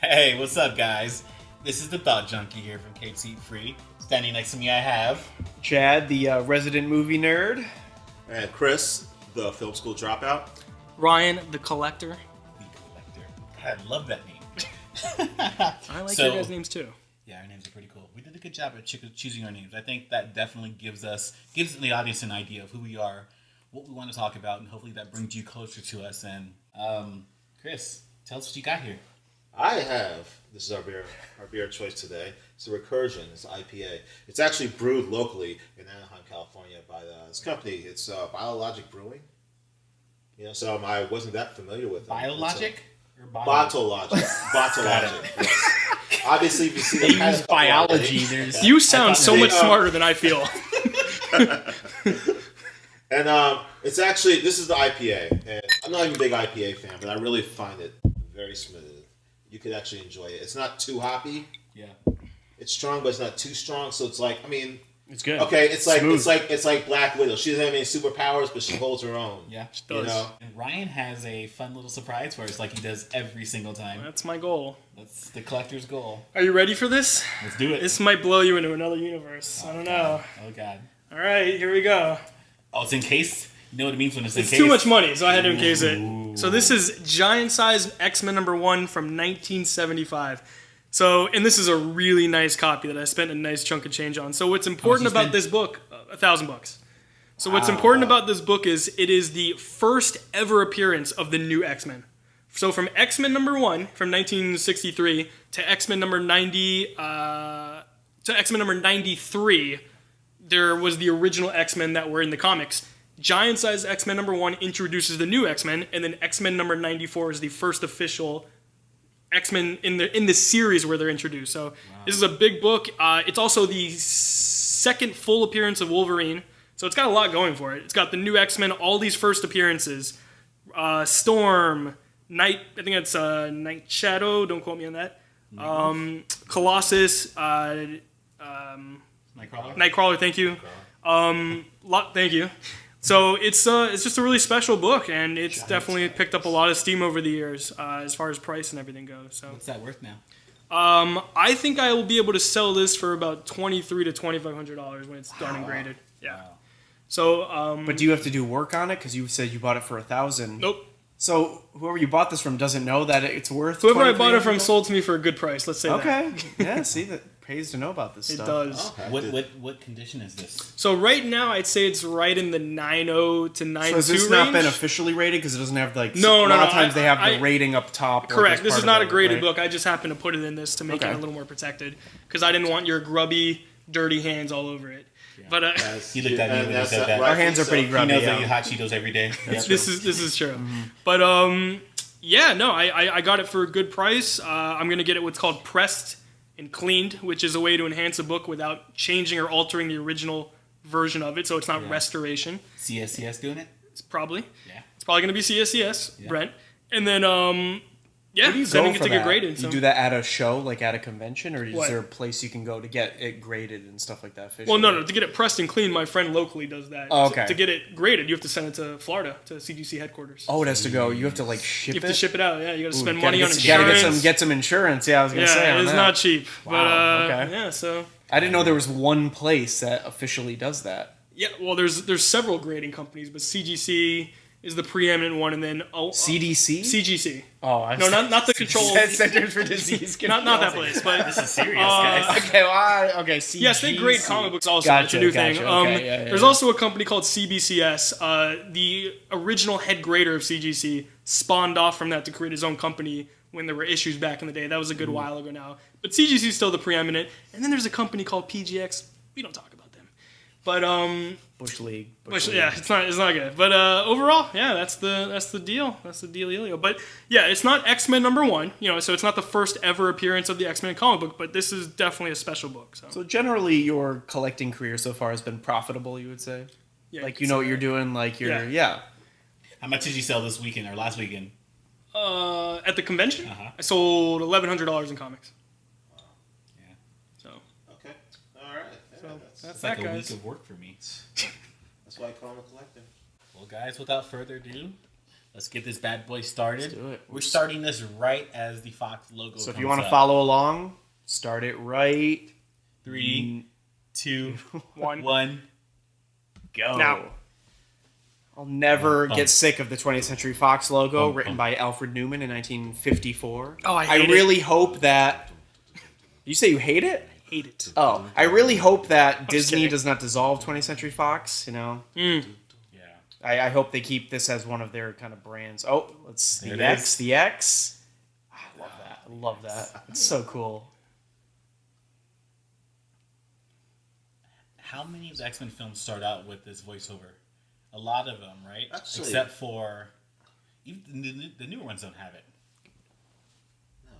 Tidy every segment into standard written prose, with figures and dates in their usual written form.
Hey, what's up, guys? This is the Thought Junkie here from Cape Seat Free. Standing next to me, I have Chad, the resident movie nerd. And Chris, the Film School Dropout. Ryan, the collector. the Collector. God, I love that name. I like your guys' names too. Yeah, our names are pretty cool. We did a good job at choosing our names. I think that definitely gives the audience an idea of who we are, what we want to talk about, and hopefully that brings you closer to us. And Chris, tell us what you got here. This is our beer choice today. It's a Recursion. It's an IPA. It's actually brewed locally in Anaheim, California by this company. It's Biologic Brewing. So I wasn't that familiar with them. Biologic? Or Botologic. Botologic, yes. Obviously, if you see They use biology. You sound so much smarter than I feel. And it's actually, this is the IPA. And I'm not even a big IPA fan, but I really find it very smooth. You could actually enjoy it. It's not too hoppy. Yeah. It's strong, but it's not too strong. So it's like, it's good. Okay, it's like Smooth. it's like Black Widow. She doesn't have any superpowers, but she holds her own. Yeah, she does. And Ryan has a fun little surprise for us, like he does every single time. That's my goal. That's the collector's goal. Are you ready for this? Let's do it. This might blow you into another universe. I don't know. Oh, God. All right, here we go. Oh, it's encased? You know what it means when it's It's encased? too much money, so I had to encase it. So this is giant size X-Men #1 from 1975. So, and this is a really nice copy that I spent a nice chunk of change on. So what's important about this book, $1,000. So what's important about this book is it is the first ever appearance of the new X-Men. So from X-Men #1 from 1963 to X-Men number 90 to X-Men number 93, there was the original X-Men that were in the comics. Giant size X-Men #1 introduces the new X-Men, and then X-Men number 94 is the first official X-Men in the series where they're introduced. So This is a big book. It's also the second full appearance of Wolverine. So it's got a lot going for it. It's got the new X-Men, all these first appearances. Storm, I think that's Night Shadow, don't quote me on that. Colossus, Nightcrawler, thank you. Thank you. So it's just a really special book, and it's definitely picked up a lot of steam over the years as far as price and everything goes. So what's that worth now? I think I will be able to sell this for about $2,300 to $2,500 when it's done and graded. Yeah. Wow. So, But do you have to do work on it? Because you said you bought it for $1,000. Nope. So whoever you bought this from doesn't know that it's worth. Whoever I bought it from $2,300? sold to me for a good price. Let's say that. Okay. Yeah. See, that pays to know about this It stuff. does. Okay. What condition is this? So right now, I'd say it's right in the 9.0 to 9.2 So has this range. not been officially rated because it doesn't have like? No, a no, lot of no, times they have the I- rating up top. Correct. This is not a graded book. book. I just happened to put it in this to make it Okay. a little more protected because I didn't want your grubby, dirty hands all over it. Yeah. But He looked at me when he said that. Our hands are pretty He grubby. knows Yeah. that you hot Cheetos every day. Yep. this is true. But yeah, no, I got it for a good price. I'm gonna get it what's called pressed and cleaned, which is a way to enhance a book without changing or altering the original version of it, so it's not restoration. CSCS doing it? It's probably Yeah. going to be CSCS, Yeah. Brent, and then yeah, Where do you sending go it for to get that? graded. You So. do that at a show, like at a convention, or is What? there a place you can go to get it graded and stuff like that? Well, no. To get it pressed and cleaned, my friend locally does that. Oh, okay. To get it graded, you have to send it to Florida, to CGC headquarters. Oh, it has to go. You have to like ship You have to ship it out. Yeah, you got to spend Ooh, money on gotta insurance. get some insurance. Yeah, I was gonna say. Yeah, on it's that. not cheap. Wow, But okay. yeah, so I didn't know there was one place that officially does that. yeah. Well, there's several grading companies, but CGC is the preeminent one, and then CDC. CGC. Oh, I No, not the control. Centers for Disease not that place, but This is serious, guys. Okay, well, okay. CGC. yes, they grade comic books also. Gotcha, It's a new thing. gotcha. Okay, yeah, There's also a company called CBCS. The original head grader of CGC spawned off from that to create his own company when there were issues back in the day. That was a good while ago now. But CGC is still the preeminent. And then there's a company called PGX. We don't talk about them. But Bush League. yeah, it's not good. But overall, yeah, that's the deal. That's the dealio. But yeah, it's not X-Men #1, so it's not the first ever appearance of the X-Men comic book, but this is definitely a special book. So generally, your collecting career so far has been profitable, you would say? Yeah, like, you know what you're doing, like you're, yeah. How much did you sell this weekend or last weekend? At the convention, Uh-huh. I sold $1,100 in comics. Yeah. So Okay. All right. Yeah, So that's that's It's like that, a guys. week of work for me. why I call him a collector. Well, guys, without further ado, let's get this bad boy started. Let's do it. We're starting this right as the Fox logo So if comes you want to up. follow along, start it right 3, 2, One. 1. go. Now. I'll never Bum. get sick of the 20th Century Fox logo, Bum, written bum. by Alfred Newman in 1954. Oh, I hate it. really hope that... You say you hate it? Hate it. Oh, I really hope that Disney kidding. does not dissolve 20th Century Fox, Yeah. I hope they keep this as one of their kind of brands. Oh, let's There the it X, is. the X. I love that. I love that. It's so cool. How many of the X-Men films start out with this voiceover? A lot of them, right? Actually- Except for... Even the newer ones don't have it. No.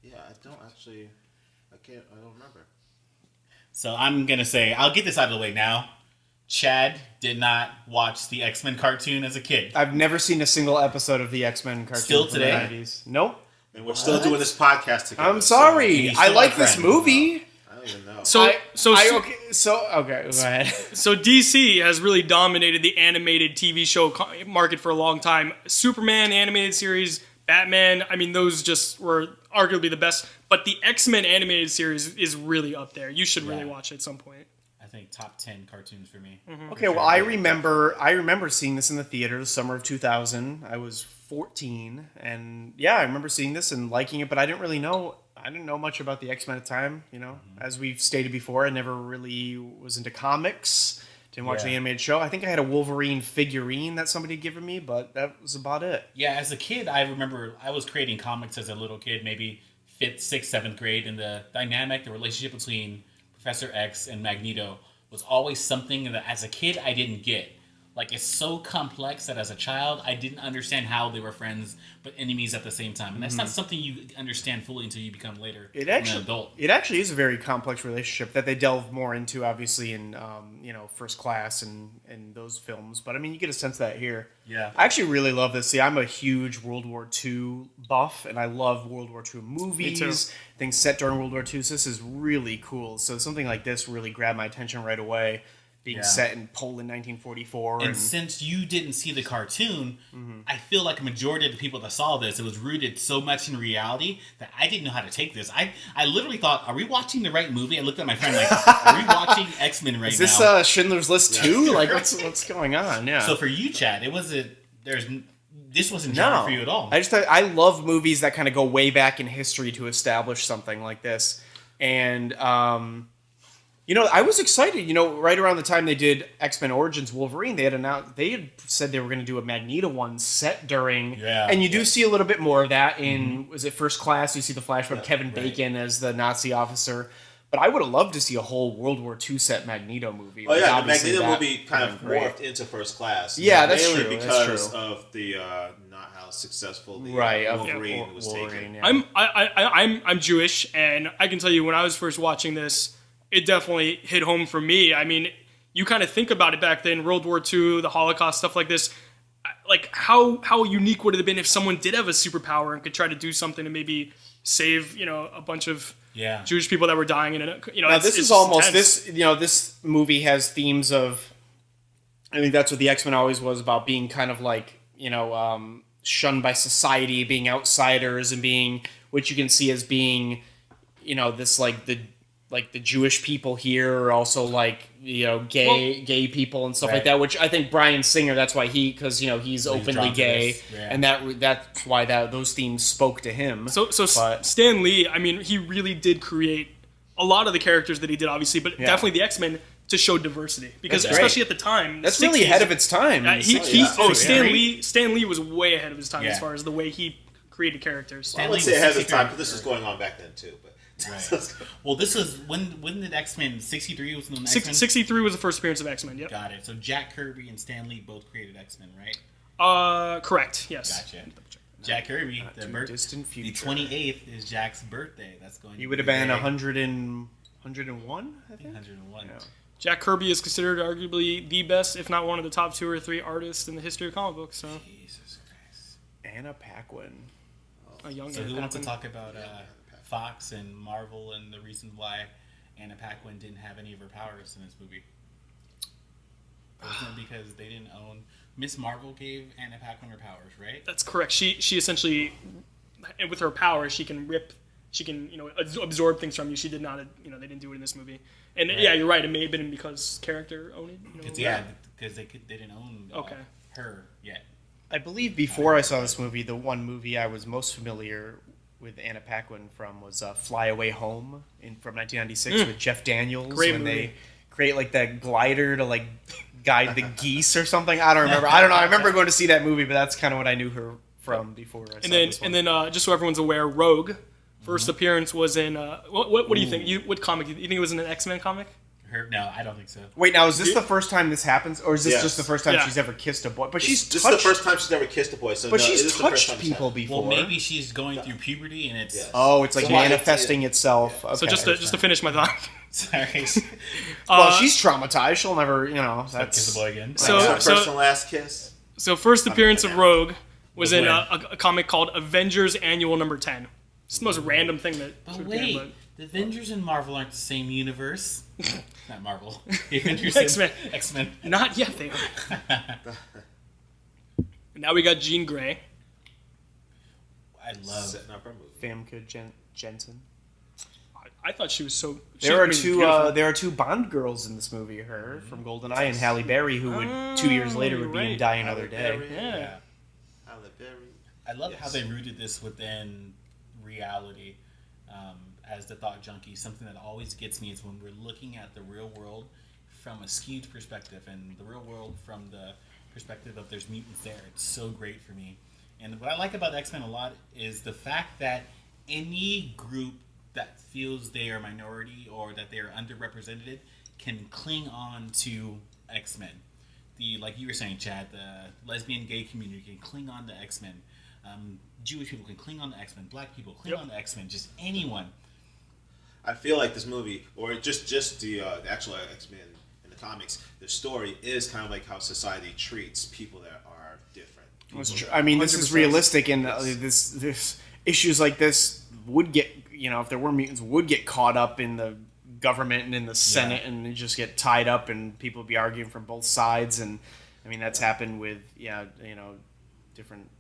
Yeah, I don't actually. I don't remember. So I'm going to say, I'll get this out of the way now. Chad did not watch the X-Men cartoon as a kid. I've never seen a single episode of the X-Men cartoon Still from today? the 90s. Nope. And we're still doing this podcast together. I'm sorry. You I still like are this friends. movie. I don't even know. So okay, go ahead. So DC has really dominated the animated TV show market for a long time. Superman animated series, Batman, I mean, those just were arguably the best. But the X-Men animated series is really up there. You should really Yeah. watch it at some point. I think top 10 cartoons for me. Okay, well, I remember seeing this in the theater the summer of 2000. I was 14, and yeah, I remember seeing this and liking it, but I didn't know much about the X-Men at the time, As we've stated before, I never really was into comics. Didn't watch the Yeah. animated show. I think I had a Wolverine figurine that somebody had given me, but that was about it. Yeah, as a kid, I remember I was creating comics as a little kid, maybe 5th, 6th, 7th grade, and the relationship between Professor X and Magneto was always something that as a kid I didn't get. Like, it's so complex that as a child I didn't understand how they were friends but enemies at the same time. And that's not something you understand fully until you become later an adult. It actually is a very complex relationship that they delve more into, obviously, in First Class and those films. But I mean, you get a sense of that here. Yeah. I actually really love this. See, I'm a huge World War II buff, and I love World War II movies, Me too. things set during World War II. So this is really cool. So something like this really grabbed my attention right away. Being Yeah. set in Poland, 1944, And since you didn't see the cartoon, I feel like a majority of the people that saw this, it was rooted so much in reality that I didn't know how to take this. I literally thought, are we watching the right movie? I looked at my friend like, are we watching X-Men right is this now? Schindler's List 2? Like, what's going on? Yeah. So for you, Chad, this wasn't genre for you at all. I love movies that kind of go way back in history to establish something like this. And, I was excited. Right around the time they did X-Men Origins Wolverine, they had said they were going to do a Magneto one set during. Yeah. And you do see a little bit more of that in, was it First Class? You see the flashback of Kevin right. Bacon as the Nazi officer. But I would have loved to see a whole World War II set Magneto movie. Oh yeah, the Obviously, Magneto that movie kind of would've been morphed into First Class. Yeah, that's mainly true, that's because true. of the not how successful the Right, of Wolverine was Wolverine, taken. yeah. I'm Jewish, and I can tell you when I was first watching this, it definitely hit home for me. I mean, you kind of think about it back then, World War II, the Holocaust, stuff like this. Like, how unique would it have been if someone did have a superpower and could try to do something to maybe save, a bunch of Yeah. Jewish people that were dying in it. Now this is almost this movie has themes of. I think that's what the X-Men always was about, being kind of like shunned by society, being outsiders, and being, which you can see as being, this like the Jewish people here are also like gay people and stuff like Right. that. Which I think Bryan Singer, that's why because he's openly drawn to gay, this, yeah. and that's why those themes spoke to him. So But- Stan Lee, I mean, he really did create a lot of the characters that he did, obviously, but definitely the X-Men to show diversity, because That's great. especially at the time, That's the really 60s, ahead of its time. Stan Lee was way ahead of his time Yeah. as far as the way he created characters. I Lee would was say ahead of the 63. time because this was going on back then too. But Right. Well, this was when did X-Men 63 was when X-Men? 63 was the first appearance of X-Men. Yep. Got it. So Jack Kirby and Stan Lee both created X-Men, right? Correct. Yes. Gotcha. Jack Kirby, distant the future. 28th is Jack's birthday. That's going. He would have been 101, I think. 101. Yeah. Jack Kirby is considered arguably the best, if not one of the top 2 or 3 artists in the history of comic books. So Jesus Christ. Anna Paquin. a young. So Anna who wants to Paquin. talk about Fox and Marvel and the reason why Anna Paquin didn't have any of her powers in this movie? Wasn't it because they didn't own... Miss Marvel gave Anna Paquin her powers, right? That's correct. She essentially, and with her power, she can rip. She can absorb things from you. She did not. They didn't do it in this movie. And Right. yeah, you're right. It may have been because character owned it. Because they didn't own her yet. I believe before I saw this movie, the one movie I was most familiar with Anna Paquin from was Fly Away Home from 1996 with Jeff Daniels. Great when movie. they create like that glider to like guide the geese or something. I don't remember. I don't know. I remember going to see that movie, but that's kind of what I knew her from before I saw this one. And then just so everyone's aware, Rogue first appearance was in what do you think? What comic? You think it was in an X-Men comic? No, I don't think so. Wait, now is this the first time this happens, or is this Yes. just the first time Yeah. she's ever kissed a boy? But she's This touched. is the first time she's ever kissed a boy. So But no, it she's is the first touched time it's people happened. before. Well, maybe she's going through puberty and it's... Yes. Oh, it's like So why- manifesting itself. Okay. So just to finish my thought. Sorry. well, she's traumatized. She'll never, that's Kiss the boy again. So- Like, first and last kiss. So first appearance of Rogue was in When? a comic called Avengers Annual Number 10. It's the most random thing that. But should wait, appear, the Avengers and Marvel aren't the same universe. Not Marvel. The Avengers X-Men. and X-Men. but not yet. They are. Now we got Jean Grey. I love... Setting up our movie. Famke Jensen. I thought she was so. There are she was two. beautiful. There are two Bond girls in this movie. Her from GoldenEye and Halle Berry, who would 2 years later would be in right. Die Another Day. Yeah. Halle Berry. I love how Yes. they rooted this within reality. As the thought junkie, something that always gets me is when we're looking at the real world from a skewed perspective, and the real world from the perspective of there's mutants there. It's so great for me. And what I like about X-Men a lot is the fact that any group that feels they are minority or that they are underrepresented can cling on to X-Men. Like you were saying, Chad, the lesbian gay community can cling on to X-Men. Jewish people can cling on to X-Men. Black people cling on to X-Men. Just anyone. I feel like this movie, or just the actual X-Men in the comics, the story is kind of like how society treats people that are different. That's true. I mean, this is 100%. realistic, and this issues like this would get, if there were mutants, would get caught up in the government and in the Senate, and they just get tied up, and people be arguing from both sides. And I mean, that's happened with different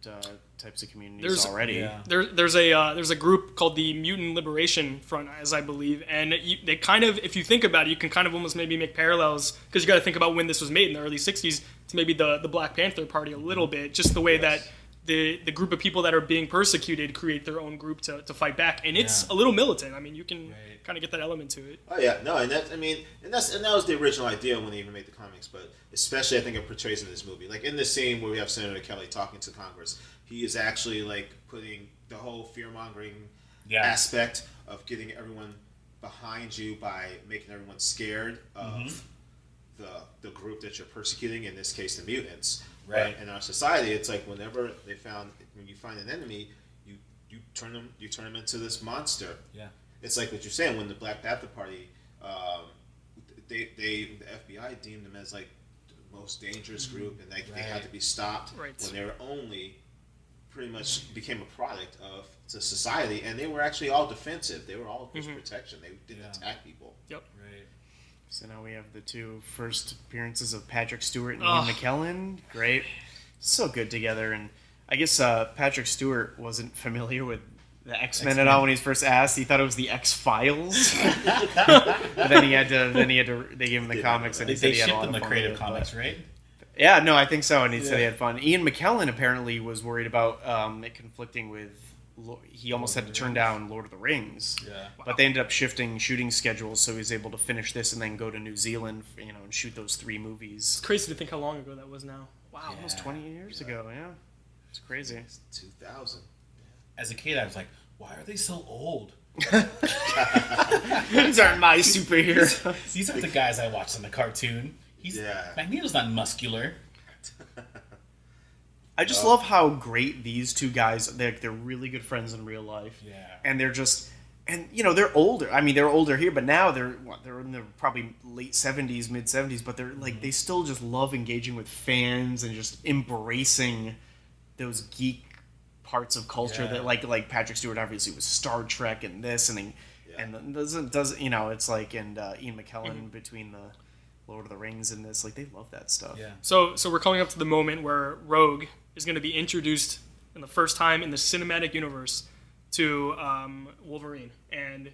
types of communities already. Yeah. There's a group called the Mutant Liberation Front, as I believe, and they kind of, if you think about it, you can kind of almost maybe make parallels, because you got to think about when this was made in the early '60s to maybe the Black Panther Party a little bit, just the way that the group of people that are being persecuted create their own group to fight back, and it's a little militant. I mean, you can kind of get that element to it. Oh yeah, no, and that was the original idea when they even made the comics, but especially I think it portrays in this movie. Like in this scene where we have Senator Kelly talking to Congress, he is actually like putting the whole fear-mongering aspect of getting everyone behind you by making everyone scared of the group that you're persecuting, in this case the mutants. Right. But in our society, it's like when you find an enemy, you turn them into this monster. Yeah. It's like what you're saying when the Black Panther Party, the FBI deemed them as like the most dangerous group, and they had to be stopped when they were only pretty much became a product of the society, and they were actually all defensive. They were all just protection. They didn't attack people. Yep. Right. So now we have the two first appearances of Patrick Stewart and Ian McKellen. Great. So good together. And I guess Patrick Stewart wasn't familiar with the X-Men at all when he was first asked. He thought it was the X-Files. But then he had to, they gave him the comics, and he said They he had a shipped lot them of the fun creative with it, comics, right? Yeah, no, I think so, and he said he had fun. Ian McKellen apparently was worried about it conflicting with... He almost had to turn down Lord of the Rings. Yeah. But they ended up shifting shooting schedules, so he was able to finish this and then go to New Zealand, and shoot those 3 movies. It's crazy to think how long ago that was now. Wow, almost 20 years ago, yeah. It's crazy. It's 2000. As a kid, I was like, why are they so old? These aren't my superheroes. These are the guys I watched in the cartoon. Magneto's not muscular. I just love how great these two guys. They're really good friends in real life. Yeah. And they're just, and they're older. I mean, they're older here, but now they're in their probably late 70s, mid 70s. But they're like they still just love engaging with fans and just embracing those geek parts of culture that like Patrick Stewart obviously was Star Trek and this and doesn't it's like and Ian McKellen between the Lord of the Rings and this, like they love that stuff. Yeah. So we're coming up to the moment where Rogue is going to be introduced in the first time in the cinematic universe to Wolverine, and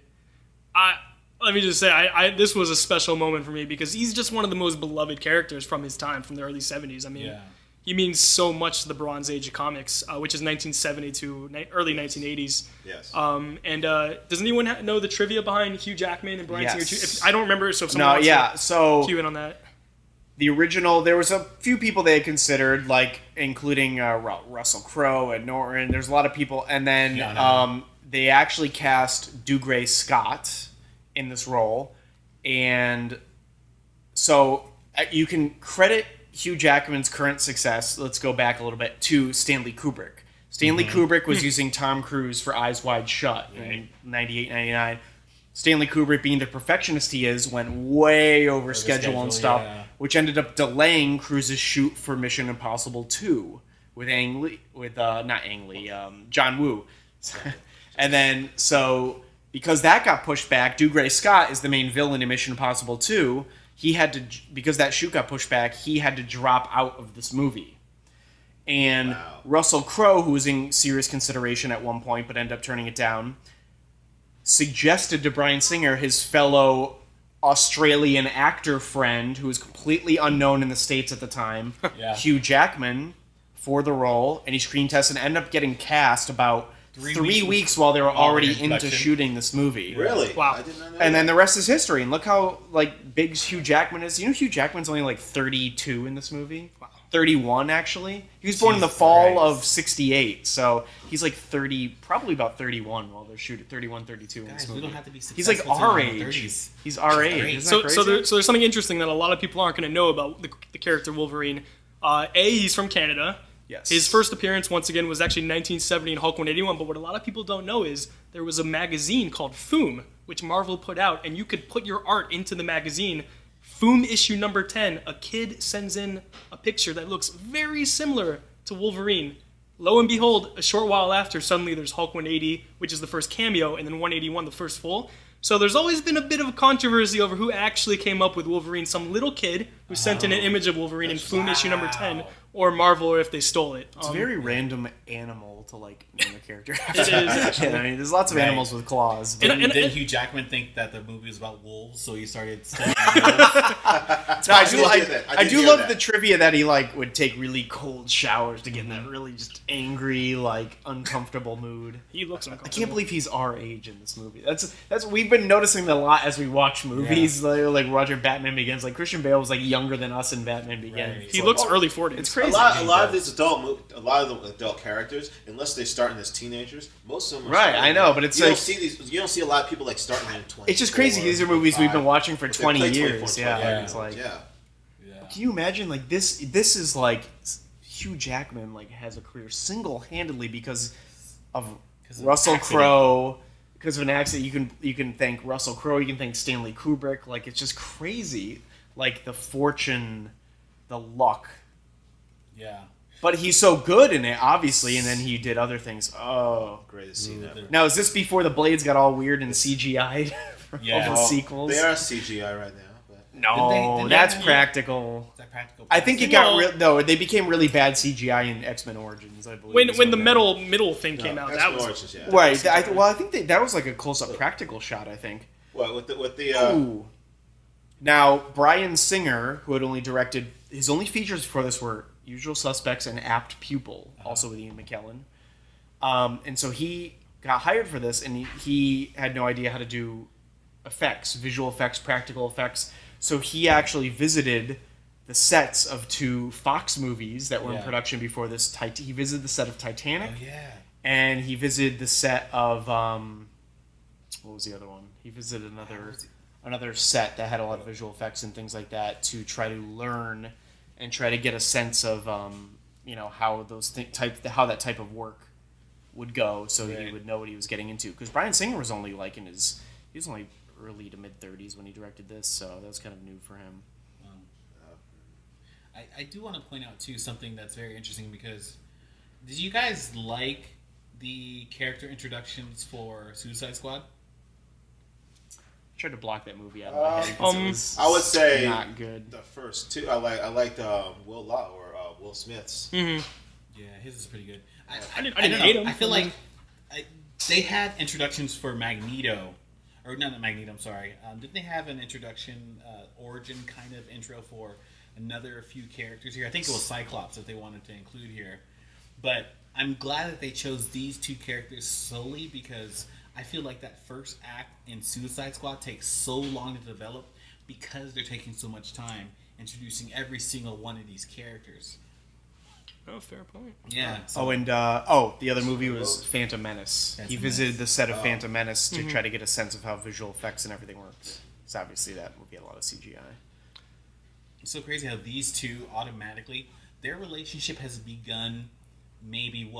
let me just say, I this was a special moment for me because he's just one of the most beloved characters from his time, from the early 70s. I mean, he means so much to the Bronze Age of comics, which is 1970 to early 1980s. Yes. And does anyone know the trivia behind Hugh Jackman and Bryan Singer? If, I don't remember, so if someone wants to cue in on that. The original, there was a few people they had considered, like including Russell Crowe and Norton. There's a lot of people, and then they actually cast Dougray Scott in this role, and so you can credit Hugh Jackman's current success. Let's go back a little bit to Stanley Kubrick. Stanley Kubrick was using Tom Cruise for Eyes Wide Shut in 98, 99. Stanley Kubrick, being the perfectionist he is, went way over schedule and stuff, which ended up delaying Cruise's shoot for Mission Impossible 2 with John Woo. And then, so, because that got pushed back, Dougray Scott is the main villain in Mission Impossible 2. He had to, because that shoot got pushed back, he had to drop out of this movie. And Russell Crowe, who was in serious consideration at one point, but ended up turning it down, suggested to Bryan Singer, his fellow Australian actor friend, who was completely unknown in the States at the time, Hugh Jackman, for the role, and he screen tested and ended up getting cast about three weeks while they were already into shooting this movie. Really? Wow. I did not know And that. then the rest is history. And look how big Hugh Jackman is. You know Hugh Jackman's only 32 in this movie? Wow. 31, actually. He was born in the fall of 68, so he's 30, probably about 31 while they're shooting, 31, 32 in this movie. We don't have to be He's successful our till in our age. 30s. He's our age. Isn't that crazy? So there's something interesting that a lot of people aren't going to know about the character Wolverine. He's from Canada. Yes. His first appearance, once again, was actually 1970 in Hulk 181, but what a lot of people don't know is there was a magazine called Foom, which Marvel put out, and you could put your art into the magazine. Foom issue number 10, a kid sends in a picture that looks very similar to Wolverine. Lo and behold, a short while after, suddenly there's Hulk 180, which is the first cameo, and then 181, the first full. So there's always been a bit of controversy over who actually came up with Wolverine. Some little kid who sent in an image of Wolverine in Foom issue number 10, or Marvel, or if they stole it. It's a very random animal to name a character. It is. Yeah, I mean, there's lots of animals with claws. But And- Did Hugh Jackman think that the movie was about wolves, so he started studying I do love the trivia that he would take really cold showers to get in that really just angry, uncomfortable mood. He looks I uncomfortable. can't believe he's our age in this movie. That's we've been noticing that a lot as we watch movies. Like Roger Batman Begins. Christian Bale was younger than us in Batman Begins. Right. He looks early 40s. It's A crazy. lot of these a lot of the adult characters, unless they start in as teenagers, most of them are Right, starting- I know, but it's you don't see these. You don't see a lot of people starting in 20. It's just crazy. These are movies we've been watching for 20 years. Yeah, it's Yeah. Can you imagine this? This is Hugh Jackman has a career single-handedly because of Russell Crowe. Because of an accident, you can thank Russell Crowe. You can thank Stanley Kubrick. It's just crazy. The fortune, the luck. Yeah. But he's so good in it, obviously, and then he did other things. Oh. Greatest scene ever. Now, is this before the blades got all weird and CGI'd for Yeah. all the sequels? They are CGI right now. But No, Didn't they- that's yeah. practical. Is that practical? I think it got no. They became really bad CGI in X-Men Origins. I believe. When the middle thing came out, that was Origins, yeah. right. I think that was a close-up practical shot. I think. What with the Ooh. Now Bryan Singer, who had only directed his only features before this were Usual Suspects and Apt Pupil, also with Ian McKellen, and so he got hired for this, and he had no idea how to do effects, visual effects, practical effects. So he actually visited the sets of 2 Fox movies that were in production before this. He visited the set of Titanic, Oh yeah. and he visited the set of what was the other one? He visited another set that had a lot of visual effects and things like that to try to learn and try to get a sense of how how that type of work would go, so that he would know what he was getting into. Because Bryan Singer was only he was only early to mid 30s when he directed this, so that was kind of new for him. I do want to point out too something that's very interesting, because did you guys like the character introductions for Suicide Squad? I tried to block that movie out of my head 'cause it was I would say not good. The first two, I liked Will Smith's. Mm-hmm. Yeah, his is pretty good. I didn't don't hate know. him. I feel like they had introductions for Magneto, or not Magneto. I'm sorry. Didn't they have an introduction, origin kind of intro for another few characters here? I think it was Cyclops that they wanted to include here, but I'm glad that they chose these two characters solely, because I feel like that first act in Suicide Squad takes so long to develop because they're taking so much time introducing every single one of these characters. Oh, fair point. Yeah. The other movie was Phantom Menace. Phantom He visited the set of Oh. Phantom Menace to try to get a sense of how visual effects and everything works. So obviously that movie had a lot of CGI. It's so crazy how these two automatically, their relationship has begun maybe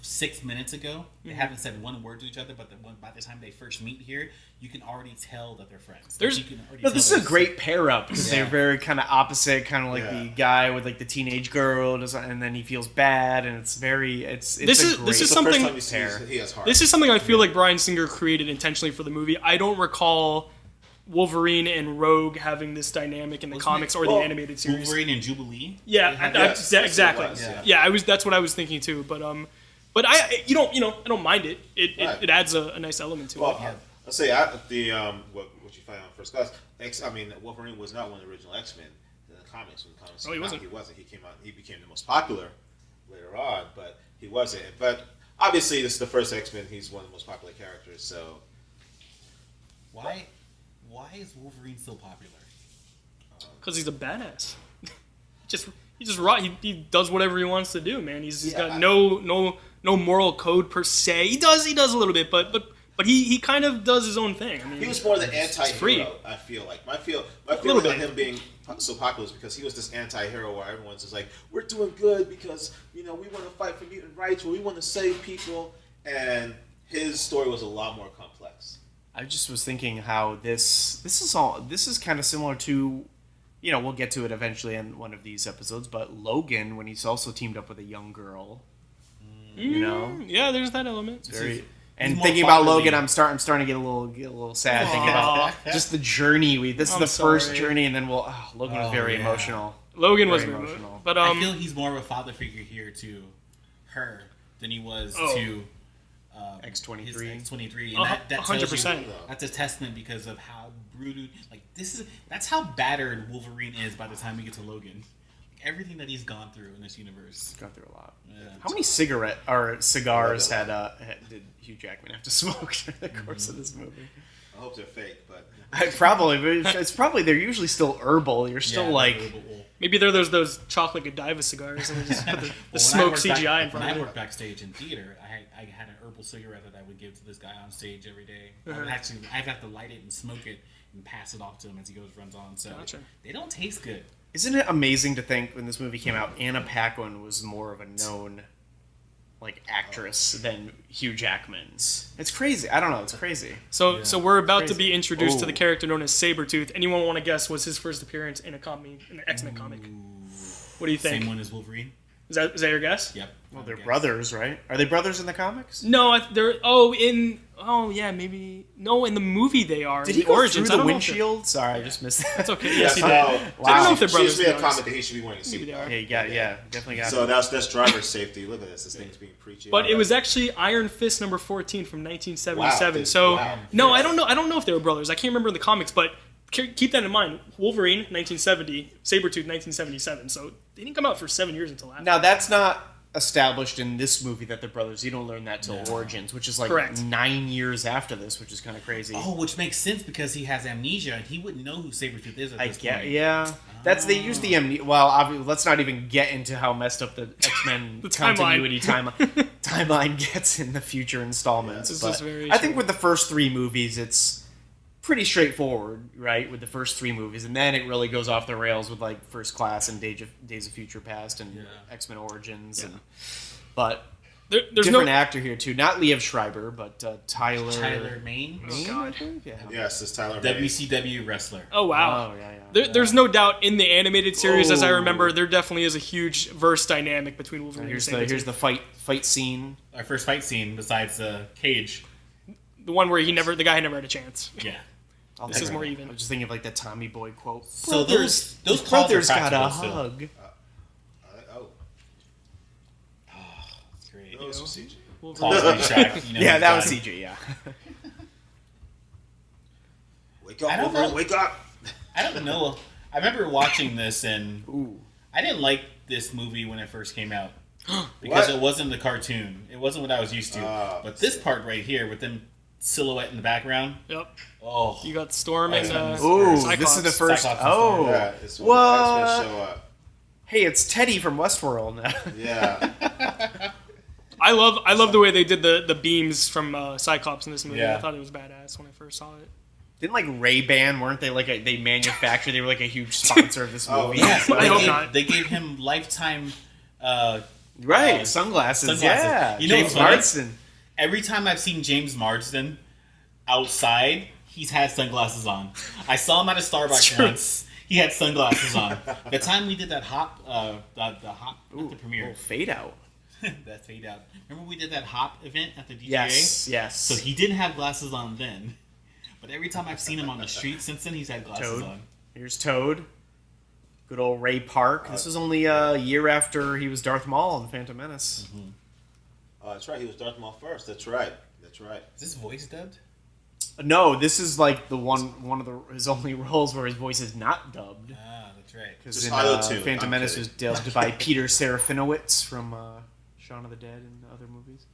6 minutes ago. They haven't said one word to each other, but by the time they first meet here, you can already tell that they're friends. There's- You can already No, tell this is a they're- great pair up because Yeah. they're very kind of opposite, kind of like Yeah. the guy with like the teenage girl, and then he feels bad, and it's very This a is- great this is The first something- time you see he has heart. This is something I feel like Bryan Singer created intentionally for the movie. I don't recall Wolverine and Rogue having this dynamic in the Wasn't comics it- or the animated series. Wolverine and Jubilee. Yeah, They had Yes, yeah, that's exactly. what it was, Yeah, that's what I was thinking too. But I don't mind it. Right. It adds a nice element to Well, it. I'll say what you find on first class. Wolverine was not one of the original X-Men in the comics. When the comics Oh, he came out, wasn't. He wasn't. He came out. He became the most popular later on, but he wasn't. But obviously, this is the first X-Men. He's one of the most popular characters. So Why is Wolverine so popular? Because he's a badass. He does whatever he wants to do, man. He's got no moral code per se. He does a little bit, but he kind of does his own thing. I mean, he was more the free. anti-hero. I feel like my feeling little about bit. him being so popular is because he was this anti-hero where everyone's just like, we're doing good because we want to fight for mutant rights, or we want to save people, and his story was a lot more complex. I just was thinking how this is kind of similar to, we'll get to it eventually in one of these episodes, but Logan, when he's also teamed up with a young girl, yeah, there's that element. and more thinking about fatherly. Logan, I'm starting to get a little sad thinking about just the journey this is I'm the first sorry. journey, and then Logan was very yeah. emotional. Logan was Very very emotional. but I feel he's more of a father figure here to her than he was to X-23. his X-23, and that tells 100%. you that's a testament because of how brutal. Like that's how battered Wolverine is by the time we get to Logan. Everything that he's gone through in this universe. Gone through a lot. Yeah. How many cigars did Hugh Jackman have to smoke during the course of this movie? I hope they're fake, but It's probably they're usually still herbal. You're still maybe they're those chocolate Godiva cigars and they just put the When I smoke worked CGI in When front I of it. worked backstage in theater, I had an herbal cigarette that I would give to this guy on stage every day. I'd have to light it and smoke it and pass it off to him as he runs on. So Gotcha. they don't taste good. Isn't it amazing to think when this movie came out, Anna Paquin was more of a known actress than Hugh Jackman? It's crazy. I don't know. It's crazy. So we're about to be Crazy. introduced to the Ooh. character known as Sabretooth. Anyone want to guess was his first appearance in an X-Men comic? What do you think? Same one as Wolverine. Is that your guess? Yep. Well, they're Guess. brothers, right? Are they brothers in the comics? No, maybe no. In the movie they are. Did in he go Origins, through I the don't know if they're- windshield? Sorry, I just missed that. That's okay. Yes, he Oh, did. Wow. I don't know if they're She brothers. just made to a be comment honest. that he should be wearing a Maybe they seatbelt. are. Yeah, definitely got So it. that's driver's safety. Look at this. This thing's being preachy. But it was actually Iron Fist number 14 from 1977. Wow, dude. So Wow. no, I don't know if they were brothers. I can't remember in the comics, but keep that in mind. Wolverine 1970, Sabretooth 1977. So they didn't come out for 7 years until after. Now that's not established in this movie that they're brothers. You don't learn that till Origins, which is like Correct. 9 years after this, which is kind of crazy. Oh, which makes sense because he has amnesia and he wouldn't know who Sabretooth is at this point. Yeah. They use the amnesia. Well, obviously, let's not even get into how messed up the X-Men continuity timeline gets in the future installments. This but is very I think true. with the first 3 movies, it's pretty straightforward, right? With the first 3 movies, and then it really goes off the rails with like First Class and Days of Future Past and X-Men Origins, but There's different no actor here too. Not Liev Schreiber, but Tyler Mane? Oh, God. Yes, it's Tyler. Mane. WCW wrestler. Oh wow. Oh yeah. There's no doubt in the animated series, as I remember, there definitely is a huge verse dynamic between Wolverine and Sabretooth. Here's the fight scene. Our first fight scene besides the cage. The one where the guy never had a chance. Yeah. This is more even. I'm just thinking of like the Tommy Boy quote. So those brothers calls are got a practical still. hug. That's great. That was CG. Quality track, you know, Yeah, that was done. CG. Yeah. Wake up, I don't Wolverine, know. wake up! I don't know. I remember watching this and Ooh. I didn't like this movie when it first came out because it wasn't the cartoon. It wasn't what I was used to. But this part right here with them silhouette in the background. Yep. Oh, You got Storm and Ooh, Cyclops. this is the first. Cyclops Oh. Yeah, it's when What? the X-Men show up. Hey, it's Teddy from Westworld now. Yeah. I love the way they did the beams from Cyclops in this movie. Yeah. I thought it was badass when I first saw it. Didn't like Ray-Ban, weren't they like they manufactured? They were like a huge sponsor of this movie. yeah. I hope not. They gave him lifetime. Right, sunglasses. Yeah, You know James what's funny? Marsden. Every time I've seen James Marsden outside, he's had sunglasses on. I saw him at a Starbucks once. He had sunglasses on. The time we did that hop, not the premiere. Oh, fade out. That fade out. Remember we did that hop event at the DJA? Yes. So he didn't have glasses on then. But every time I've seen him on the street since then, he's had glasses Toad. on. Here's Toad. Good old Ray Park. This was only a year after he was Darth Maul in The Phantom Menace. Mm-hmm. Oh, that's right. He was Darth Maul first. That's right. That's right. Is this voice dubbed? No, this is like the one of his only roles where his voice is not dubbed. Ah, that's right. Because Just in auto-tune, Phantom I'm Menace kidding. was dubbed by Peter Serafinowicz from Shaun of the Dead and other movies.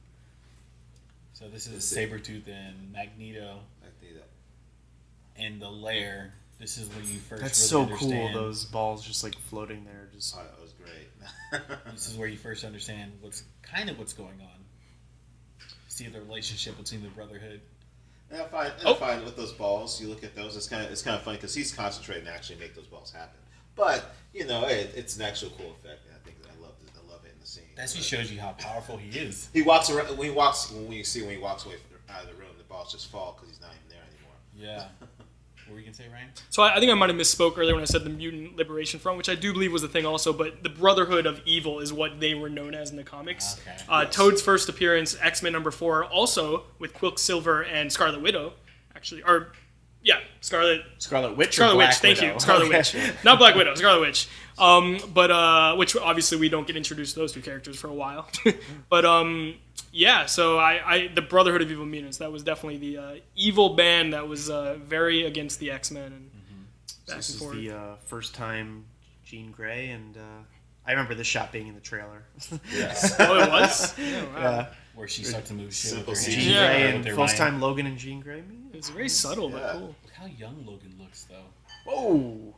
So this is Sabretooth and Magneto in the lair. This is where you first That's really so understand. cool. Those balls just like floating there. Just Oh, that was great. This is where you first understand what's going on. See the relationship between the Brotherhood. And I find with those balls, you look at those. It's kind of funny because he's concentrating to actually make those balls happen. But it's an actual cool effect, and I think I love it in the scene. That just shows you how powerful he is. He walks around when he walks away out of the room, the balls just fall because he's not even there anymore. Yeah. What were you gonna say, Ryan? So I think I might have misspoke earlier when I said the Mutant Liberation Front, which I do believe was a thing also, but the Brotherhood of Evil is what they were known as in the comics. Okay. Yes. Toad's first appearance, X-Men #4, also with Quicksilver and Scarlet Widow, actually, or yeah, Scarlet Scarlet Witch. Scarlet or Witch, Black thank Widow? you, Scarlet Okay. Witch, not Black Widow, Scarlet Witch. But which obviously we don't get introduced to those two characters for a while. But yeah, so I the Brotherhood of Evil Mutants, that was definitely the evil band that was very against the X-Men and back This and is forth. the first time Jean Grey and I remember this shot being in the trailer. Yes. Oh, it was? Yeah, wow. Yeah. Where she starts to move shit Simple with her CG. hands. Jean Yeah. Grey With and her first mind. time Logan and Jean Grey. It's very subtle, but Yeah. cool. Look how young Logan looks, though. Whoa.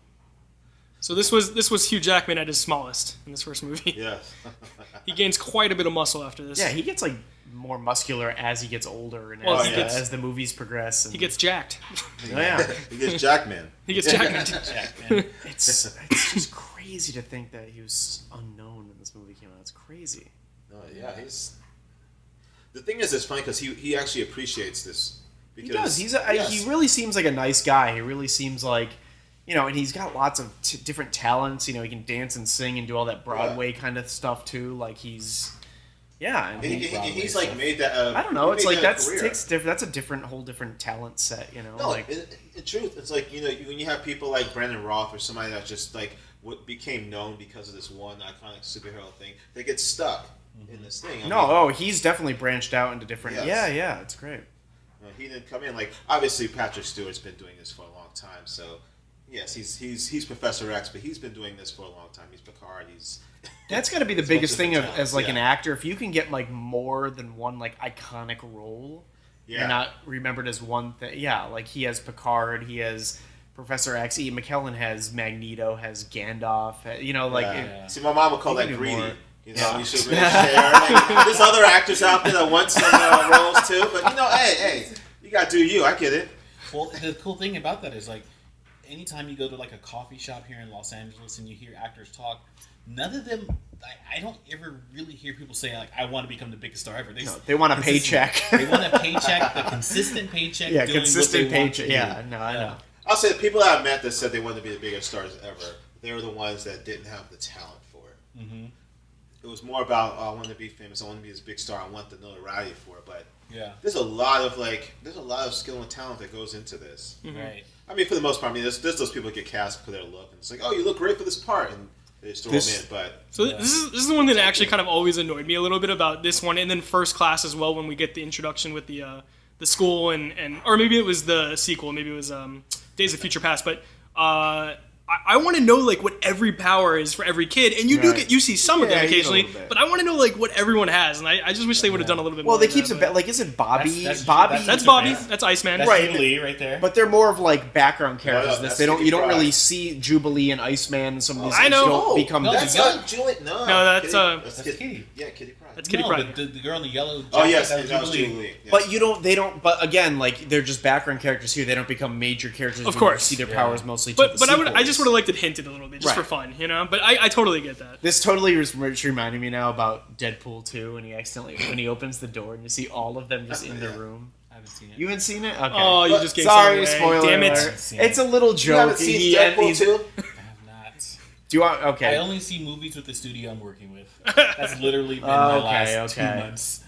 So this was Hugh Jackman at his smallest in this first movie. Yes. He gains quite a bit of muscle after this. Yeah, he gets like more muscular as he gets older and Well, as, he gets- as the movies progress. And, He gets jacked. oh, yeah. He gets Jackman. He gets Jackman. Yeah, man. It's just crazy to think that he was unknown when this movie came out. It's crazy. Oh yeah, he's. The thing is, it's funny because he actually appreciates this. He Because, does. yes. He really seems like a nice guy. He really seems like, and he's got lots of different talents. He can dance and sing and do all that Broadway kind of stuff too. Like he's, yeah. And He's like made that. I don't know. he It's made like that a career. that's a whole different talent set. No, like in truth, it's like when you have people like Brandon Roth or somebody that just like what became known because of this one iconic superhero thing, they get stuck in this thing. I mean, he's definitely branched out into different. Yes. Yeah, it's great. he didn't come in like obviously Patrick Stewart's been doing this for a long time, so Yes, he's Professor X, but he's been doing this for a long time. He's Picard. That's got to be the It's biggest multiple thing talents, as like yeah. an actor. If you can get like more than one like iconic role, Yeah. and not remembered as one thing. Yeah, like he has Picard, he has Professor X. Ian McKellen has Magneto, has Gandalf. You know, like Yeah. See, my mom would call You that can do greedy. more. You know, you should really share. Like, there's other actors out there that want some roles too, but you know, hey, you gotta do you. I get it. Well, the cool thing about that is like, anytime you go to like a coffee shop here in Los Angeles and you hear actors talk, none of them. I don't ever really hear people say like, "I want to become the biggest star ever." they want a paycheck. They want a paycheck, the consistent paycheck. Yeah, doing consistent what they want to paycheck. do. Yeah, no, I know. I'll say the people I've met that said they wanted to be the biggest stars ever, they were the ones that didn't have the talent for it. Mm-hmm. It was more about, oh, I want to be famous, I want to be this big star, I want the notoriety for it. But Yeah. there's a lot of skill and talent that goes into this. Right. I mean, for the most part, I mean, there's those people that get cast for their look, and it's like, oh, you look great for this part, and they just throw them in. But So this is the one that actually kind of always annoyed me a little bit about this one, and then First Class as well when we get the introduction with the school and or maybe it was the sequel, maybe it was Days of Future Past, but I want to know like what every power is for every kid, and you you see some of them Yeah, you get a occasionally, little bit. but I want to know like what everyone has, and I just wish they would have done a little bit more. Well, they of keep that, it like is it Bobby? That's Bobby. That's Future Bobby. Past. That's Iceman. That's Right. Jubilee right there. But they're more of like background characters. no, This that's they don't. Kitty You don't Pryde. really see Jubilee and Iceman and some of these. I know. Don't become. No, that's the not Julie. No, No, that's, Kitty. That's Kitty. Yeah, Kitty Pryde. That's Kitty No, Pryde. the girl in the yellow jacket. Oh yes, that that was was Jubilee. Julie. Yes. But you don't. They don't. But again, like they're just background characters here. They don't become major characters. Of when course. you see their Yeah. powers mostly. But to the I just sequels. would have liked it hinted a little bit just for Right. fun, you know. But I totally get that. This totally reminded me now about Deadpool 2 when he opens the door and you see all of them just in the Yeah. room. I haven't seen it. You haven't seen it? Okay. Oh, you just gave Sorry, something away. spoiler Damn it. alert. Seen it. It's a little You joke. haven't seen Deadpool too? I have not. Do you want? Okay. I only see movies with the studio I'm working with. That's literally been my Okay, last okay. 2 months.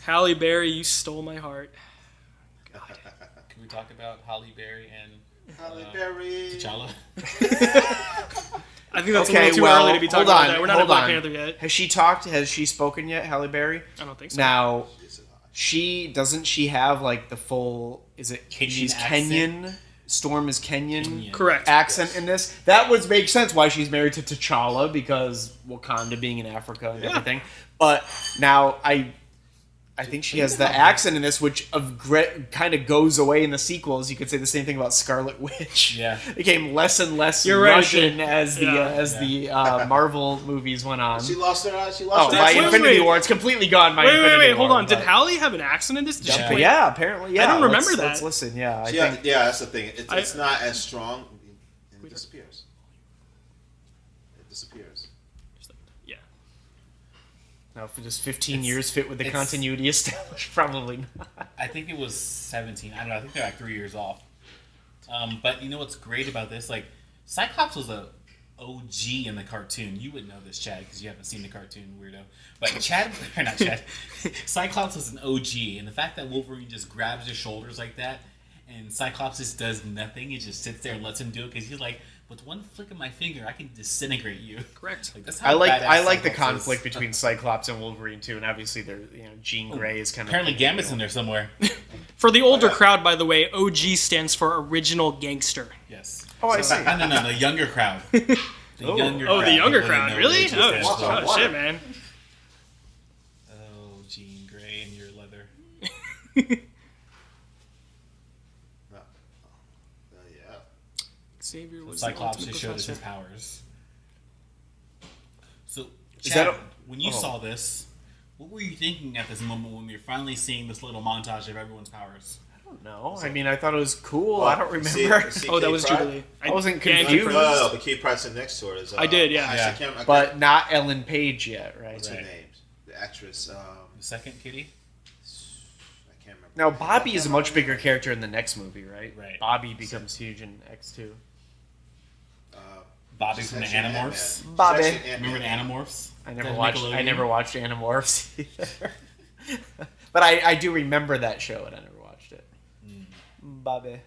Halle Berry, you stole my heart. Can we talk about Halle Berry and Halle Berry. T'Challa? I think that's a Okay, little too well, early to be talking hold about on, that. We're not at hold Black on. Panther yet. Has she talked? Has she spoken yet, Halle Berry? I don't think so. Now, she doesn't she have like the full? Is it Kenyan she's accent? Kenyan? Storm is Kenyan. Kenyan. Correct. Accent in this. That would make sense why she's married to T'Challa because Wakanda being in Africa and everything. But now I think she has the accent in this, which kind of goes away in the sequels. You could say the same thing about Scarlet Witch. Yeah. Became less and less You're right, Russian yeah. as the Marvel movies went on. She lost her. She Oh, lost her. my wait, Infinity wait. War. It's completely gone. My Infinity Wait, hold War, on. Did but- Halle have an accent in this? Did she Yeah. play? Yeah, apparently. Yeah, I don't remember Let's that. listen. Yeah, I Yeah, think. that's the thing. It's I- not as strong. And it disappears. It disappears. Yeah. Now, if just 15 years fit with the it's- continuity established, probably not. I think it was 17. I don't know. I think they're like 3 years off. But you know what's great about this? Like, Cyclops was a OG in the cartoon. You would know this, Chad, because you haven't seen the cartoon, weirdo. But not Chad. Cyclops was an OG, and the fact that Wolverine just grabs his shoulders like that, and Cyclops just does nothing, he just sits there and lets him do it, because he's like, with one flick of my finger, I can disintegrate you. Correct. Like, that's how I like badass the Cyclops conflict is. between Cyclops and Wolverine too, and obviously Jean Grey is kind of Apparently, Gambit's in there somewhere. For the older yeah. crowd, by the way, OG stands for Original Gangster. Yes. Oh, I see. No, the younger crowd. The younger Oh, the younger They crowd. know Really? what it Oh, stands for. wow. shit, man. Oh, Jean Grey and your leather. Yeah. Xavier was Cyclops the ultimate just showed us his professor. powers. So, Is Chad, that when you oh. saw this, what were you thinking at this moment when we were finally seeing this little montage of everyone's powers? No, I mean I thought it was cool. I don't See- remember. see Oh, that Kitty was Pryde? Jubilee. I wasn't Yeah, confused. No, no, the Kitty Pryde sitting next to her is. I did, yeah. actually, Yeah. I can't, But not Ellen Page yet, right? what's her Right. name? The actress. The second kitty? I can't remember. Now Bobby is a much bigger character in the next movie, right? Right. Bobby becomes huge in X2. Bobby She's from the actually Animorphs. Ant-Man. She's Bobby. actually Remember the Ant-Man. Animorphs? I never That watched. I Nickelodeon? never watched Animorphs either. But I do remember that show, and I never watched it. Bobby.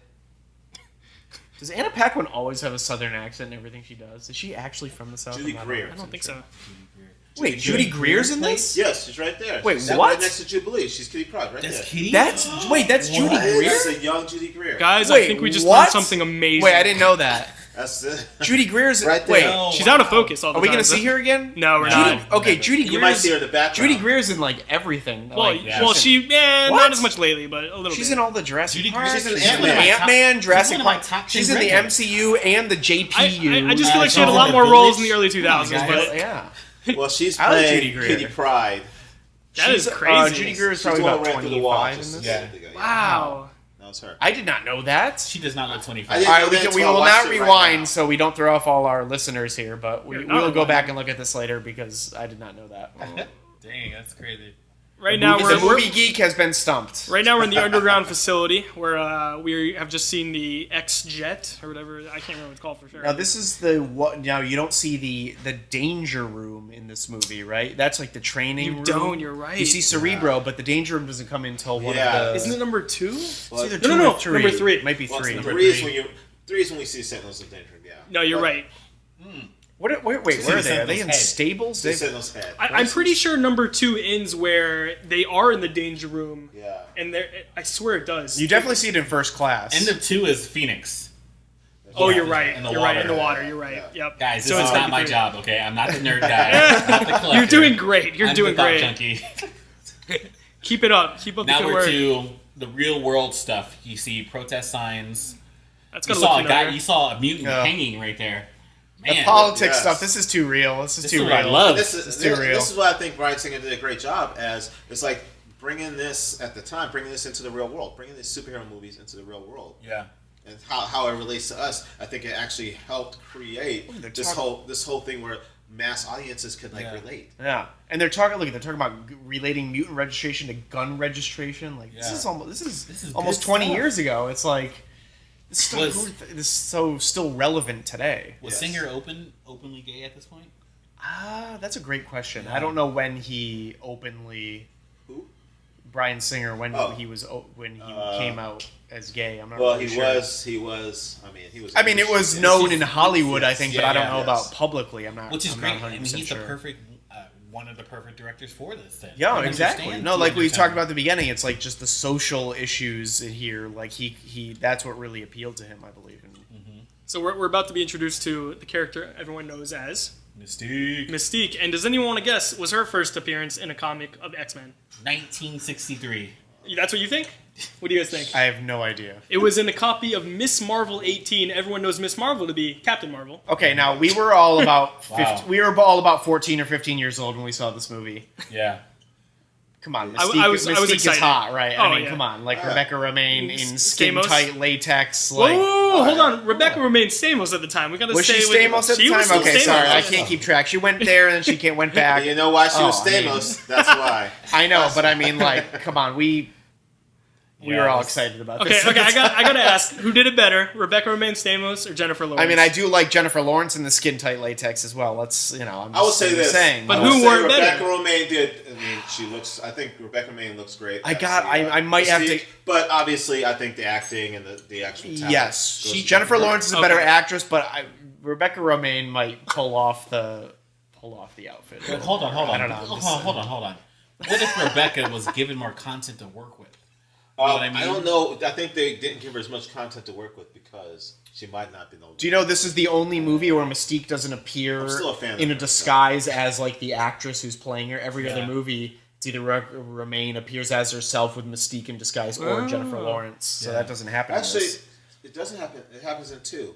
Does Anna Paquin always have a Southern accent in everything she does? Is she actually from the South? Judy I'm not- Greer. I don't think so. Judy Greer. Wait, Judy Greer's in this? Yes, she's right there. Wait, she's what? Right next to Jubilee. She's Kitty Pryde, right That's there. Kitty? That's Judy Greer? That's a young Judy Greer. Guys, Wait, I think we just what? learned something amazing. Wait, I didn't know that. That's it. Judy Greer's Right there. Wait, No. She's out of focus all the are we time. gonna see her again? No, we're No. not. Okay, Judy You might Greer's see her in the background. Judy Greer's in like everything. Well, Like, yeah. well, she What? not as much lately, but a little she's bit. in all the Jurassic Judy Park. Greer's in She's Ant-Man. in Ant-Man, Jurassic one of my Park. top She's 10 in the records. MCU and the JPU. I just feel like she had a she's lot in more The roles in the Village. early 2000s, Oh my but Yeah. Well, she's I like playing Judy Greer. Kitty Pryde. that is She's, crazy. Judy Greer is She's probably the one about who ran through the wall. 25 in Just this. a Yeah. second ago, Wow. That was her. I did not know that. She does not look 25. I didn't All right, know that we until I will watched not it right rewind, now. so we don't throw off all our listeners here. But we You're not will go rewinding. back and look at this later because I did not know that. Dang, that's crazy. Right now the we're movie geek has been stumped. right now we're in the underground facility where we have just seen the X Jet or whatever. I can't remember what it's called for sure. Now this is the what? Now you don't see the danger room in this movie, right? That's like the training room. You don't. You're right. You see Cerebro, but the danger room doesn't come in until one Yeah. of the. Isn't it number 2? It's Well, either No, two no, no, or three. number 3. It might be Well, three. number three is three. when we see Sentinels of Danger. Yeah. No, you're But right. Wait, where are they? Are they in Sentinel's head. stables? The They've- Sentinel's head. I'm pretty sure number 2 ends where they are in the danger room, Yeah. and I swear it does. You definitely see it in First Class. End of 2 is Phoenix. Oh, you're right. In the You're right. In water. the water. You're right. Yeah. Yep. Guys, this So is it's not number my 3. job, okay? I'm not the nerd guy. I'm not the collector. You're doing great. You're I'm doing the thought great. junkie. Keep it up. Keep up the Now good we're work. to the real world stuff. You see protest signs. That's You gonna saw look a guy. familiar. You saw a mutant Yeah. hanging right there. the Man, politics yes. stuff. This is too real. This is This too is real. what I love. This It's is too real. This is what I think Bryan Singer did a great job as. It's like bringing this at the time, bringing this into the real world, bringing these superhero movies into the real world, Yeah. and how it relates to us. I think it actually helped create they're this whole thing where mass audiences could Yeah. relate. Yeah, and they're talking. Look, they're talking about relating mutant registration to gun registration. Like this Yeah. is almost This is almost good 20 stuff. years ago. It's like this is, Was- this is so still relevant today. Yes. Was Singer openly gay at this point? That's a great question. Yeah. I don't know when he openly. Who? Bryan Singer when Oh. he came out as gay. I'm not Well, really he sure. was. He was. I mean, he was. I mean, it was known in Yes, Hollywood, I yes, think, yeah, but I don't yeah, know yes. about publicly. I'm not. Which is I'm great. Not I mean, 100% he's sure. the perfect, one of the perfect directors for this. Then. Yeah, He exactly. understands No, the like we talked undertone. about at the beginning, it's like just the social issues in here. Like he that's what really appealed to him, I believe. And So we're about to be introduced to the character everyone knows as Mystique. Mystique. And does anyone want to guess was her first appearance in a comic of X-Men? 1963. That's what you think? What do you guys think? I have no idea. It was in a copy of Miss Marvel 18. Everyone knows Miss Marvel to be Captain Marvel. Okay, now we were all about Wow. we were all about 14 or 15 years old when we saw this movie. Yeah. Come on, I Mystique, was Mystique is excited. hot, right? Oh, I mean, yeah. come on, like Rebecca Romaine in skin Stamos? tight latex, Whoa, like. hold on. Rebecca remained Stamos at the time. We got to Was stay she with Stamos at the She was time? still Okay, Stamos. sorry, I can't keep track. She went there and then she went back. And you know why she was Oh, I mean- Stamos? That's why. I know, but I mean, like, come on, we Yeah, were all this- excited about Okay, this. okay. I got to ask, who did it better, Rebecca Romaine Stamos or Jennifer Lawrence? I mean, I do like Jennifer Lawrence in the skin tight latex as well. Let's, I'm just I will say this. saying. But I would who say wore it Rebecca better? Romaine did. I mean, she looks. I think Rebecca Romaine looks great. I might have to. But obviously, I think the acting and the actual talent. Yes, goes Jennifer to her. Lawrence is a better Okay. actress, but Rebecca Romaine might pull off the outfit. But hold on. I don't know. Hold on. What if Rebecca was given more content to work with? You know what I mean? I don't know. I think they didn't give her as much content to work with because she might not be known. Do you know this is the only movie where Mystique doesn't appear I'm still a fan of in a her. disguise as like the actress who's playing her? Every other Yeah. movie, it's either Romaine appears as herself with Mystique in disguise or Oh. Jennifer Lawrence. So Yeah. that doesn't happen. in Actually, this. it doesn't happen. It happens in 2.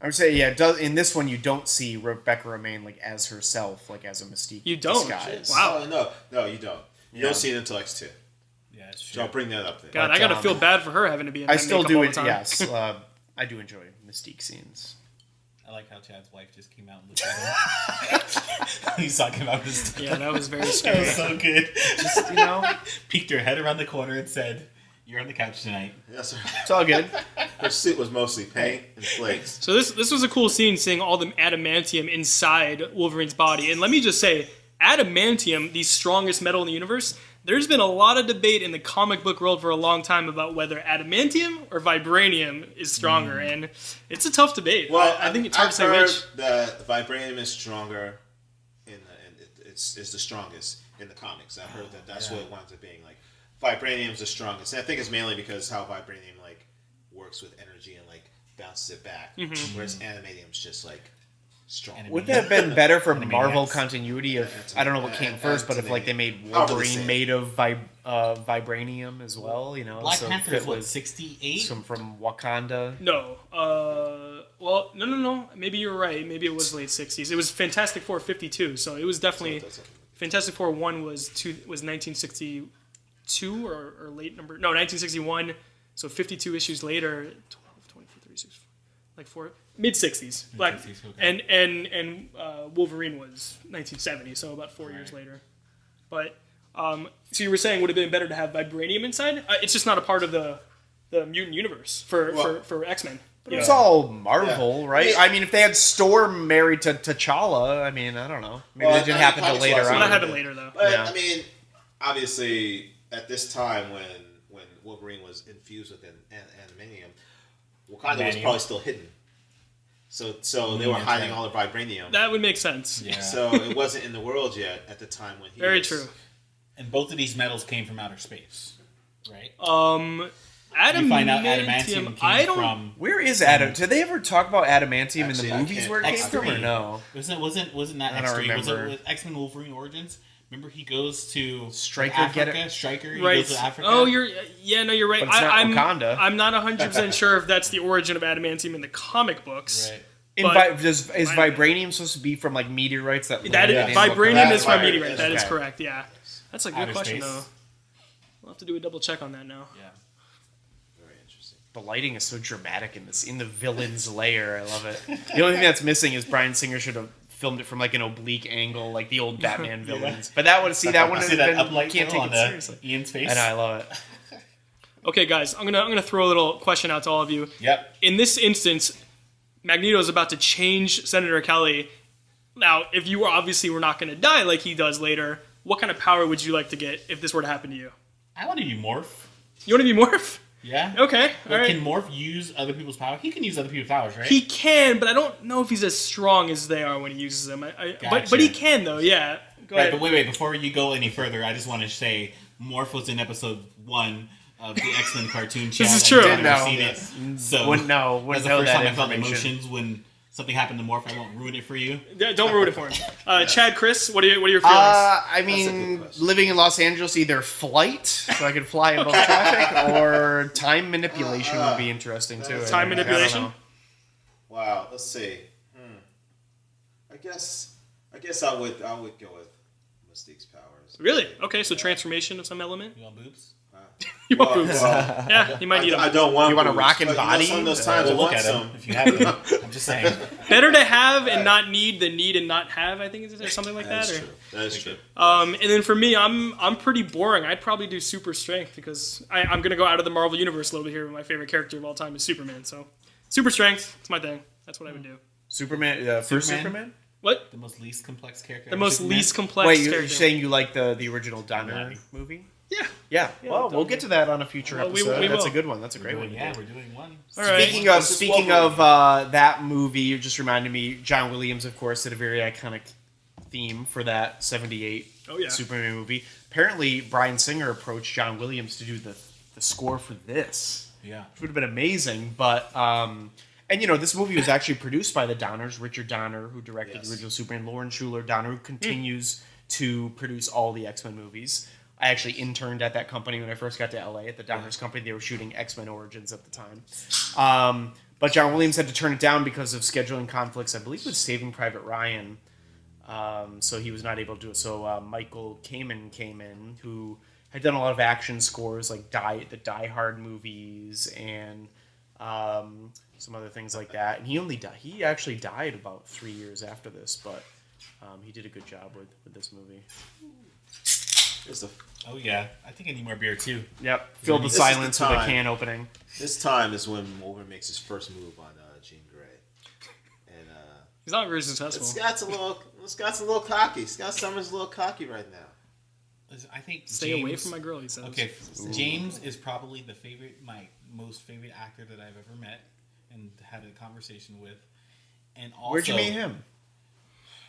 I would say, yeah. It does, in this one, you don't see Rebecca Romaine like as herself, like as a Mystique. You don't? disguise. Wow. No, you don't. You Yeah. don't see it until X2. Yeah, it's So true. I'll bring that up there. God, But, I got to feel bad for her having to be in that I still makeup do all it. the time. Yes, I do enjoy Mystique scenes. I like how Chad's wife just came out and looked at him. He's talking about this. Yeah, that was very That scary. was so good. Just Peeked her head around the corner and said, "You're on the couch tonight." Yes, sir. it's all good. Her suit was mostly paint and flakes. So this was a cool scene, seeing all the adamantium inside Wolverine's body. And let me just say, adamantium, the strongest metal in the universe, there's been a lot of debate in the comic book world for a long time about whether adamantium or vibranium is stronger, and it's a tough debate. Well, I think it's hard I've to say heard which. that vibranium is stronger in is the strongest in the comics. I heard that's what it winds up being. Like, vibranium's the strongest, and I think it's mainly because how vibranium like works with energy and like bounces it back, whereas adamantium's just like strong. Wouldn't that have been better for Marvel continuity if I don't know what came first, but if like they made Wolverine made of vibranium as well, you know? Black so Panther is what, 68? From Wakanda. No. Well, no. Maybe you're right. Maybe it was late 60s. It was Fantastic Four 52, so it was definitely Fantastic Four 1 was 1962 or late number. No, 1961. So 52 issues later, 12, 24, 36, like mid 60s. Black okay. and Wolverine was 1970, so about 4 years later. But so you were saying would have been better to have vibranium inside? It's just not a part of the mutant universe for X-Men. But it's all Marvel, right? I mean, if they had Storm married to T'Challa, I mean, I don't know. Maybe that didn't happen until later on. That happened later, though. But, I mean, obviously, at this time when Wolverine was infused with adamantium, Wakanda was probably still hidden. So they were hiding all the vibranium. That would make sense. Yeah. So it wasn't in the world yet at the time when he Very was... true. And both of these metals came from outer space, right? Adamantium. You find out adamantium came from... Where is Adam? Did they ever talk about adamantium in the movies where it came from, or no? Wasn't that I don't X3? remember. Was it X-Men Wolverine Origins? Remember he goes to Stryker, Africa? get it? Stryker, he Right. goes to Africa. Oh, you're right. But it's not Wakanda. I'm not 100% sure if that's the origin of adamantium in the comic books. Right. Is vibranium supposed to be from like meteorites that vibranium is from meteorite. Yes. That is correct. Yeah, that's a good Outer question space. though. We'll have to do a double check on that now. Yeah. Very interesting. The lighting is so dramatic in the villain's lair. I love it. The only thing that's missing is Bryan Singer should have filmed it from like an oblique angle, like the old Batman villains. But that would that have that been uplight can't take on it seriously. Ian's face. I know, I love it. Okay, guys, I'm gonna throw a little question out to all of you. Yep. In this instance, Magneto is about to change Senator Kelly. Now, if you were not going to die like he does later, what kind of power would you like to get if this were to happen to you? I want to be Morph. You want to be Morph? Yeah. Okay. But all right. can Morph use other people's power? He can use other people's powers, right? He can, but I don't know if he's as strong as they are when he uses them. But he can though. Yeah. Go ahead. But wait. Before you go any further, I just want to say Morph was in episode 1 of the X-Men cartoon channel. This is true. I've never No. seen it. So Wouldn't know that's the first that time I felt information. emotions when something happened to Morph. I won't ruin it for you. Don't ruin it for him. Chad, Chris, what are your feelings? I mean, living in Los Angeles, either flight, so I could fly above traffic, or time manipulation would be interesting too. Time manipulation? I don't know. Wow. Let's see. I guess I would go with Mystique's powers. Really? Okay, so transformation of some element. You want boobs? You want boobs? Yeah, you might need them. I don't want. You want a boobs, rockin' but, body? Some of those times I We'll look want at some. them if you have them. I'm just saying. Better to have and not need than need and not have. I think is there something like that. That's Or? true. That is true. And then for me, I'm pretty boring. I'd probably do super strength because I'm gonna go out of the Marvel universe a little bit here. My favorite character of all time is Superman. So super strength, it's my thing. That's what I would do. Superman, first Superman? What? The most least complex character. The ever, most Superman? least complex Wait, character. you're saying you like the original Donner movie? Yeah. Yeah. Well, Donner. we'll get to that on a future Well, we episode. That's will. a good one. That's a great one. Yeah, we're doing one. All right. Speaking of that movie, you just reminded me. John Williams, of course, did a very iconic theme for that '78 Superman movie. Apparently, Bryan Singer approached John Williams to do the score for this. Yeah. Which would have been amazing, but and this movie was actually produced by the Donners, Richard Donner, who directed the original Superman, Lauren Schuler Donner, who continues to produce all the X-Men movies. I actually interned at that company when I first got to LA at the Donners company. They were shooting X-Men Origins at the time. But John Williams had to turn it down because of scheduling conflicts, I believe with Saving Private Ryan. So he was not able to do it. So Michael Kamen came in, who had done a lot of action scores like the Die Hard movies and some other things like that. And he actually died about 3 years after this, but he did a good job with this movie. Oh yeah, I think I need more beer too. Yep, filled the silence with a can opening. This time is when Wolverine makes his first move on Jean Grey, and he's not very successful. Scott's a little cocky. Scott Summers is a little cocky right now. I think Stay away from my girl, he says. Okay, James is probably my most favorite actor that I've ever met and had a conversation with. And also, where'd you meet him?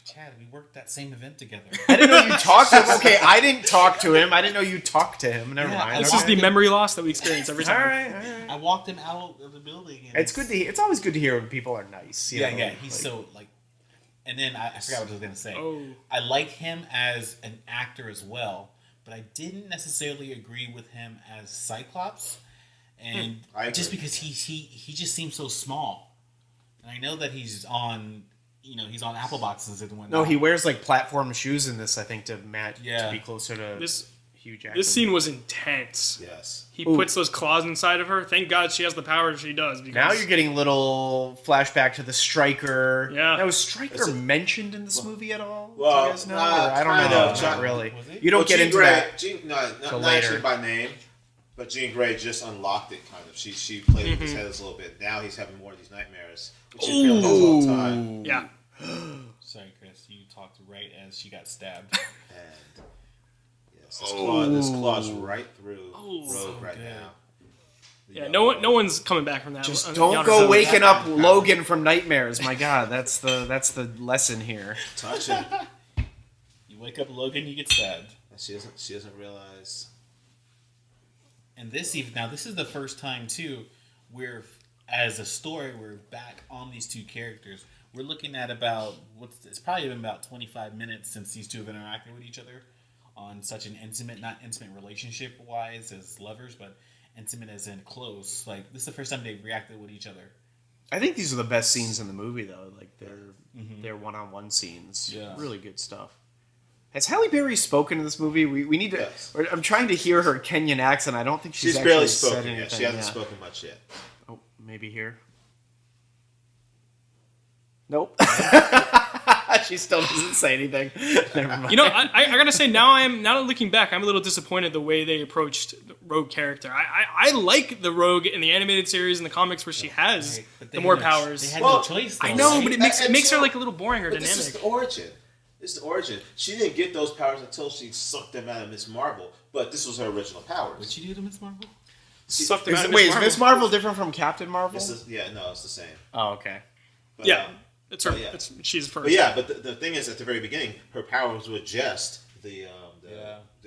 Chad, we worked that same event together. I didn't know you talked to him. Okay, I didn't talk to him. I didn't know you talked to him. Never mind. This is the memory loss that we experience every time. All right. I walked him out of the building. And It's good to. It's always good to hear when people are nice. You know? He's so like. And then I forgot what I was gonna say. Oh. I like him as an actor as well, but I didn't necessarily agree with him as Cyclops, and just because he just seems so small, and I know that he's on. He's on Apple boxes and whatnot. No, he wears like platform shoes in this, I think, to match Yeah. to be closer to This Hugh Jackman. this scene was intense. Yes. He puts those claws inside of her. Thank God she has the power she does. Because Now you're getting a little flashback to the Striker. Yeah. Now, was Stryker mentioned in this movie at all? Well, do you guys know? Or I don't kind know. of. Not really. Was it? You don't get Jean into Grey, that. not later. actually by name, but Jean Grey just unlocked it, kind of. She played with his head a little bit. Now he's having more of these nightmares, which he feels all the time. yeah. Sorry, Chris. You talked right as she got stabbed. And yes, this claw's right through Rogue right good. now. Yeah, no one's coming back from that. Just Yonder don't go Zone. waking up Logan from nightmares. My God, that's the lesson here. Touch it. You wake up Logan, you get stabbed. And she doesn't realize. And this is the first time too, where as a story we're back on these two characters. We're looking at it's probably been about 25 minutes since these two have interacted with each other on such an intimate, not intimate relationship wise as lovers, but intimate as in close. Like this is the first time they've reacted with each other. I think these are the best scenes in the movie, though. Like they're one-on-one scenes. Yeah. Really good stuff. Has Halle Berry spoken in this movie? We need to. Yes. I'm trying to hear her Kenyan accent. I don't think she's She's barely actually said spoken anything. yet. She hasn't yeah. spoken much yet. Oh, maybe here. Nope. She still doesn't say anything. Never mind. I gotta say now looking back, I'm a little disappointed the way they approached the Rogue character. I like the Rogue in the animated series and the comics where she has But the more They powers. had Well, no choice. Though, I know, right? but it makes her like a little boring or But this is dynamic. the origin. This is the origin. She didn't get those powers until she sucked them out of Miss Marvel. But this was her original powers. What'd you do to Miss Marvel? Sucked them out of Wait, Miss is Miss Marvel different from Captain Marvel? It's the same. Oh, okay. But, Yeah, it's her. Oh, yeah. She's first. But yeah, but the thing is, at the very beginning, her powers were just the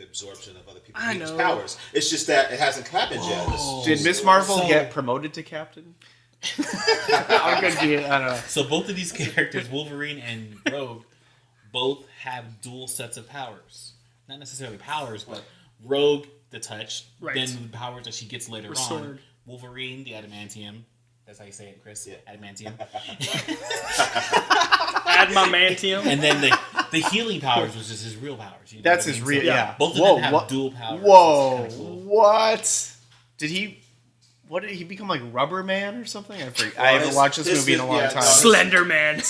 absorption of other I people's know. powers. It's just that it hasn't happened yet. Did Miss Marvel So- get promoted to Captain? I don't know. So both of these characters, Wolverine and Rogue, both have dual sets of powers. Not necessarily powers, but Rogue, the touch, Right. then the powers that she gets later on. Restored. Wolverine, the adamantium. That's how you say it, Chris. Yeah. Adamantium. Adamantium. And then the healing powers was just his real powers. You know That's what I his mean? real. So, Yeah. Both of Whoa, them have what? dual powers. Whoa! It's kinda cool. What? Did he? What did he become, like Rubber Man or something? I haven't watched this movie in a long time. Slender Man. His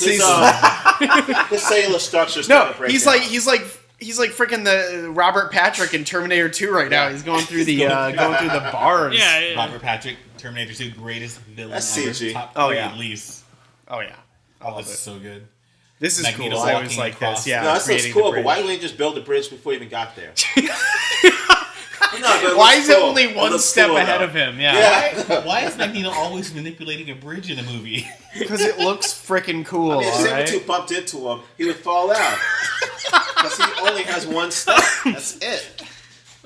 cellular structure's No, gonna break he's down. like freaking the Robert Patrick in Terminator 2 right now. He's going through the bars. Yeah. Robert Patrick, Terminator 2, greatest villain That's ever. CG. Top Oh, three yeah. at least. Oh yeah. Oh, this is so good. This is Magneto cool. I always walking like across. this. Yeah. No, this looks creating the cool, but bridge. why didn't they just build the bridge before he even got there? Why is it only one step ahead of him? Yeah. Why is Magneto always manipulating a bridge in the movie? Because it looks freaking cool. I mean if all Saber 2 right? bumped into him, he would fall out. Because he only has one step. That's it.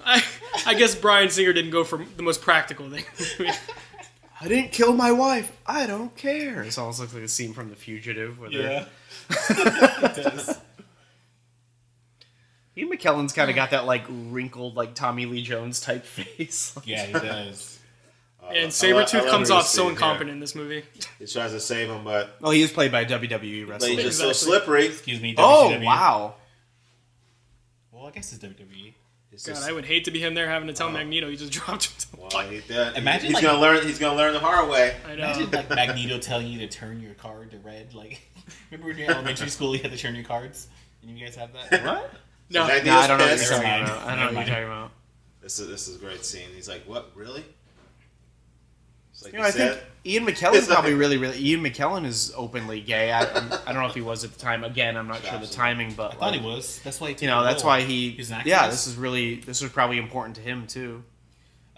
I guess Bryan Singer didn't go for the most practical thing. I didn't kill my wife. I don't care. It almost looks like a scene from The Fugitive. Where they're- It does. Ian McKellen's kind of got that like wrinkled, like Tommy Lee Jones type face. Yeah, he does. And I Sabretooth love comes her off so scene, incompetent in this movie. He tries to save him, but Oh, he is played by a WWE wrestler. he's just so Exactly. slippery. Excuse me, Oh, WCW. wow. Well, I guess it's WWE. It's God, just- I would hate to be him there having to tell Magneto he just dropped him. well, he did. Imagine, he's like- gonna learn. He's gonna learn the hard way. I know. Imagine like Magneto telling you to turn your card to red. Like, remember when you're in elementary school, you had to turn your cards? Any of you guys have that? What? No. Magneto's No, I don't know what pissed. you're talking Never mind. about. I don't know what you're talking about. This is a great scene. He's like, "What? Really?" It's like You know, I think Ian McKellen's probably really. Ian McKellen is openly gay. I don't know if he was at the time. Again, I'm not sure the Absolutely. timing, but I thought he was. That's why he took You know, the that's role. why he. He's an activist. Yeah, this was probably important to him too.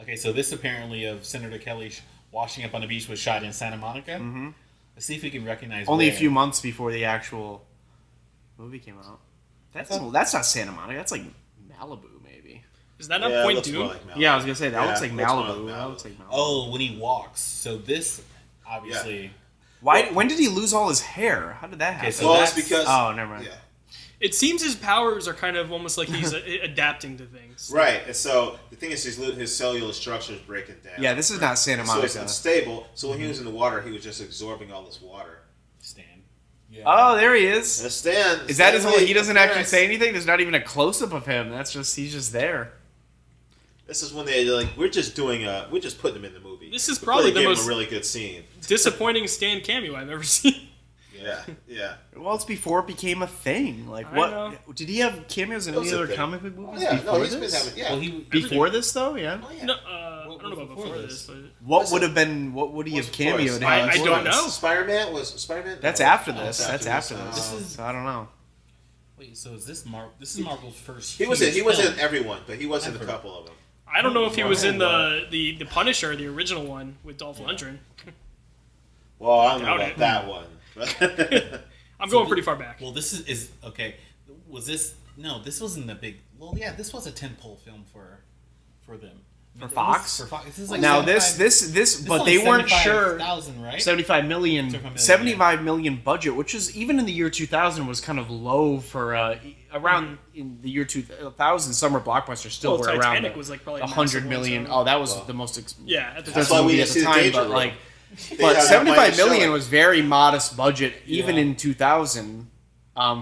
Okay, so this apparently of Senator Kelly washing up on the beach was shot in Santa Monica. Mm-hmm. Let's see if we can recognize. Only a where. few months before the actual movie came out. That's not Santa Monica. That's like Malibu, maybe. Is that not Yeah, it Point looks more Doom? like Malibu. Yeah, I was gonna say that Yeah, looks like looks more Malibu. like That looks like Malibu. Oh, when he walks. So this obviously. When did he lose all his hair? How did that happen? so Well, it's that's- because Oh, never mind. yeah. It seems his powers are kind of almost like he's adapting to things. Right, and so the thing is, his cellular structure is breaking down. Yeah, this is not Santa So it's Monica. unstable. So when he was in the water, he was just absorbing all this water. Stan. Yeah. Oh, there he is. And Stan Is that his Stan whole? Lee He doesn't actually appearance. say anything. There's not even a close up of him. He's just there. This is when they're like, we're just putting him in the movie. This is Before probably they the gave him most- a really good scene. Disappointing Stan cameo I've ever seen. Yeah. Well, it's before it became a thing. Like, I what know. did he have cameos in It was any a other thing. comic book movies Yeah, before no, he's this? been having. Yeah. Well, he Before this, though, yeah. Oh, yeah. No, I don't know about before this, but What Listen. would have been? What would he have What's before cameoed this? in? I don't know. Spider-Man was Spider-Man. That's No, after no, this. it's That's after this. this. This is- So I don't know. Wait, so is this This is Marvel's first. He was huge in film. everyone, but he was in a Ever. couple of them. I don't know if he was in the Punisher, the original one with Dolph Lundgren. Well, I don't know Doubt about it. that one. I'm going pretty far back. Well, this is okay. Was this? No, this wasn't a big. Well, yeah, this was a tentpole film for them. For Fox? For Fox. This is like Now 75 this, but they weren't sure. 75,000, right? 75 million, 75 million budget, which is even in the year 2000 was kind of low for around in the year 2000. Summer blockbusters still Well, were around Titanic the, was like probably the a 100 massive million. one, so- Oh, that was the most Yeah, at the That's expensive why we movie didn't at see the the time. Danger But Room. like, They but had that 75 minus million showing. was very modest budget even Yeah. in 2000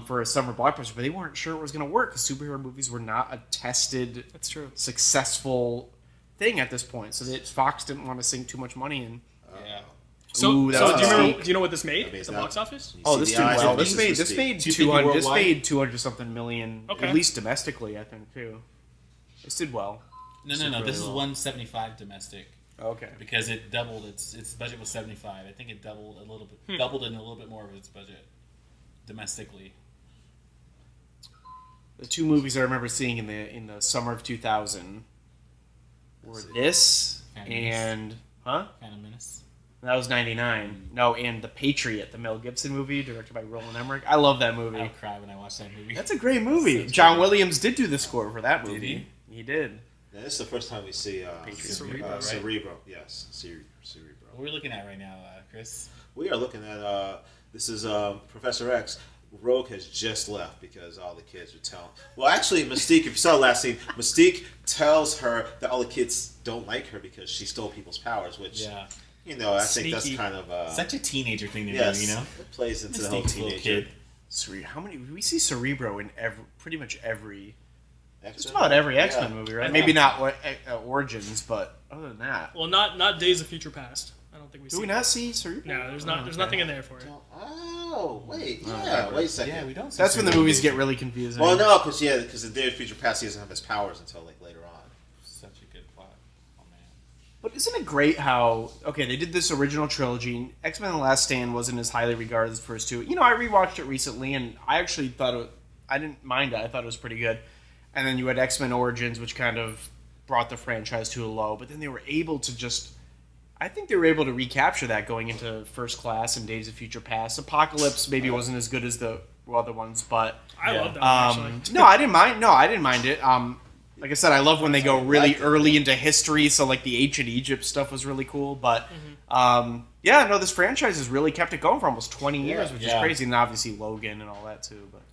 for a summer blockbuster. But they weren't sure it was going to work because superhero movies were not a tested, That's true. successful thing at this point. So that Fox didn't want to sink too much money in. Yeah. So, Ooh, that so was do you a remember? mistake. Do you know what this made I mean, at it's the not- box office? You Oh, see this the did eyes well. of This Jesus made with this Steve. made Do you think 200. This worldwide? made 200 something million, Okay. at least domestically, I think too. This did well. No. Really This is well. 175 domestic Okay. because it doubled. Its budget was 75. I think it doubled a little bit. Doubled in a little bit more of its budget domestically. The two movies I remember seeing in the summer of 2000 were this and Kind of menace. that was 99. No, and The Patriot, the Mel Gibson movie directed by Roland Emmerich. I love that movie. I'll cry when I watch that movie. That's a great movie. Such John good. Williams did do the score for that movie. Did he did. Yeah, this is the first time we see Cerebro, right? Cerebro. Yes, Cerebro. What are we looking at right now, Chris? We are looking at this is Professor X. Rogue has just left because all the kids are telling. Well, actually, Mystique. If you saw the last scene, Mystique tells her that all the kids don't like her because she stole people's powers. Which Yeah. you know, I think that's Sneaky. kind of Such a teenager thing to yes, do, you know? it plays into the whole Mystique's little teenager. kid. How many we see Cerebro in pretty much every X-Men? just about every X-Men Yeah. movie, right? Yeah. Maybe not Origins, but other than that. Well, not Days of Future Past. I don't think we Do see. we not see Cerebro? No, there's Oh, okay. nothing in there for it. Oh, wait, yeah, remember. wait a second. Yeah, we don't. That's when the movies get really confusing. Well, no, because the Day of Future Past, he doesn't have his powers until like later on. Such a good plot. Oh man. But isn't it great how they did this original trilogy? And X-Men: The Last Stand wasn't as highly regarded as the first two. You know, I rewatched it recently, and I actually thought I didn't mind it. I thought it was pretty good. And then you had X-Men Origins, which kind of brought the franchise to a low. But then they were able to I think they were able to recapture that going into First Class and Days of Future Past. Apocalypse maybe wasn't as good as the other ones, but I love that one, actually. no, I didn't mind. No, I didn't mind it. Like I said, I love when they go really early into history. So like the ancient Egypt stuff was really cool. But yeah, no, this franchise has really kept it going for almost 20 years, which is Yeah. crazy. And obviously Logan and all that too. But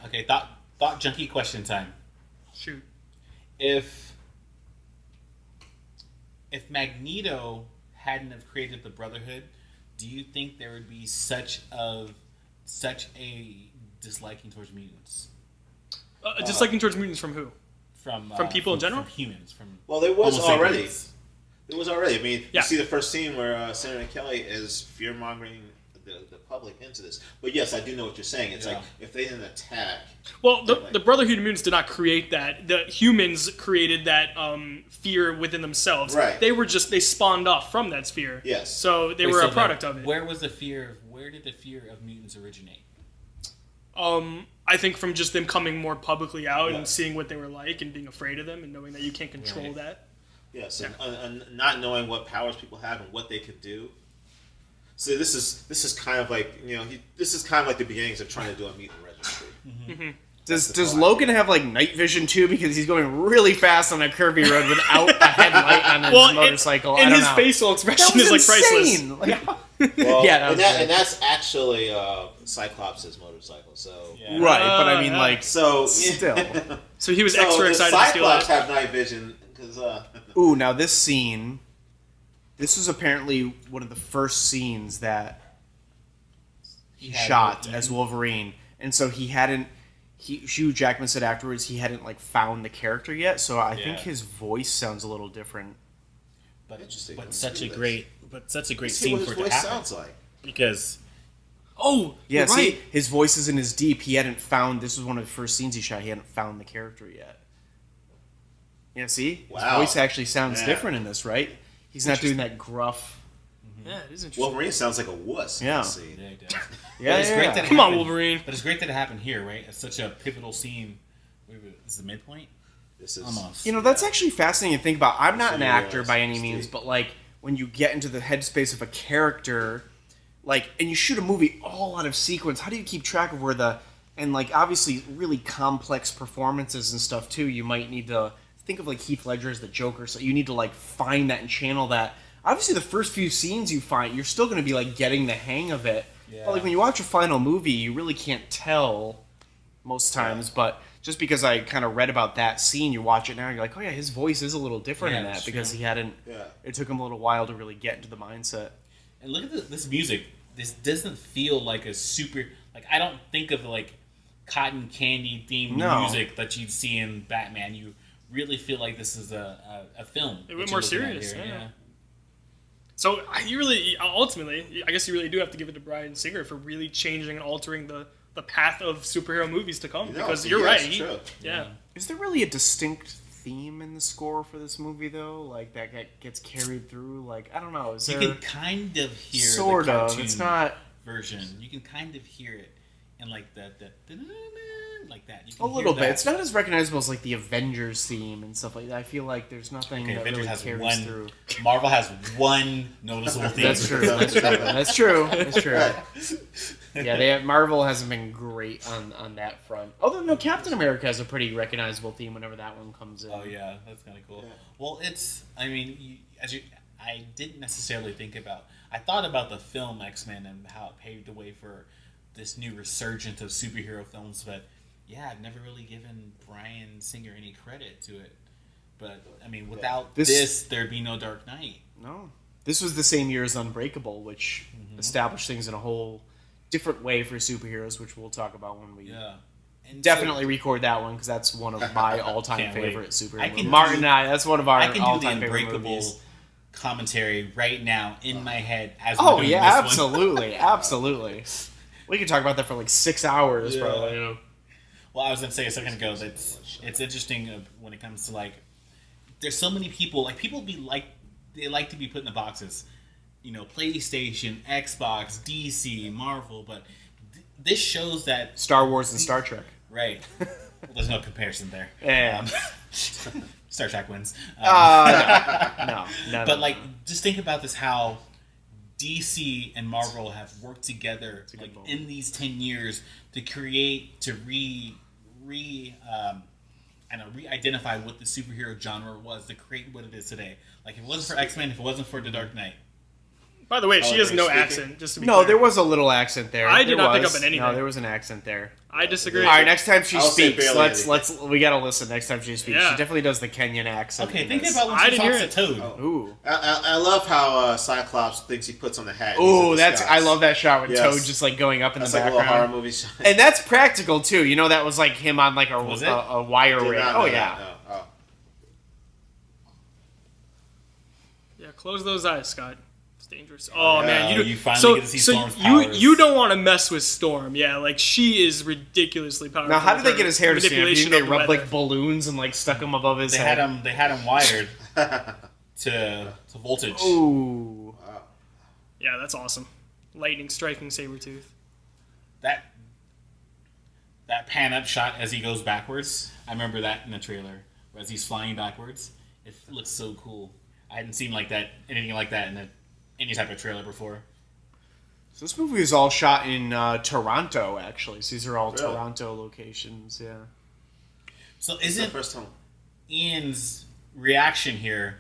Okay, thought junkie question time. Shoot. If Magneto hadn't have created the Brotherhood, do you think there would be such a disliking towards mutants Disliking towards mutants from who? from people in general? from humans, from Well, there was Homo already. sapiens? It was already. I mean, Yeah. you see the first scene where Senator Kelly is fear mongering the public into this. But yes, I do know what you're saying. It's Yeah. like if they didn't attack. Well, the Brotherhood of Mutants did not create that. The humans created that fear within themselves. Right. They spawned off from that fear. Yes. So they Wait, were so a product of it. Where did the fear of mutants originate? I think from just them coming more publicly out Yeah. and seeing what they were like and being afraid of them and knowing that you can't control Right. that. Yes, and not knowing what powers people have and what they could do. So this is kind of like this is kind of like the beginnings of trying to do a mutant registry. Does Logan have like night vision too? Because he's going really fast on a curvy road without a headlight on his motorcycle. And I don't his know. facial expression is like priceless. Well, Yeah, and that's actually Cyclops' motorcycle. So Right, but I mean, like, so still. So he was extra excited to steal Cyclops that. have night vision because Ooh, now this scene. This was apparently one of the first scenes that he shot as Wolverine, and so he hadn't. Hugh Jackman said afterwards he hadn't like found the character yet, so I think his voice sounds a little different. But Interesting. but such a great see scene what for his it to voice happen sounds like. because Oh, Yeah, you're see, right. his voice isn't as deep. He hadn't found. This was one of the first scenes he shot. He hadn't found the character yet. Yeah, see, his Wow. voice actually sounds Yeah. different in this, right? He's not doing that gruff. Yeah, it is interesting. Wolverine sounds like a wuss. Yeah. In this scene. yeah, he does. Yeah, But it's great that it Come on, happened- Wolverine. But it's great that it happened here, right? It's such a pivotal scene. This is the midpoint, This is almost. You know, that's actually fascinating to think about. I'm not an Yeah, actor it's by any means, deep. but like when you get into the headspace of a character, like, and you shoot a movie all out of sequence, how do you keep track of where and like obviously really complex performances and stuff too, you might need to think of like Heath Ledger as the Joker, so you need to like find that and channel that. Obviously the first few scenes you find, you're still going to be like getting the hang of it. Yeah. But like when you watch a final movie, you really can't tell most times, but just because I kind of read about that scene, you watch it now, and you're like, oh yeah, his voice is a little different in Yeah, that it's because true. he hadn't. Yeah. It took him a little while to really get into the mindset. And look at this music. This doesn't feel like a super. Like I don't think of like cotton candy themed No. music that you'd see in Batman. You really feel like this is a film. It went that more you're looking at serious, here, yeah. So you really, ultimately, I guess you really do have to give it to Bryan Singer for really changing and altering the path of superhero movies to come. You know, Because yeah, you're right. it's true. Yeah. Is there really a distinct theme in the score for this movie though? Like that gets carried through? Like I don't know. Is You there can kind of hear sort the of? cartoon It's not version. You can kind of hear it, and like that like that. You can a little hear bit. that. It's not as recognizable as like the Avengers theme and stuff like that. I feel like there's nothing Okay, that Avengers really has carries one. through. Marvel has one noticeable theme. That's true. That's true. That's true. That's true. Yeah, Marvel hasn't been great on that front. Although no, Captain America has a pretty recognizable theme whenever that one comes in. Oh yeah, that's kind of cool. Well, it's. I mean, I didn't necessarily think about. I thought about the film X-Men and how it paved the way for this new resurgence of superhero films, but yeah, I've never really given Bryan Singer any credit to it. But I mean, without this there'd be no Dark Knight. No, this was the same year as Unbreakable, which established things in a whole different way for superheroes, which we'll talk about when we And definitely record that one because that's one of my all-time Can't wait. favorite superhero I can movies. Martin do- and I, that's one of our I can do the all-time favorite Unbreakable movies. commentary right now in my head as Oh we're doing yeah, this one. absolutely, absolutely. We could talk about that for like 6 hours, Yeah. probably. You know. Well, I was gonna say a second ago that it's interesting when it comes to like, there's so many people they like to be put in the boxes, you know, PlayStation, Xbox, DC, Marvel, but this shows that Star Wars and Star Trek. right. Well, there's no comparison there. Yeah. Star Trek wins. No. But like, just think about this: how DC and Marvel have worked together, a good like moment. in these 10 years, to create, to re-identify what the superhero genre was, to create what it is today. Like, if it wasn't for X-Men, if it wasn't for The Dark Knight, By the way, she has no speaking. accent, just to be No, clear. there was a little accent there. I did There not pick was. up on anything. No, there was an accent there. I disagree. All right, next time she I'll say speaks, barely we gotta listen next time she speaks. Yeah. She definitely does the Kenyan accent. okay, in think this. about when I she didn't talks hear to it. Toad. Ooh. I love how Cyclops thinks he puts on the hat. Ooh, He's in that's disguise. I love that shot with Yes. Toad just like going up in That's the like a little horror background. movie shot. And that's practical too. You know that was like him on like Was it? a wire Did rig. not Oh know yeah. that, no. Oh. Yeah, close those eyes, Scott. It's dangerous. Oh Yeah, man, you finally get to see Storm's powers. you don't want to mess with Storm. Yeah, like she is ridilolically powerful. Now, how did with they her get his hair to stand up? Do you manipulation think of they the rubbed weather. like balloons and like stuck him above his They head? had him wired to voltage. Ooh. Yeah, that's awesome. Lightning striking Sabretooth. That pan up shot as he goes backwards. I remember that in the trailer, as he's flying backwards. It looks so cool. I hadn't seen anything like that in any type of trailer before. So this movie was all shot in Toronto, actually. So these are all Really? Toronto locations, yeah. So It's the isn't first time. Ian's reaction here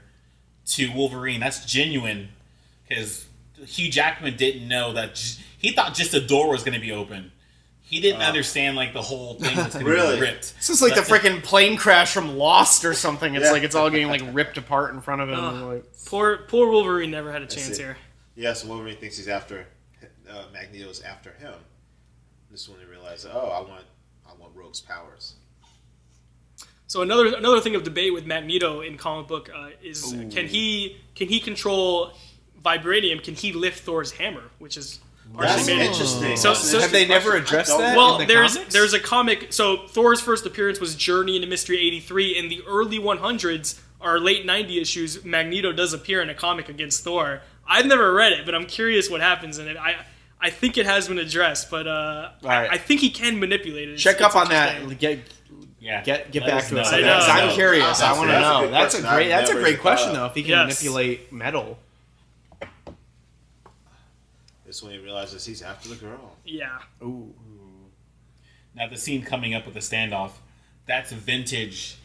to Wolverine, that's genuine, because Hugh Jackman didn't know that. He thought just the door was going to be open. He didn't understand like the whole thing was going to Really? be ripped. This is like the freaking plane crash from Lost or something. It's Yeah. like it's all getting like ripped apart in front of him. Oh. Like, Poor Wolverine never had a chance it. here. Yes, Wolverine thinks he's after Magneto's after him. This is when he realizes, oh, I want Rogue's powers. So another thing of debate with Magneto in comic book is can he control vibranium? Can he lift Thor's hammer? Which is That's partially made interesting. So- That's an so- have they interesting never question. addressed I don't that? know. Well, in the comics? there's a comic. So Thor's first appearance was Journey into Mystery '83. In the early 100s or late '90 issues, Magneto does appear in a comic against Thor. I've never read it, but I'm curious what happens in it. I think it has been addressed, but right. I think he can manipulate it. check It's up on interesting. that. Get Let back us to us know. on I that. 'cause know. I'm curious. That's I want to a know. good That's a question. great. That's a I've great never- question though. If he can Yes. manipulate metal. This is when he realizes he's after the girl. Yeah. Ooh. Now the scene coming up with the standoff, that's a vintage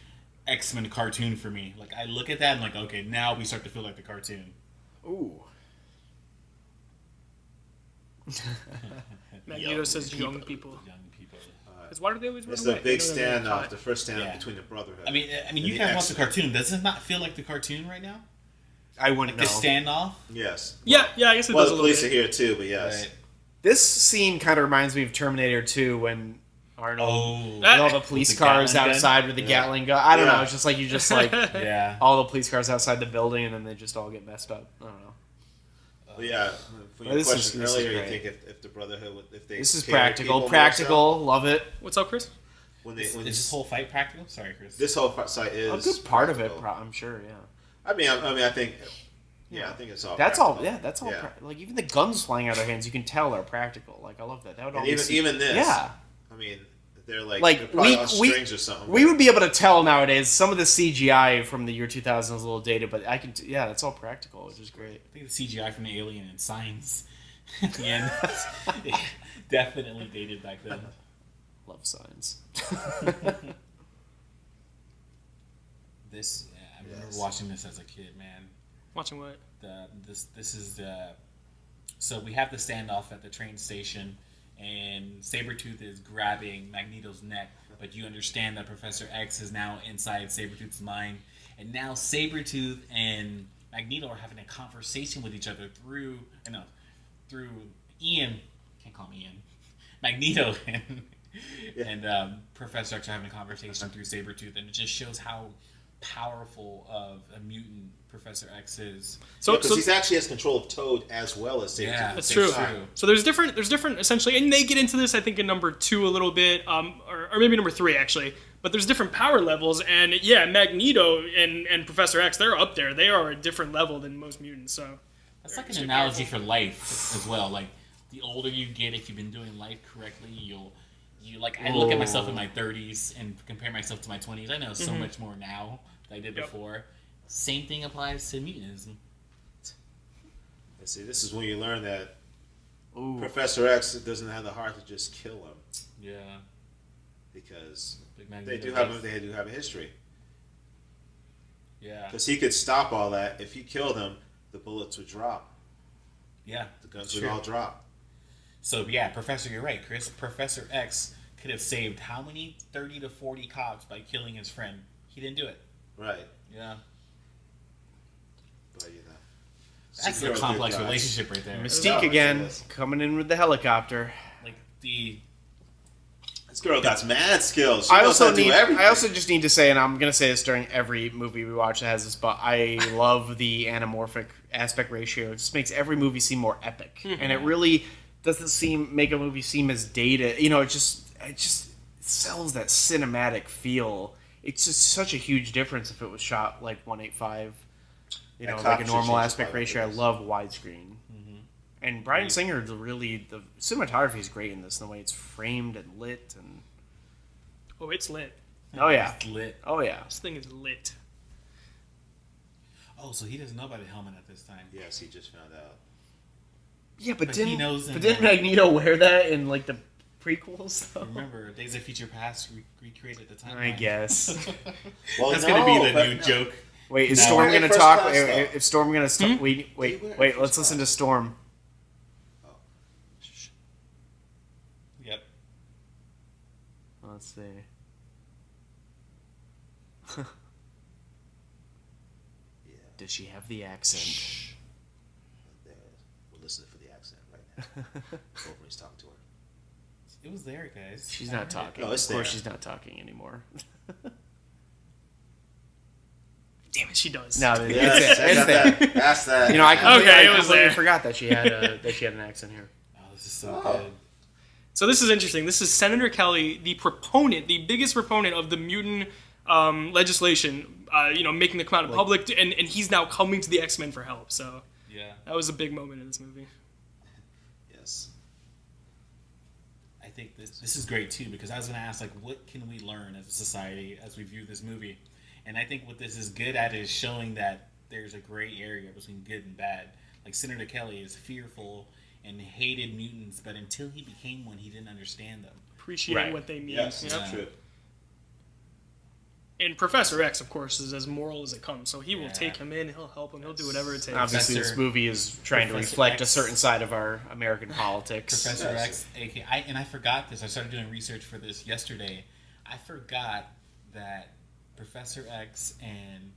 X-Men cartoon for me. Like I look at that and like, okay, now we start to feel like the cartoon. Ooh. Magneto says young people. Young people. Because why do they always run It's away? the big They know they're gonna standoff, cut. the first standoff Yeah. between the Brotherhood. I mean, and you the guys watch the X-Men. cartoon. Does it not feel like the cartoon right now? I wouldn't The know. standoff. Yes. Yeah, I guess it Well, does the a little police are bit. here too, but yes. Right. This scene kind of reminds me of Terminator 2 when Arnold. Oh, With all the police With the cars Gatling gun? outside with the Yeah. Gatling gun. I don't Yeah. know. It's just like you just like yeah. all the police cars outside the building and then they just all get messed up. I don't know. But yeah, for your This is- question this is earlier, you great. think if the Brotherhood, if they This is carry practical. people more Practical. Love it. What's up, Chris? so, when they Is when this whole fight practical? Sorry, Chris. this whole site is A good part of it, practical. I'm sure. Yeah. I mean, I think, yeah, I think it's all. That's all. practical. Yeah, that's all. Yeah. Like even the guns flying out of their hands, you can tell are practical. Like I love that. That would And always even this. Yeah. I mean, they're they're Like probably we on strings or something. we would be able to tell nowadays. Some of the CGI from the year 2000 is a little dated, but I can. Yeah, that's all practical, which is great. I think the CGI from the Alien and Signs at the end definitely dated back then. Love signs. This I remember Yes. watching this as a kid, man. Watching what? This is the so we have the standoff at the train station, and Sabretooth is grabbing Magneto's neck, but you understand that Professor X is now inside Sabretooth's mind, and now Sabretooth and Magneto are having a conversation with each other through Ian. Can't call him Ian. Magneto and Professor X are having a conversation through Sabretooth, and it just shows how powerful of a mutant Professor X is. So, Because so he actually has control of Toad as well as Sabretooth. Yeah, at the that's same true. time. So there's different essentially, and they get into this I think in number 2 a little bit, or maybe number 3 actually. But there's different power levels, and yeah, Magneto and Professor X, they're up there. They are a different level than most mutants. So That's like an analogy for life as well. Like the older you get, if you've been doing life correctly, you like. I look at myself in my 30s and compare myself to my 20s. I know so much more now than I did Yep. before. Same thing applies to mutantism. And see, this is when you learn that Ooh. Professor X doesn't have the heart to just kill him Yeah, because Big they Magneto do have does. a history. Yeah, Because he could stop all that. If he killed him, the bullets would drop. yeah. The guns Sure. would all drop. So yeah, Professor, you're right, Chris. Professor X could have saved how many 30 to 40 cops by killing his friend. He didn't do it. Right. Yeah, But, you know. that's a superhero complex good guys. relationship right there. Mystique again, coming in with the helicopter. Like the This girl got mad skills. She I knows how also to do need. everything. I also just need to say, and I'm gonna say this during every movie we watch that has this, but I love the anamorphic aspect ratio. It just makes every movie seem more epic, and it really doesn't make a movie seem as dated. You know, it just sells that cinematic feel. It's just such a huge difference if it was shot like 1:8:5. You know, That like a cop should normal change aspect the ratio. I color. love widescreen. And Bryan Singer, the cinematography is great in this. And the way it's framed and lit, and oh, it's lit. oh yeah, It's lit. oh yeah. This thing is lit. Oh, so he doesn't know about a helmet at this time. Yes, he just found out. Yeah, but he knows. didn't Magneto wear that in like the prequels? Though? Remember, Days of Future Past recreated the time. I guess. Well, That's no, going to be the but new no. joke. Wait, is No. Storm Wear gonna first talk? class, though. If Storm gonna stop? Wait. Let's listen to Storm. Yep. Let's see. Yeah. Does she have the accent? There. We'll listen for the accent right now. Wolverine's talking to her. It was there, guys. She's not talking. No, it's of course, there. she's not talking anymore. Damn it, she does. No, Yes, it's there. That's that. You know, I Okay, it was completely there. forgot that she had an accent here. Oh, this is so good. So this is interesting. This is Senator Kelly, the biggest proponent of the mutant legislation, making it come out in public, and he's now coming to the X-Men for help. So Yeah. that was a big moment in this movie. Yes. I think this is great too, because I was going to ask, like, what can we learn as a society as we view this movie? And I think what this is good at is showing that there's a gray area between good and bad. Like, Senator Kelly is fearful and hated mutants, but until he became one, he didn't understand them. Appreciate Right. what they mean. Yes, Yep. that's true. And Professor X, of course, is as moral as it comes. So he will Yeah. take him in. He'll help him. He'll do whatever it takes. Obviously, this movie is trying to Professor reflect a X. certain side of our American politics. Professor Yes. X, and I forgot this. I started doing research for this yesterday. I forgot that Professor X and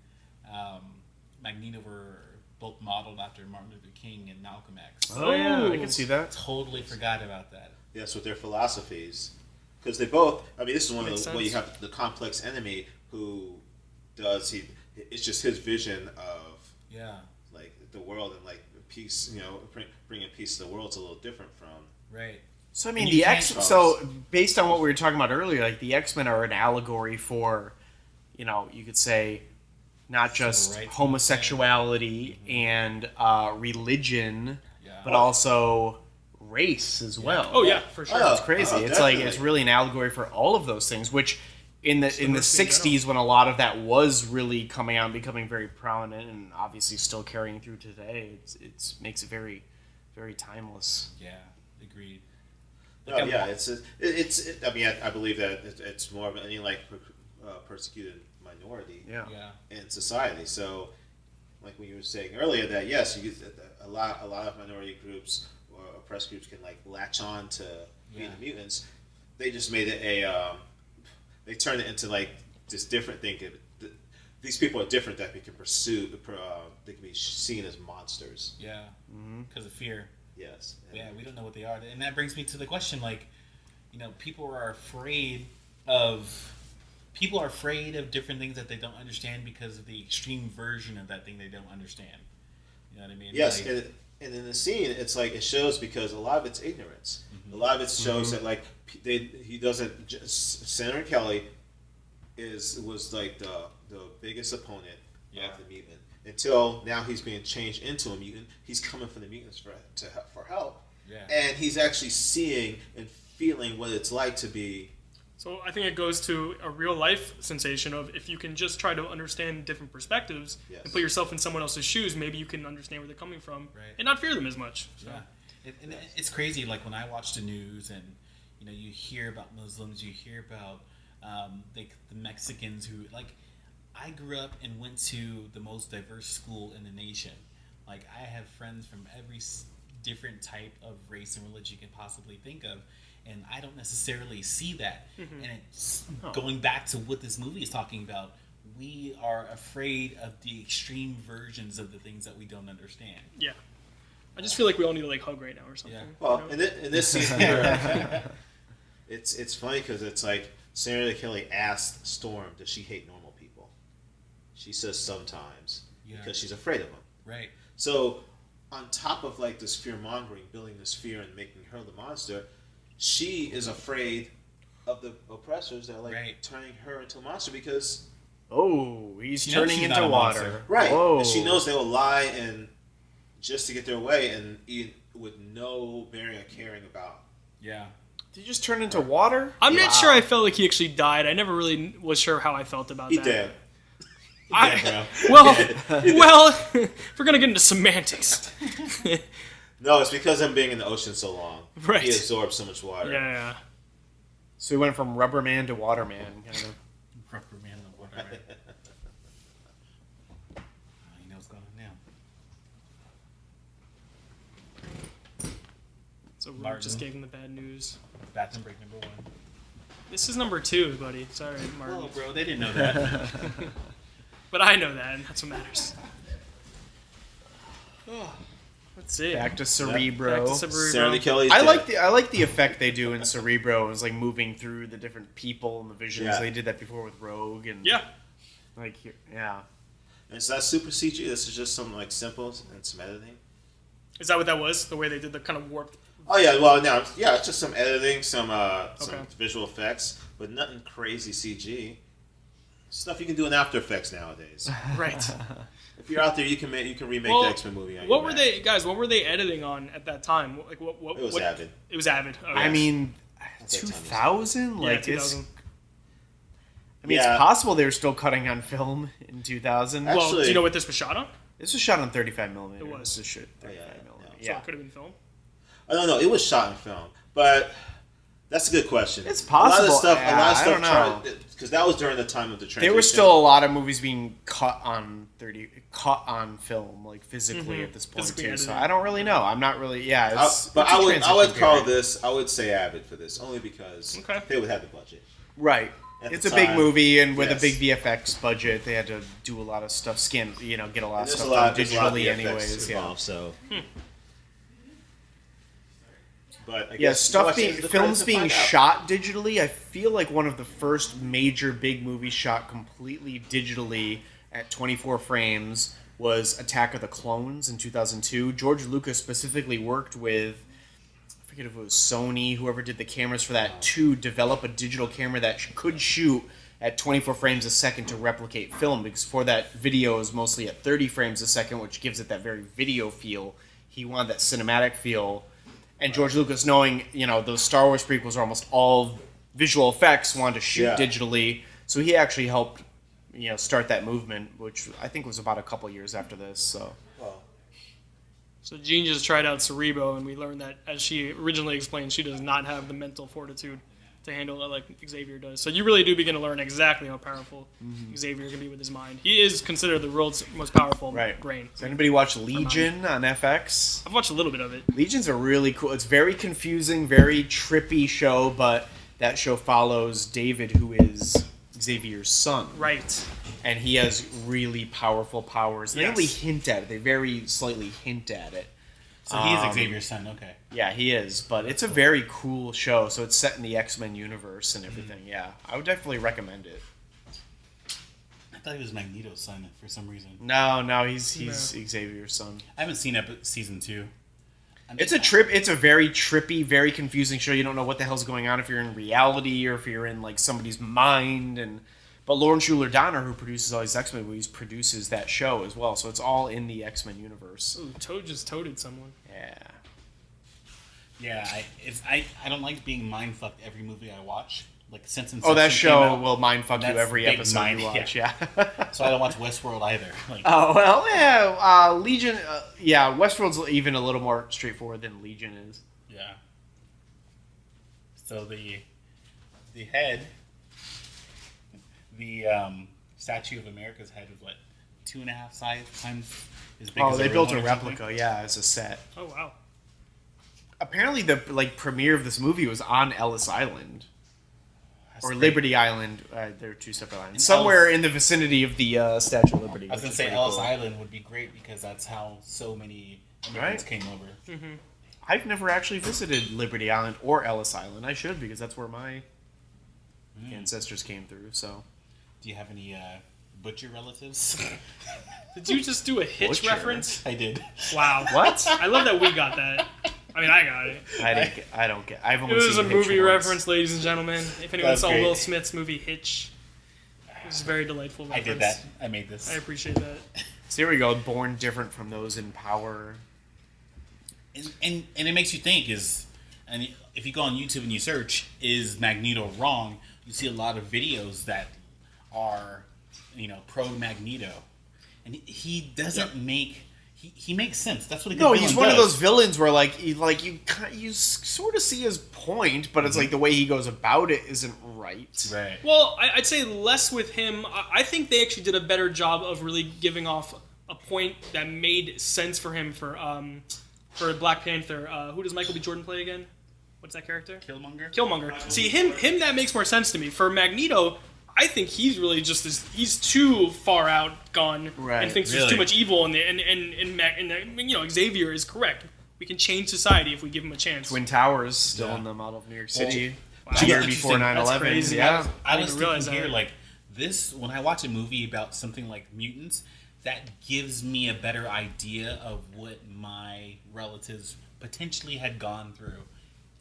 Magneto were both modeled after Martin Luther King and Malcolm X. Oh yeah, I can see that. Totally forgot about that. Yes, with their philosophies, because they both. I mean, this is one of Makes the where you sense. have the complex enemy who does he. It's just his vision of Yeah, like the world and like peace. Bringing peace to the world's a little different from. right. So I mean, And you the can't X. trust. So based on what we were talking about earlier, like the X-Men are an allegory for, you could say, not just rights homosexuality and religion, Yeah. but also race as well. Oh yeah, for sure. Oh, It's crazy. oh, It's like definitely. it's really an allegory for all of those things, which in the diversity in '60s when a lot of that was really coming out and becoming very prominent, and obviously still carrying through today, it's makes it very, very timeless. Yeah, agreed. Oh yeah, it's. I mean, I believe that it's more of any like persecuted minority Yeah. Yeah, in society. So, like when you were saying earlier, that yes, you a lot of minority groups or oppressed groups can like latch on to being the mutants. They just made it they turned it into like this different thing. These people are different that we can pursue. They can be seen as monsters. yeah, because of fear. Yes. Yeah, we don't know what they are, and that brings me to the question: like, people are afraid of different things that they don't understand because of the extreme version of that thing they don't understand. You know what I mean? Yes, Like, and in the scene, it's like it shows because a lot of it's ignorance. A lot of it shows that like he doesn't. Senator Kelly was like the biggest opponent Yeah. of the mutant until now he's being changed into a mutant. He's coming for the mutants for help, Yeah. and he's actually seeing and feeling what it's like to be. So I think it goes to a real life sensation of if you can just try to understand different perspectives Yes. and put yourself in someone else's shoes, maybe you can understand where they're coming from Right. and not fear them as much. So. Yeah, it's crazy. Like when I watch the news, and you hear about Muslims, you hear about the Mexicans who like. I grew up and went to the most diverse school in the nation. Like I have friends from every different type of race and religion you can possibly think of, and I don't necessarily see that. And it's going back to what this movie is talking about. We are afraid of the extreme versions of the things that we don't understand. Yeah. I just feel like we all need to like hug right now or something. Yeah. Well, you know? in this scene here, it's funny because it's like Senator Kelly asked Storm, does she hate normal people? She says sometimes Yeah. because she's afraid of them. Right. So on top of like this fear mongering, building this fear and making her the monster, she is afraid of the oppressors that are like Right. turning her into a monster because Oh, he's She knows turning she's not into a water. monster. right, Whoa. and she knows they will lie and just to get their way and eat with no bearing or caring about. Yeah. Did he just turn into water? I'm not sure I felt like he actually died. I never really was sure how I felt about He that. did. Well, if we're gonna get into semantics. No, it's because I'm being in the ocean so long. Right. He absorbs so much water. Yeah. So we went from Rubber Man to Waterman, kind of. Rubber Man, the water. You know what's going on now. So we Martin. just gave him the bad news. Bathroom break number 1. This is number 2, buddy. Sorry, Martin. Oh, bro, they didn't know that. But I know that, and that's what matters. Let's see. Back to Cerebro. Sarah Lee Kelly. I like the effect they do in Cerebro. It's like moving through the different people and the visions. Yeah. They did that before with Rogue and Yeah. like yeah. And it's not super CG. This is just some like simple and some editing. Is that what that was? The way they did the kind of warped. Oh yeah, well now it's just some editing, some Okay. visual effects, but nothing crazy CG. Stuff you can do in After Effects nowadays. Right. If you're out there, you can remake Well, the X-Men movie. On What your were Mac. they, guys? What were they editing on at that time? Like what? It was Avid. It was Avid. Okay. I mean, At that time, 2000. yeah, Like 2000. it's Yeah. possible they were still cutting on film in 2000. Actually- Well, do you know what this was shot on? This was shot on 35 millimeter. It was. This is shit. Oh, yeah, 35 millimeter. yeah. So Yeah. it could have been film. I don't know. It was shot in film, but that's a good question. It's possible. A lot of stuff. Yeah, I don't know. Because that was during the time of the transition. There were still a lot of movies being cut on film, like physically at this point Physically too. So edited. I don't really know. I'm not really. Yeah, I it's, but it's a I would transition call period. this. I would say Avid for this only because Okay. they would have the budget. Right. At It's the a big time, movie, and with yes. a big VFX budget, they had to do a lot of stuff, get a lot of There's stuff a lot, done there's a lot of digitally, VFX anyways. Yeah. involved, so. But I Yeah, guess stuff watch being the films credits and being find out. shot digitally. I feel like one of the first major big movies shot completely digitally at 24 frames was Attack of the Clones in 2002. George Lucas specifically worked with, I forget if it was Sony, whoever did the cameras for that, to develop a digital camera that could shoot at 24 frames a second to replicate film, because for that video is mostly at 30 frames a second, which gives it that very video feel. He wanted that cinematic feel. And George Lucas, knowing, those Star Wars prequels are almost all visual effects, wanted to shoot Yeah. digitally. So he actually helped, start that movement, which I think was about a couple years after this. So Well, So Jean just tried out Cerebro, and we learned that, as she originally explained, she does not have the mental fortitude to handle it like Xavier does. So you really do begin to learn exactly how powerful Xavier can be with his mind. He is considered the world's most powerful brain. Does anybody watch Legion on FX? I've watched a little bit of it. Legion's a really cool. It's very confusing, very trippy show, but that show follows David, who is Xavier's son. Right. And he has really powerful powers. They Yes. only hint at it. They very slightly hint at it. So he is Xavier's son, okay. Yeah, he is. But it's a very cool show. So it's set in the X-Men universe and everything. Yeah, I would definitely recommend it. I thought he was Magneto's son for some reason. No, he's Xavier's son. I haven't seen season 2. It's a trip. It's a very trippy, very confusing show. You don't know what the hell's going on if you're in reality or if you're in like somebody's mind. But Lauren Schuler Donner, who produces all these X-Men movies, produces that show as well. So it's all in the X-Men universe. Ooh, Toad just toaded someone. Yeah. Yeah, I don't like being mind fucked every movie I watch. Like since Inception Oh, that came show out, will mindfuck you that's every big episode mind, you watch. yeah. Yeah. So I don't watch Westworld either. Like, Oh well, yeah. Legion. Yeah, Westworld's even a little more straightforward than Legion is. yeah. So the head, the Statue of America's head was what, 2.5 times as big as Oh, the they real built one a or something? replica. Yeah, as a set. Oh, wow. Apparently, the premiere of this movie was on Ellis Island. That's Or great. Liberty Island. They're two separate islands. And Somewhere Ellis- in the vicinity of the Statue of Liberty. I was which gonna is say pretty Ellis cool. Island would be great because that's how so many immigrants Right. came over. I've never actually visited Liberty Island or Ellis Island. I should, because that's where my ancestors came through. So Do you have any butcher relatives? Did you just do a Hitch Butcher. reference? I did. Wow. What? I love that we got that. I mean, I got it. I don't get. I've It only was a seen Hitch movie once. reference, ladies and gentlemen. If anyone That's saw great. Will Smith's movie Hitch, it was a very delightful I reference. did that. I made this. I appreciate that. So here we go. Born different from those in power. And it makes you think and if you go on YouTube and you search, is Magneto wrong? You see a lot of videos that are, pro Magneto, and he he makes sense. That's what a good No, villain he's one of does. those villains where you sort of see his point, but it's like the way he goes about it isn't right. Right. Well, I'd say less with him. I think they actually did a better job of really giving off a point that made sense for him for Black Panther. Who does Michael B. Jordan play again? What's that character? Killmonger. See, him that makes more sense to me. For Magneto, I think he's really he's too far out gone and thinks there's too much evil and Xavier is correct. We can change society if we give him a chance. Twin Towers still in the model of New York City. Wow. The year That's before interesting. 9/11. crazy. Yeah. I was realize thinking here, that. like, this, when I watch a movie about something like mutants, that gives me a better idea of what my relatives potentially had gone through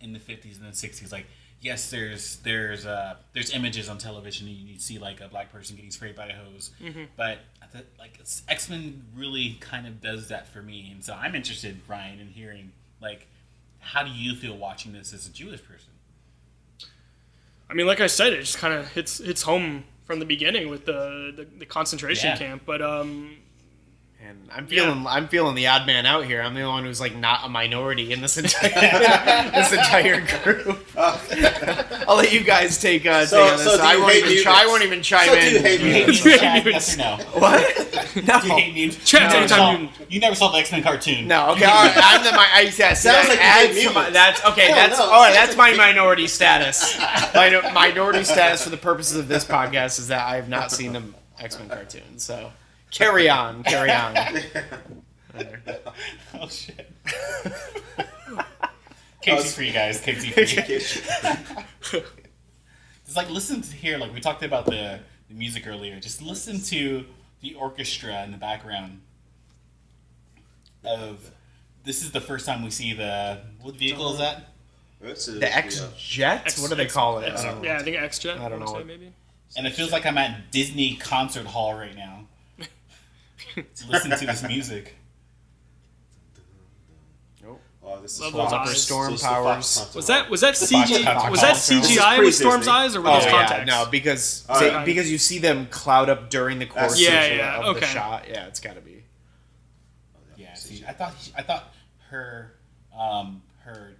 in the 50s and the 60s. Like, yes, there's images on television and you see, like, a black person getting sprayed by a hose. Mm-hmm. But, like, X-Men really kind of does that for me. And so I'm interested, Ryan, in hearing, like, how do you feel watching this as a Jewish person? I mean, like I said, it just kind of hits home from the beginning with the concentration camp. But And I'm feeling the odd man out here. I'm the only one who's like not a minority in this entire group. I'll let you guys take on this. I won't even chime in. Do you hate mutants? Yes or no? What? No. Do you hate mutants? Chad, You never saw the X-Men cartoon. No, okay, all right, I'm yes, Sounds like you add hate some- mutants. that's okay. No, That's no, all right. sounds That's like my minority status. My minority status for the purposes of this podcast is that I have not seen the X-Men cartoon. So carry on. Oh shit. KT for you guys. KT for you. It's like, listen to here. Like, we talked about the music earlier. Just listen to the orchestra in the background of. This is the first time we see what vehicle is that? The X-Jet? What do they call it? I think X-Jet. I don't know. Maybe. And it feels like I'm at Disney concert hall right now. To listen to this music. Oh, this is Love Fox. those eyes. Storm So it's the powers. Fox Was that Fox CG? Fox Was that Fox. This is CGI with pre-Disney. Storm's eyes or with Oh those yeah, contacts? no, because Alright. because you see them cloud up during the course Yeah, of the okay. shot. Yeah, it's got to be. Yeah, see, I thought her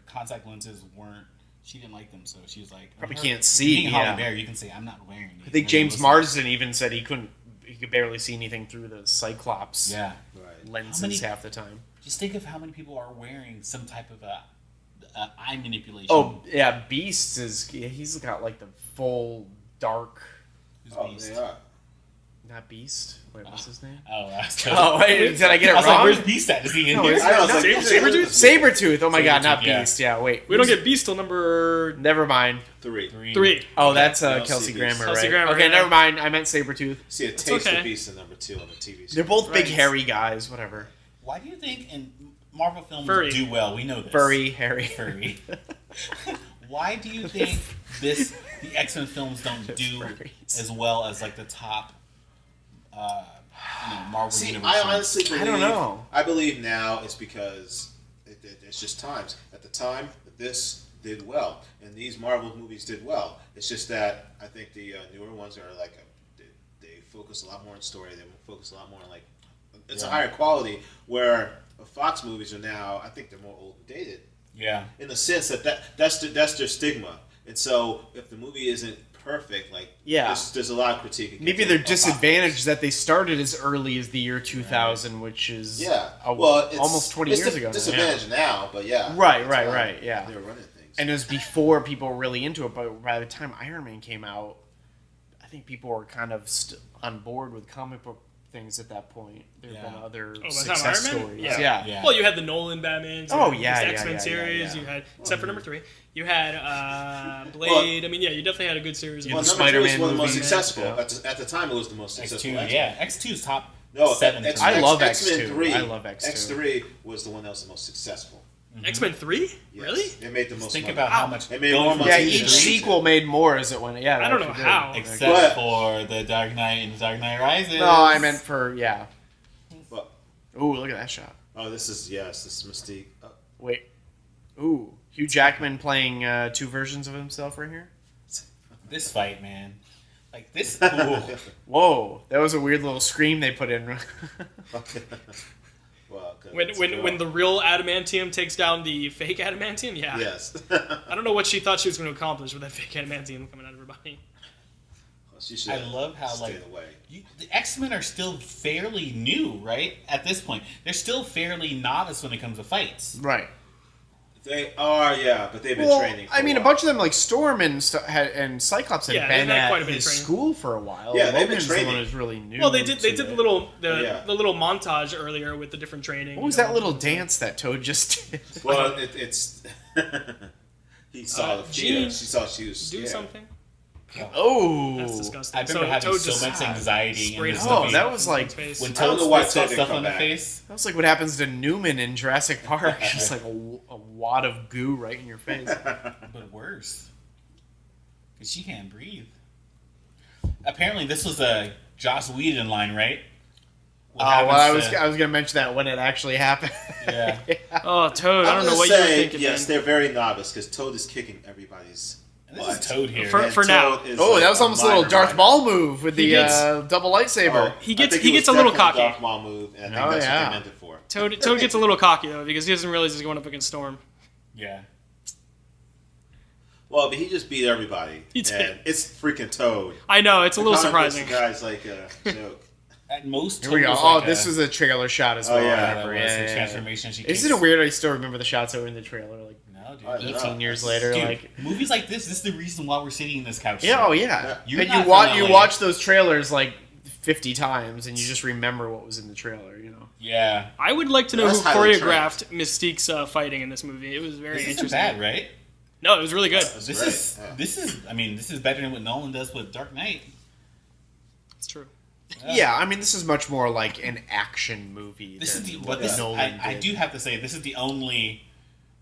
contact lenses weren't. She didn't like them, so she was like, Probably her- can't see, Being Holly yeah. Berry, you can say I'm not wearing these. I think And James listen. Marsden even said he could barely see anything through the Cyclops Yeah, Right. lenses How many- half the time. just think of how many people are wearing some type of eye manipulation. Oh yeah, Beast he's got like the full dark. Who's Oh, Beast? they are. Not Beast. Wait, what's his name? Oh, Oh, wait, did I get it I was wrong? like, where's Beast at? Is he in No, here? it's- I was no, like, Sabretooth? Sabretooth. Oh my god, not Sabretooth, yeah. Beast. Yeah, wait. We don't get Beast till number Never mind. 3. 3. Oh, that's I don't Kelsey see Grammer, Beast. right? Kelsey Grammer, okay, yeah. never mind. I meant Sabretooth. See a taste okay. of Beast in number 2 on the TV. They're both big, Right. hairy guys. Whatever. Why do you think in Marvel films Furry. do well? We know this. Furry, hairy. Furry. Why do you think the X-Men films don't do Furries. as well as like the top Marvel See, Universe I films? honestly believe. I don't know. I believe now it's because it's just times. At the time, this did well, and these Marvel movies did well. It's just that I think the newer ones are like they focus a lot more on story. They focus a lot more on like it's a higher quality. Where Fox movies are now, I think they're more old and dated. Yeah. In the sense that's their stigma, and so if the movie isn't perfect, like Yeah. there's a lot of critique. against Maybe it. they're disadvantaged that they started as early as the year 2000, which is it's, almost 20 it's years ago. now. Disadvantage now, but yeah, Right, at the right, time, right, yeah. They were running things. And it was before people were really into it, but by the time Iron Man came out, I think people were kind of on board with comic book things at that point. There have been other by the time success Iron Man? stories. Yeah. Yeah. Well, you had the Nolan Batman. Oh, you yeah, had yeah, the X-Men yeah, series. yeah. You had, except for number 3, you had Blade. I mean, yeah, you definitely had a good series. Well, the number 2 was Spider-Man one of the most movies, successful. yeah. At the time, it was the most successful. X2, yeah. X2's top No, 7. X, for me. I love X-Men X2. 3. I love X2. X3 was the one that was the most successful. X-Men 3? Yes. Really? It made the most Think money. about how much. It made going more from money. Yeah, Two each to three. sequel made more as it went. Yeah, I don't know actually how. did. Except But- for the Dark Knight and the Dark Knight Rises. No, I meant for yeah. But, Ooh, look at that shot. this is Mystique. Wait. Ooh, Hugh Jackman playing 2 versions of himself right here. This fight, man. Like this. Ooh. Whoa, that was a weird little scream they put in. Well, When the real adamantium takes down the fake adamantium, yeah. Yes. I don't know what she thought she was going to accomplish with that fake adamantium coming out of her body. I love how the X-Men are still fairly new, right? At this point, they're still fairly novice when it comes to fights. Right. They are, yeah, but they've been training. For I mean, a a bunch of them, like Storm and Cyclops, had been they've had at quite a bit of his training. school for a while. Yeah, they've been Logan's training. the one who's really new. Well, they did the little little Yeah. montage earlier with the different training. What was that little dance that Toad just did? Well, it's he saw the fear. Gene, She saw she was do scared. something. Oh, That's disgusting. I remember having Toad so just much anxiety in sprayed this his Oh, movie. that was like face. When I don't Toad know why spits that Toad didn't stuff come on the back. face. that was like what happens to Newman in Jurassic Park. Just like a wad of goo right in your face. But worse. Because she can't breathe. Apparently, this was a Joss Whedon line, right? What Oh well, happens I was gonna mention that when it actually happened. Yeah. Oh, Toad! I I'm don't know gonna what you were say, thinking. yes, man. they're very novice because Toad is kicking everybody's And this butt. is Toad here. For And now. Toad is Oh, like that was almost a little minor Darth minor. Maul move with He the gets- double lightsaber. Oh, He I gets- think he it was gets a little definitely cocky. Darth Maul move, and I think Oh, that's what yeah. they meant it for. Toad gets a little cocky though because he doesn't realize he's going up against Storm. Yeah. Well, but he just beat everybody. He did. And it's freaking Toad. I know it's a little Comic books, surprising. The guy's like a joke. At most, Here we Toad go. was Oh, like this is a trailer shot as well. yeah, I that remember. was Yeah, the yeah, yeah. transformation. She Isn't it weird I still remember the shots that were in the trailer? Like No, dude. I don't know. 18 years later, Dude, like movies like this is the reason why we're sitting in this couch. yeah, oh seat. yeah. You're And not you from LA. watch those trailers like 50 times, and you just remember what was in the trailer. You know. Yeah. I would like to know That's who highly choreographed Mystique's fighting in this movie. It was very This isn't interesting. bad, right? No, it was really good. That's This great, is yeah. this is. I mean, this is better than what Nolan does with Dark Knight. It's true. Yeah, I mean, this is much more like an action movie. This is than the. what But this, Nolan I did. do have to say, this is the only.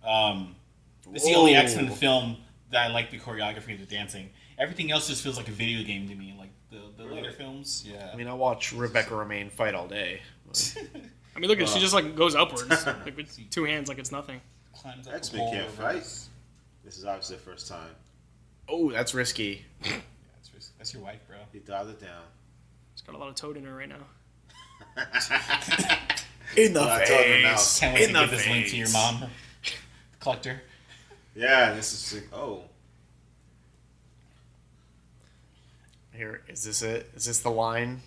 This is the only Whoa. X-Men film that I like the choreography, the dancing. Everything else just feels like a video game to me. Like the later films. Yeah. I mean, I'll watch Rebecca Romaine fight all day. But- I mean, look at she just like goes upwards like with two hands like it's nothing. Climbs up X-Men the pole, can't reverse. fight. This is obviously the first time. oh, that's risky. Yeah, that's your wife, bro. He dialed it down. It's got a lot of Toad in her right now. In the Well, I told her now. Can't wait In to the give this link to your mom. Collector. Yeah, this is like, Here, is this it? Is this the line?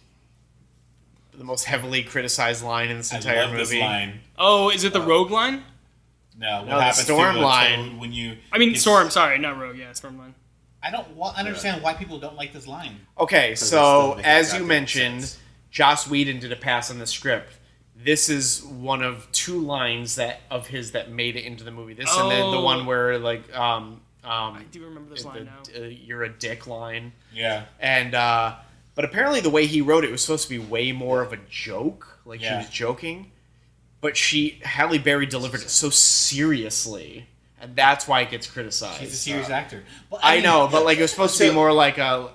The most heavily criticized line in this I entire love movie. this line. Oh, is it the Rogue line? No, what No, the happens Storm to a line. Toad when you? I mean, it's- Storm. Sorry, not Rogue. Yeah, Storm line. I don't understand why people don't like this line. Okay, this so doesn't make as you goddamn mentioned, sense. Joss Whedon did a pass on the script. This is one of two lines that of his that made it into the movie. This and then the Oh. one where like I do remember this line now. you're a dick line. Yeah. And but apparently the way he wrote it was supposed to be way more of a joke, like she Yeah. was joking. But Halle Berry delivered it so seriously, and that's why it gets criticized. He's a serious actor. Well, I mean, know, but like it was supposed to be more like a.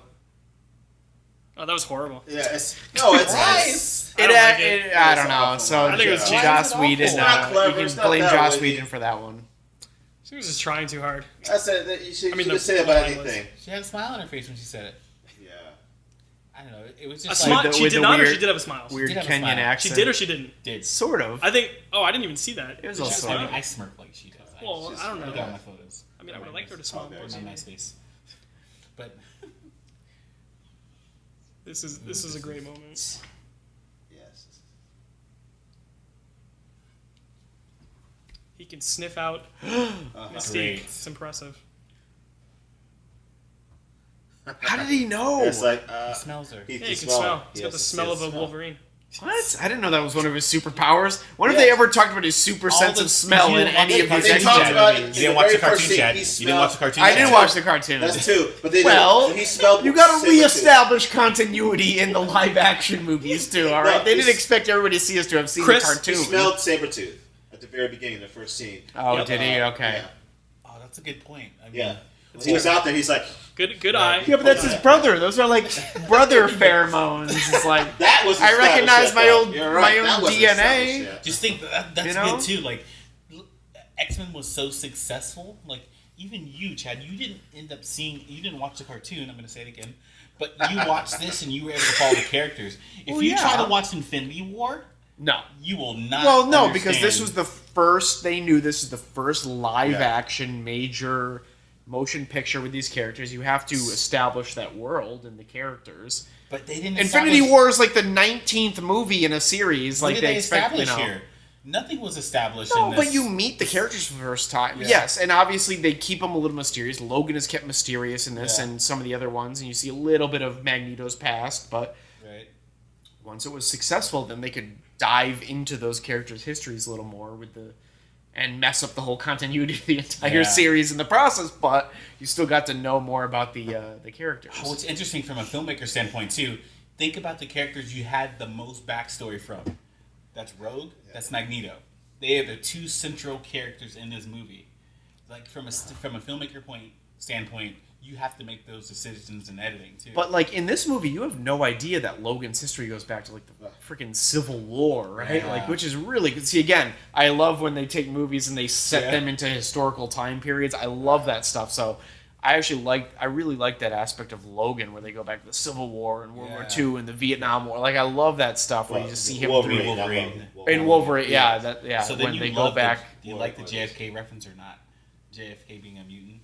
Oh, that was horrible. yeah, it's no, it's Nice. I don't like it. I don't It's know. awful. So I think it was cheap. Joss Why is it Whedon. awful? It's not clever, You it's can not blame that Joss witty. Whedon for that one. She was just trying too hard. I said that you should, I mean, you the should say about line was- anything. She had a smile on her face when she said it. Yeah. I don't know. It was A just smile. like the- She with did the not, or weird- she did have a smile. Weird did have a Kenyan smile. accent. She did or she didn't. did. Sort of. I think. Oh, I didn't even see that. It was Did she also- smile? I smirk like she does. Well, I don't Look know. at my photos. I mean, I would have liked her to smile more. On my MySpace. But This is a great moment. Yes. He can sniff out Mystique. Great. It's impressive. How did he know? It's like he smells her. he Yeah, you can smell. smell. He He's got has the to smell of see a the Wolverine. What? I didn't know that was one of his superpowers. When have Yeah. they ever talked about his super sense the- of smell you in didn't any watch of the his They cartoon, talked X-Men about Chad. it. movies? You didn't watch the very first cartoon, scene, Chad. he You didn't smelled- watch the cartoon. I Chad. didn't watch the cartoon. That's two. But they Well, he smelled. You gotta Sabretooth. reestablish continuity in the live action movies too, alright? No, They didn't he's- expect everybody to see us to have seen Chris, the He cartoon. smelled Sabretooth at the very beginning, the first scene. Oh, Yep. did he? Okay. Yeah. Oh, that's a good point. I mean, Yeah. He was out there. He's like, Good eye. Yeah, but that's his brother. Those are like brother pheromones. It's like that was. I recognize established, my yeah. old- You're my right, own that was DNA. established, yeah. Just think that's You know? good too. Like X-Men was so successful. Like even you, Chad, you didn't end up seeing. You didn't watch the cartoon. I'm going to say it again. But you watched this and you were able to follow the characters. If Well, you try yeah. to watch Infinity War, No. You will not. Well, no, understand. because this was the first. They knew this was the first live Yeah. action major motion picture with these characters. You have to establish that world and the characters. But they didn't. Infinity establish- War is like the 19th movie in a series. What Like did they they expect, establish you know. here? Nothing was established. No, in this. but you meet the characters for the first time. Yeah. Yes, and obviously they keep them a little mysterious. Logan is kept mysterious in this, Yeah. and some of the other ones, and you see a little bit of Magneto's past. But Right. once it was successful, then they could dive into those characters' histories a little more and mess up the whole continuity of the entire Yeah. series in the process. But you still got to know more about the characters. Well, it's interesting from a filmmaker standpoint too. Think about the characters you had the most backstory from. That's Rogue. That's Magneto. They are the two central characters in this movie. Like from a filmmaker standpoint, you have to make those decisions in editing too. But like in this movie, you have no idea that Logan's history goes back to like the freaking Civil War, right? Yeah. Like, which is really good. See, again, I love when they take movies and they set Yeah. them into historical time periods. I love that stuff. So I really like that aspect of Logan where they go back to the Civil War and World War Yeah. II and the Vietnam War. Like, I love that stuff where you just see him Wolverine, through. not Wolverine. Logan. And Wolverine, yeah, so then when you they go love back. Do you like the JFK reference or not? JFK being a mutant.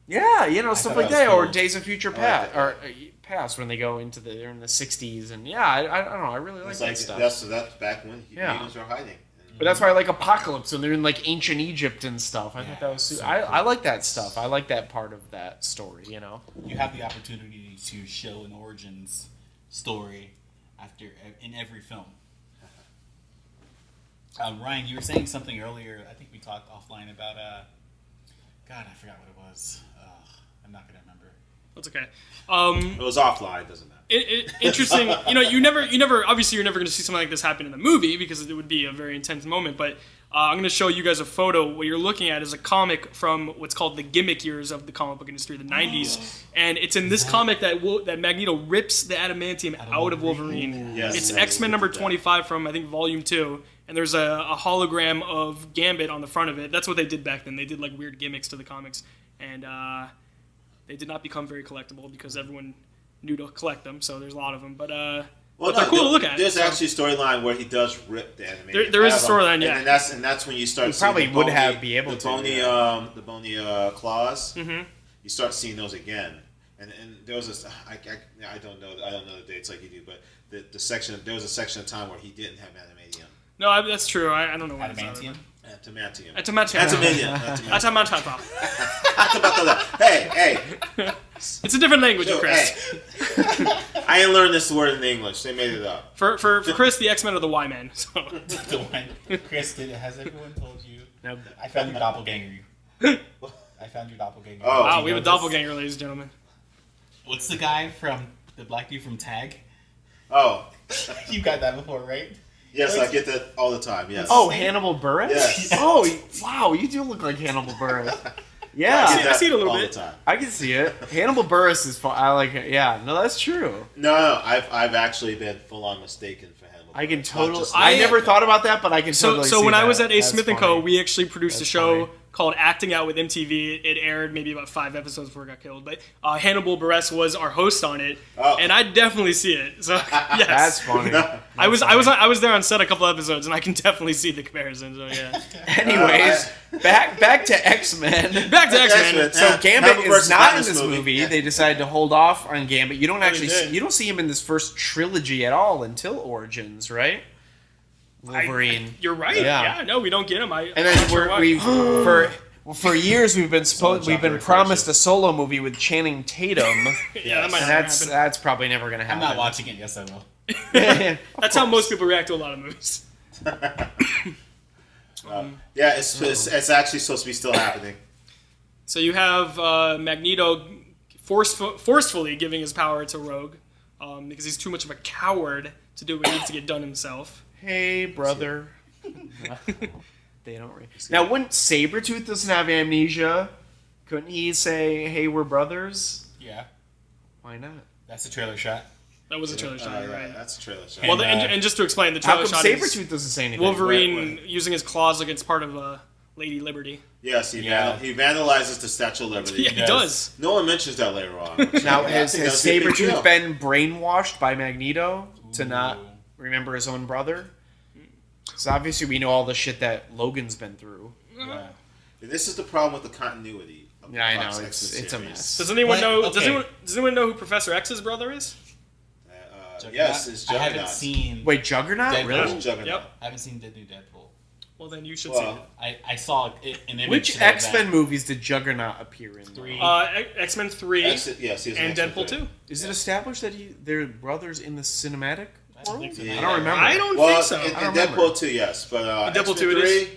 Yeah, you know, stuff thought like that that, was or cool. Days of Future I like Past, that. or past when they go into they're in the '60s, and yeah, I don't know, I really like It's that like stuff. that's back when Yeah. mutants were hiding. But that's why I like Apocalypse, and they're in like ancient Egypt and stuff. I Yeah, thought that was so I like that stuff. I like that part of that story. You know, You have the opportunity to show an origins story in every film. Ryan, you were saying something earlier. I think we talked offline about. God, I forgot what it was. I'm not gonna remember. That's okay. It was offline. Doesn't matter. Interesting. You never. Obviously, you're never going to see something like this happen in the movie because it would be a very intense moment. But I'm going to show you guys a photo. What you're looking at is a comic from what's called the gimmick years of the comic book industry, the '90s, and it's in this comic that Magneto rips the adamantium out of Wolverine. Yes. It's Yeah, X-Men we number did that. 25 from I think Volume 2, and there's a hologram of Gambit on the front of it. That's what they did back then. They did like weird gimmicks to the comics, and they did not become very collectible because everyone knew to collect them. So there's a lot of them, but they're cool to look at. There's so. actually a storyline where he does rip the animation. There is a out of storyline, them. yeah. And that's when you start. He seeing probably the would bony, have be able the to, bony, yeah. the bony claws. Mm-hmm. You start seeing those again, and there was this. I don't know the dates like you do, but the section there was a section of time where he didn't have adamantium. No, that's true. I don't know why. Adamantium. Adamantium. Adamantium. Hey. It's a different language, Yo, Chris. hey. I ain't learned this word in English. They made it up. For Chris, the X-Men are the Y-Men. So. The one, Chris, has everyone told you? Nope. I found your doppelganger. I found your doppelganger. Oh. Wow, Did we you have a know this? doppelganger, ladies and gentlemen. What's the guy from the black dude from Tag? Oh, You got that before, right? yes, I get that all the time. Yes. Oh, Hannibal Buress. Yes. Oh, wow, you do look like Hannibal Buress. I Yeah, get I see it a little all bit. the time. I can see it. Hannibal Buress is fun. I like it. Yeah, no, that's true. No, I've actually been full on mistaken for Hannibal. I can Buress. Not totally. just I like- never thought about that, but I can totally. So see when I that. was at A. That's Smith & Co., funny. we actually produced a That's show funny. called Acting Out with MTV. It aired maybe about 5 episodes before it got killed. But Hannibal Buress was our host on it, Oh. and I definitely see it. So yes, That's funny. I was there on set a couple episodes, and I can definitely see the comparison. So yeah, Anyways, back to X-Men. back to X-Men. So Yeah, Gambit Hannibal is Buress not in is this not in this movie. movie. They decided to hold off on Gambit. You don't actually did. you don't see him in this first trilogy at all until Origins, right? Wolverine. You're right. Yeah. Yeah, no, we don't get him. And then we've for years we've been promised a solo movie with Channing Tatum. Yeah, that might And never that's happen. probably never going to I'm happen. not watching it. Yes, I will. That's how most people react to a lot of movies. Yeah, it's actually supposed to be still happening. So you have Magneto forcefully giving his power to Rogue because he's too much of a coward to do what he needs to get done himself. Hey, brother. They don't. Now, wouldn't Sabretooth doesn't have amnesia? Couldn't he say, "Hey, we're brothers"? Yeah, Why not? that's the trailer shot. That was a trailer shot, Yeah, right? that's a trailer shot. Well, And, and just to explain, the How trailer come shot is Sabretooth doesn't say anything? Wolverine using his claws against part of Lady Liberty. yes, he Yeah. he vandalizes the Statue of Liberty. Yeah, he does. No one mentions that later on. Now, I has think that's a big Sabretooth deal. been brainwashed by Magneto to not Ooh. remember his own brother? So obviously we know all the shit that Logan's been through. Yeah. And this is the problem with the continuity. Of Yeah, I the know. Fox It's X-Men a series. mess. Does anyone But, know? okay. Does anyone know who Professor X's brother is? Yes, it's I Juggernaut. haven't seen. Wait, Juggernaut? Deadpool. Really? It's Juggernaut. Yep. I haven't seen the new Deadpool. Well, then you should see Well, it. I saw an image. Which today of X-Men that. movies did Juggernaut appear in? though? 3. X-Men 3 Yes, he was in and X-Men Deadpool 3. 2. Is it established that they're brothers in the cinematic I don't world? think so. Yeah. I don't remember. I don't Well, think so. in I don't remember. Deadpool 2, yes, but Deadpool X-Men 2 it 3, is?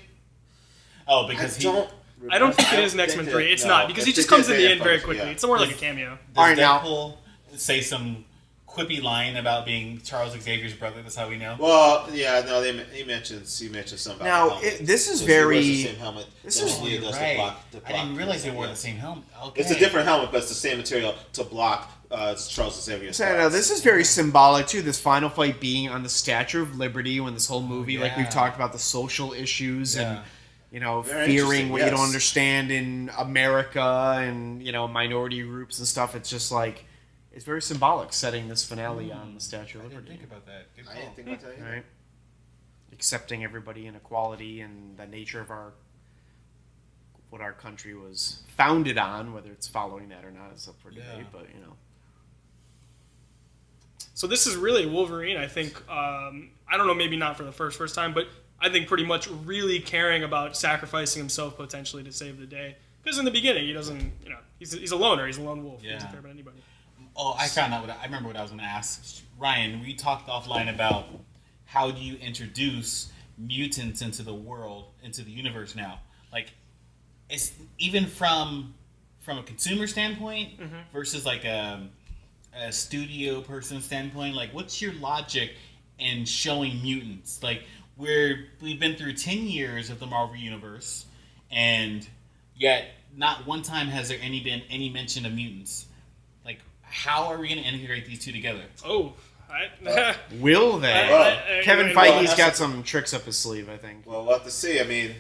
Oh, because I don't. I don't think it I is in don't X-Men think 3. that- It's no, not, because he if just they comes did, in the they end very had quickly. yeah. It's more like a Does- cameo. Does All right, now- Deadpool say some quippy line about being Charles Xavier's brother? That's how we know. Well, yeah, no, he mentioned something about Now, the helmet. this is So very- He wears the same helmet. this that is- Leah You're does to right. block I didn't realize they wore yeah. the same helmet. Okay. It's a different helmet, but it's the same material to block Charles Xavier's. So, no, this is very symbolic too. This final fight being on the Statue of Liberty, when this whole movie, like we've Yeah. talked about the social issues and Yeah. Very fearing interesting, what you don't yes. understand in America and minority groups and stuff. It's just like it's very symbolic, setting this finale on the Statue I of didn't Liberty. think about that. Good I call. didn't think about that either. Right? Accepting everybody in equality and the nature of what our country was founded on, whether it's following that or not is up for debate, Yeah. but So this is really Wolverine, I think. I don't know, maybe not for the first time, but I think pretty much really caring about sacrificing himself potentially to save the day. Because in the beginning, he doesn't, he's a loner. He's a lone wolf. He doesn't Yeah. care about anybody. Oh, I found out I remember what I was going to ask. Ryan, we talked offline about how do you introduce mutants into the world, into the universe now. Like, it's even from a consumer standpoint versus like a studio person standpoint. Like, what's your logic in showing mutants? Like, we've been through 10 years of the Marvel Universe, and yet not one time has there been any mention of mutants. Like, how are we going to integrate these two together? Oh, will they? Kevin Well, Feige's that's got some tricks up his sleeve, I think. Well, we'll have to see. I mean,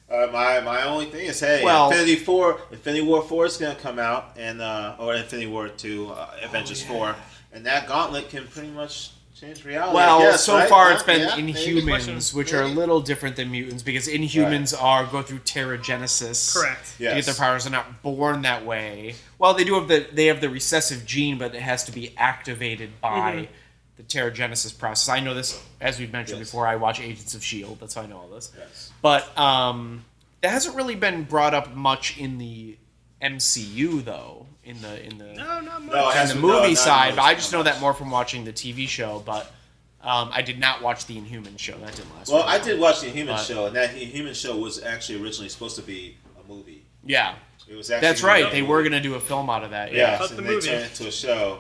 my only thing is, hey, Well- Infinity War 4 is going to come out, and or Infinity War 2, Avengers 4, and that gauntlet can pretty much change reality. Well, I guess, so right? far it's been Yeah, maybe. Inhumans, which are a little different than mutants because Inhumans go through Terrigenesis. correct. To get Yes. their powers. They're not born that way. Well, they have the recessive gene, but it has to be activated by the Terrigenesis process. I know this, as we've mentioned Yes. before. I watch Agents of S.H.I.E.L.D. That's how I know all this. Yes. But that hasn't really been brought up much in the MCU, though. In the No, not much. No, it on the hasn't- movie not side, much, but I just not know that much. more from watching the TV show. But I did not watch the Inhuman show. That didn't last. Well, very I long. did watch the Human But- show, and that Human show was actually originally supposed to be a movie. Yeah, It was actually that's gonna be right. a They movie. were going to do a film out of that. Yeah, Cut and the they movie. turned it into a show.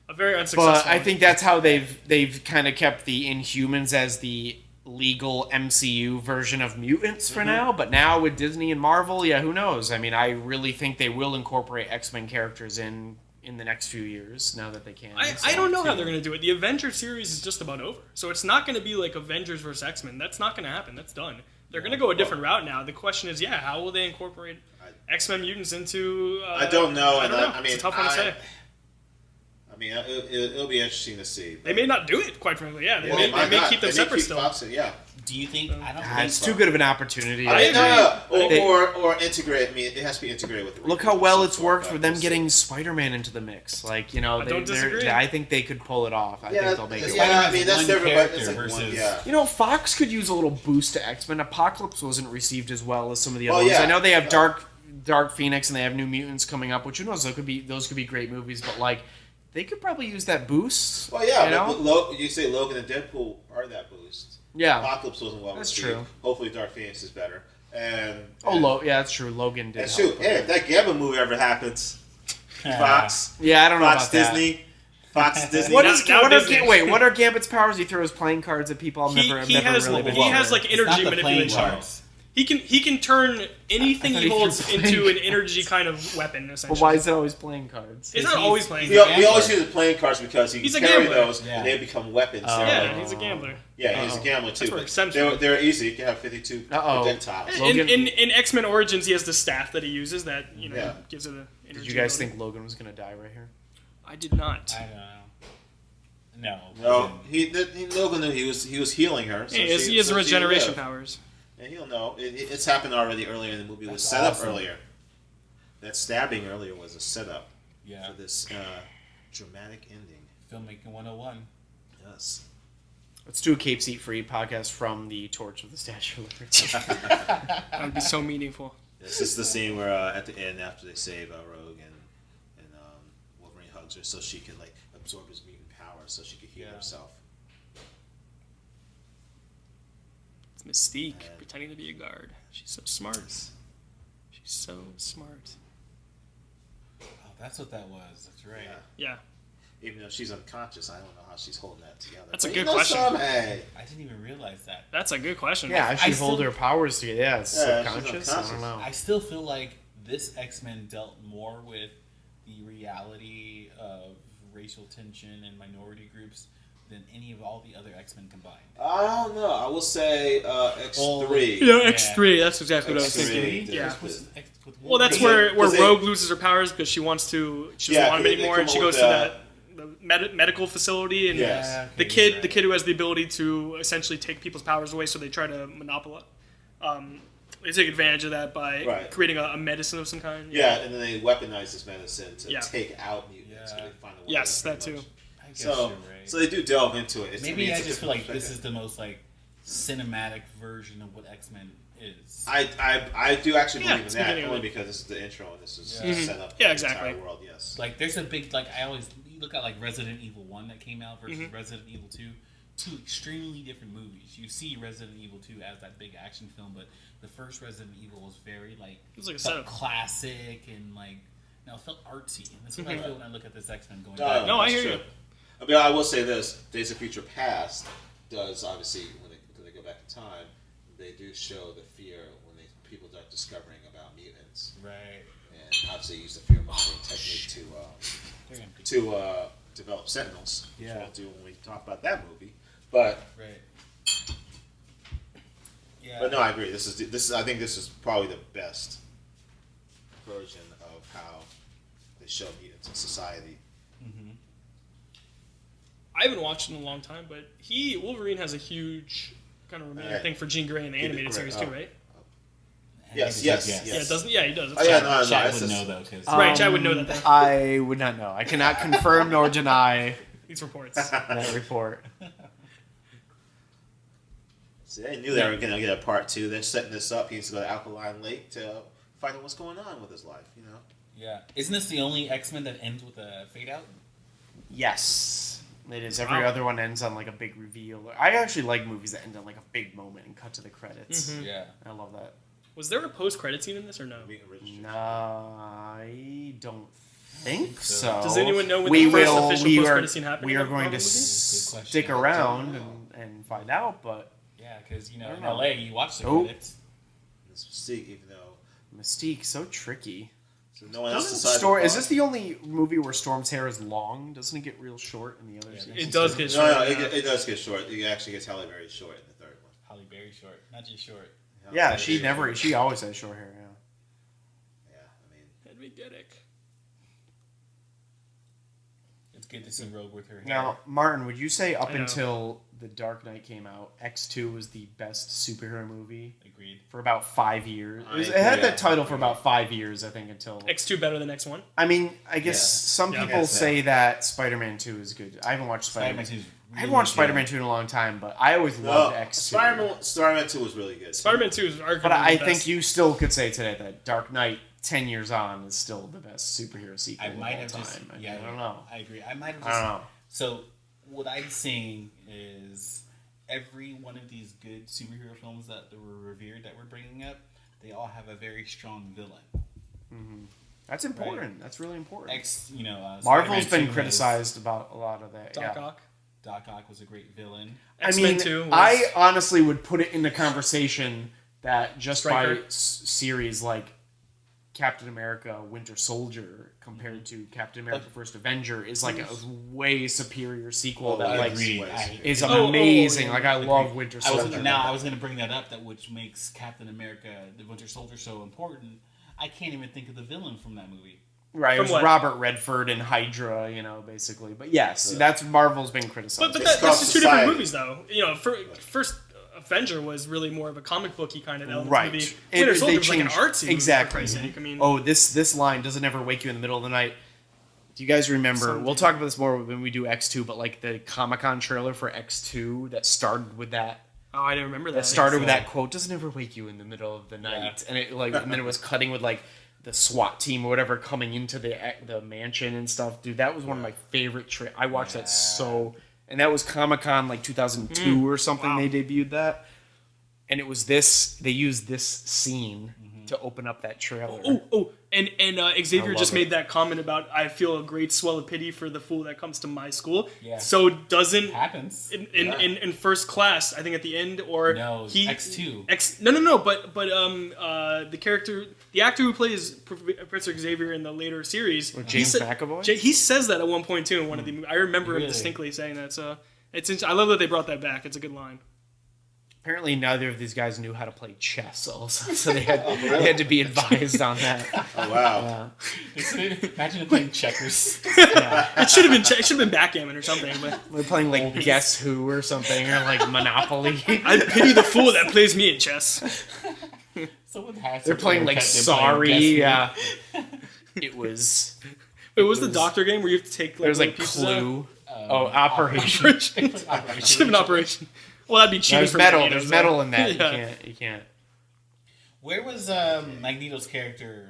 A very unsuccessful But I one. think that's how they've kind of kept the Inhumans as the legal MCU version of mutants for now. But now with Disney and Marvel, yeah, who knows? I mean, I really think they will incorporate X-Men characters in the next few years. Now that they can. I don't know how they're going to do it. The Avengers series is just about over. So it's not going to be like Avengers versus X-Men. That's not going to happen. That's done. They're going to go a different route now. The question is, how will they incorporate X-Men mutants into... I don't know. I and don't know. I mean, It's a tough one to say. I mean, it'll be interesting to see. They may not do it, quite frankly. Yeah, they may might keep not. them They may separate keep still. Fox it, yeah. Do you think? I don't God, think it's so. too good of an opportunity. I agree. They- Or integrate. I mean, it has to be integrated with. The Look how well it's reboot, worked for them we'll see. getting Spider-Man into the mix. Like, I don't disagree. I think they could pull it off. I think they'll make it. Yeah, work. I mean that's one everybody. character It's like one, versus- yeah. You know, Fox could use a little boost to X-Men. Apocalypse wasn't received as well as some of the Oh, other ones. yeah. I know they have Dark Phoenix and they have New Mutants coming up, which who knows? Those could be great movies, but like they could probably use that boost. Well, yeah, you know? but you say Logan and Deadpool are that boost. Yeah. Apocalypse wasn't well That's received. true. Hopefully, Dark Phoenix is better. And Yeah, that's true. Logan did. and help shoot, with hey, it. if that Gambit movie ever happens, Fox, Yeah, I don't know Fox, about that. Disney, Fox, Disney. What is Now what are Disney. what are Gambit's powers? He throws playing cards at people. I've He never has really been. like It's not energy the playing manipulation. cards. He can turn anything I thought he he holds threw into playing an energy kind of weapon. Essentially, But why is it always playing cards? It's not always playing. We always use the playing cards because he He's a can carry gambler. those Yeah. and they become weapons. Oh. They're Yeah, like- he's a gambler. yeah, he's a gambler too. That's where But it stems they're easy. You can have 52 Uh-oh. projectiles. Logan- In X-Men Origins, he has the staff that he uses that Yeah. gives it a energy. Did you guys ability. think Logan was gonna die right here? I did not. I don't know. No. No, Logan knew he was healing her. So he has so regeneration lived. powers. And he'll know. It's happened already earlier in the movie. It was set up earlier. That stabbing earlier was a setup for this dramatic ending. Filmmaking 101. Yes. Let's do a Cape Seat Free podcast from the torch of the Statue of Liberty. That would be so meaningful. This is the scene where at the end, after they save Rogue and Wolverine hugs her so she can like absorb his mutant power, so she can heal herself. It's Mystique pretending to be a guard. She's so smart. She's so smart. Oh, that's what that was. That's right. Yeah. Even though she's unconscious, I don't know how she's holding that together. That's a good question. I didn't even realize that. That's a good question. Yeah, she hold her powers together. Yeah, it's subconscious. She's I don't know. I still feel like this X-Men dealt more with the reality of racial tension and minority groups than any of all the other X-Men combined. I don't know. I will say X3. Yeah, X3. That's exactly what I was X3. thinking. Yeah. Well, Well, that's where Rogue loses her powers because she doesn't want them anymore, and she goes to the medical facility, and the kid who has the ability to essentially take people's powers away, so they try to monopolize. They take advantage of that by creating a medicine of some kind. Yeah, and then they weaponize this medicine to take out mutants. So they find a way that too. So they do delve into it. Maybe I just feel like this is the most like cinematic version of what X-Men is. I do actually believe in that beginning of only it. because this is the intro and this is set up Yeah, the exactly. entire world. Yes. Like there's a big like I always you look at like Resident Evil 1 that came out versus Resident Evil 2. Two extremely different movies. You see Resident Evil 2 as that big action film, but the first Resident Evil was very like It was like a felt setup. classic and like it felt artsy. And that's what I feel when I look at this X-Men going No, back. No, I that's hear true. you. I mean, I will say this: Days of Future Past does obviously when they go back in time, they do show the fear when people start discovering about mutants, Right. and obviously use the fear mongering technique to develop Sentinels, which we'll do when we talk about that movie. But Right. Yeah. but no, I agree. This is I think this is probably the best version of how they show mutants in society. I haven't watched it in a long time, but Wolverine has a huge kind of remaining thing for Jean Grey in the animated series too, right? Yes. Yeah, it doesn't. Yeah, he does. Oh, yeah, no, Chad it's would just- know though, because Right, Chad would know that. Then. I would not know. I cannot confirm nor deny These reports. that report. See, they knew they were going to get a part 2. They're setting this up. He's going to Alkaline Lake to find out what's going on with his life, you know? yeah. Isn't this the only X-Men that ends with a fade out? Yes. It is. Every other one ends on like a big reveal. I actually like movies that end on like a big moment and cut to the credits. Yeah. I love that. Was there a post-credit scene in this or no? No, I don't think so. Does anyone know when the first official post-credit scene happened? We in are the going to movie? stick around and find out, but Yeah, because in don't know. LA you watch the Oh. credits. This Mystique, even though Mystique, so tricky. so no one else Doesn't decided. Storm, is this the only movie where Storm's hair is long? Doesn't it get real short in the other seasons? It does get No, short. it does get short. It actually gets Halle Berry short in the third one. Halle Berry short, not just short. Yeah, Halle Berry- she always has short hair, yeah. Yeah, I mean, Hedwig Dedek. It's good to see Rogue with her hair. Now, Martin, would you say up I know. until The Dark Knight came out, X2 was the best superhero movie Agreed. for about 5 years? I It had agree. that title for about 5 years, I think, until... X2 better than X1? I mean, I guess Yeah. some Yeah. people Yes, say that Spider-Man 2 is good. I haven't watched Spider-Man. Spider-Man 2 is I haven't watched really Spider-Man 2 in a long time, but I always no, loved X2. Spider-Man 2 was really good. Spider-Man 2 is arguably But I the think best. you still could say today that Dark Knight, 10 years on, is still the best superhero sequel I of might all have time. just. I Yeah, don't know. I agree. I might have I just. don't know. So what I'm seeing is every one of these good superhero films that were revered that we're bringing up, they all have a very strong villain. That's important. That's really important. Marvel's Marvel's been criticized about a lot of that. Doc yeah. Ock. Doc Ock was a great villain. I X-Men mean, 2 was... I honestly would put it in the conversation that just Stryker. by series like Captain America Winter Soldier compared to Captain America First Avenger is like a way superior sequel that I like agree. is Oh, amazing. yeah. Like I love Winter I was Soldier. going to bring that up, that which makes Captain America: The Winter Soldier so important. I can't even think of the villain from that movie. Right, it From was what? Robert Redford and Hydra, that's that's Marvel's been criticized. But It's that's just two different society. movies, though. First Avenger was really more of a comic booky kind of element. Right. Movie. And Winter they Soldier was like an changed- artsy movie, exactly. for Christ's sake. I mean, this line doesn't ever wake you in the middle of the night. Do you guys remember? We'll talk about this more when we do X2, but like the Comic-Con trailer for X2 that started with that. I didn't remember that. That started with that quote, "Doesn't ever wake you in the middle of the night," and and then it was cutting with like the SWAT team or whatever coming into the mansion and stuff. Dude, that was one of my favorite. I watched that and that was Comic-Con like 2002 or something. Wow. They debuted that, and it was this. They used this scene to open up that trailer. And Xavier love just it. made that comment about, I feel a great swell of pity for the fool that comes to my school. Yeah. So doesn't Happens. in first class, I think at the end, or No, X2. No. But the actor who plays Professor Xavier in the later series, James McAvoy? He says that at one point too in one of the movies. I remember him Really? distinctly saying that. So I love that they brought that back. It's a good line. Apparently, neither of these guys knew how to play chess, also, so they had to be advised on that. Oh wow. Imagine playing checkers. It should have been backgammon or something. But We're playing like Guess Who or something, or like Monopoly. I pity the fool that plays me in chess. Someone has They're to playing play like Guess Sorry. Who. Yeah. It was. Wait, what was the doctor game where you have to take There was like pieces out? Clue. Operation. Operation. Should have an operation. Well, that'd be cheating. There's for metal. Magneto, There's so- metal in that. Yeah. You can't. Where was Magneto's character?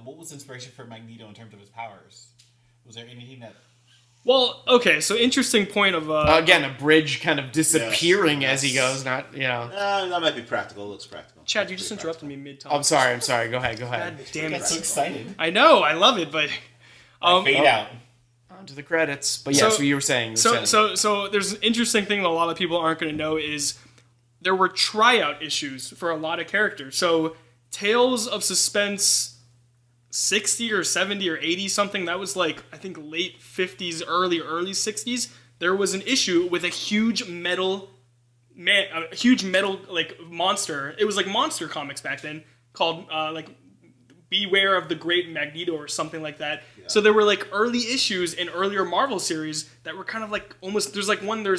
What was inspiration for Magneto in terms of his powers? Was there anything that? Well, okay. So interesting point of Again, a bridge kind of disappearing Yes. as he goes. Not. That might be practical. It looks practical. Chad, you just interrupted me mid-talk. I'm sorry. Go ahead. God damn I got so it! excited. I know. I love it, but Fade out. On to the credits. But yes, So- what you were saying. So there's an interesting thing that a lot of people aren't going to know is there were tryout issues for a lot of characters. So Tales of Suspense 60 or 70 or 80 something, that was like I think late 50s, early 60s. There was an issue with a huge metal like monster. It was like Monster Comics back then called like Beware of the Great Magneto or something like that. Yeah. So there were like early issues in earlier Marvel series that were kind of like almost, there's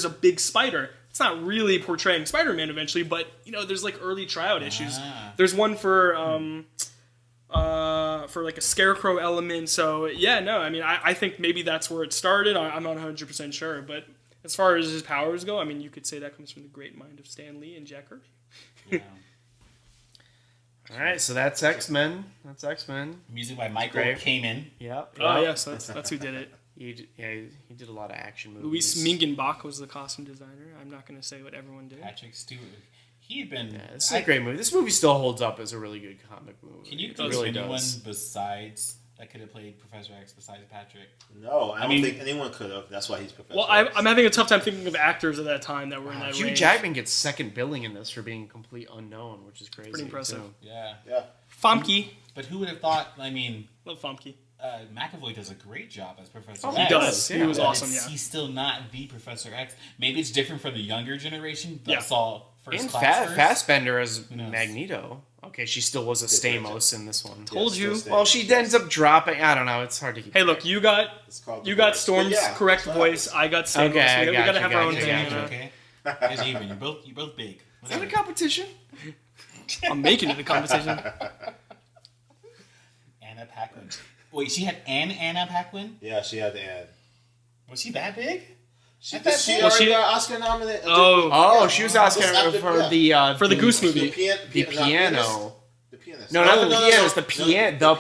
a big spider. It's not really portraying Spider-Man eventually, but there's like early tryout issues. There's one for like a Scarecrow element. So yeah, no, I mean, I think maybe that's where it started. I'm not 100% sure, but as far as his powers go, I mean, you could say that comes from the great mind of Stan Lee and Jack Kirby. Yeah. All right, so that's X-Men. Music by Michael Great. Kamen. Yep. Oh yes, that's who did it. He did a lot of action movies. Luis Mingenbach was the costume designer. I'm not going to say what everyone did. Patrick Stewart. He had been. Yeah, this is a great movie. This movie still holds up as a really good comic movie. Can you It think really of anyone does. besides that could have played Professor X besides Patrick? No, I don't mean- think anyone could have. That's why he's Professor. Well, X. I'm having a tough time thinking of actors at that time that were in that Hugh range. Jackman gets second billing in this for being a complete unknown, which is crazy. Pretty impressive. too. Yeah. Yeah. Famke. But who would have thought? I mean, Love Famke. McAvoy does a great job as Professor Oh, X. he does. He was But awesome, it's- yeah. He's still not the Professor X. Maybe it's different for the younger generation that Yeah. saw First And Class first. Fassbender as knows? Magneto. Okay, she still was a Stamos in this one. Told Yes, you. still Well, she ends up dropping. I don't know. It's hard to keep. Hey, look, you got It's called you The got Voice. Storm's But yeah, correct that's voice. I got Stamos. Okay, we gotta have our own thing. gotcha. Okay. It's even. You're both big. Is that a competition? I'm making it a competition. Anna Paquin. Wait, she had Anna Paquin? Yeah, she had the ad. Was she that big? She, At that she point- already she- got Oscar nominated. Oh, Yeah. she was Oscar Just after- for the Goose movie. The The piano. The pianist. No, not the No, pianist. no, The piano. The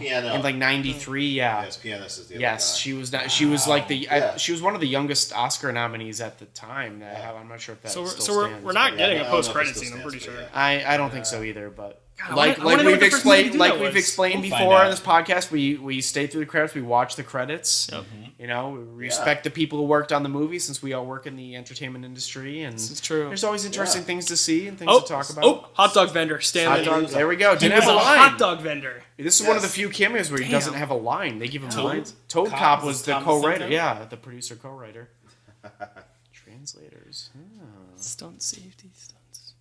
piano. In like '93. Yeah. Yes, pianist is the Yes, other guy. she was not. She was like the. Yeah. She was one of the youngest Oscar nominees at the time. I'm not sure if that So still we're stands, not but- getting I a don't know if it post-credit still scene. I'm stands, pretty but sure. yeah. I don't think so either, but God, I like wanna know what the first movie to do that we've was. explained We'll find before on out. this podcast, we stay through the credits, we watch the credits. You know, we respect the people who worked on the movie since we all work in the entertainment industry, and This is true. there's always interesting Yeah. things to see and things Oh, to talk about. oh, hot dog vendor. Hot Stanley. dog, there we go. He Didn't was have a a line. hot dog vendor. This is one of the Yes. few cameos where he Damn. doesn't have a line. They give him Toad lines. Toad Cop Cop was was the Thomas co-writer. Simpson? Yeah, the producer co-writer. Translators. Stunt safety stunts.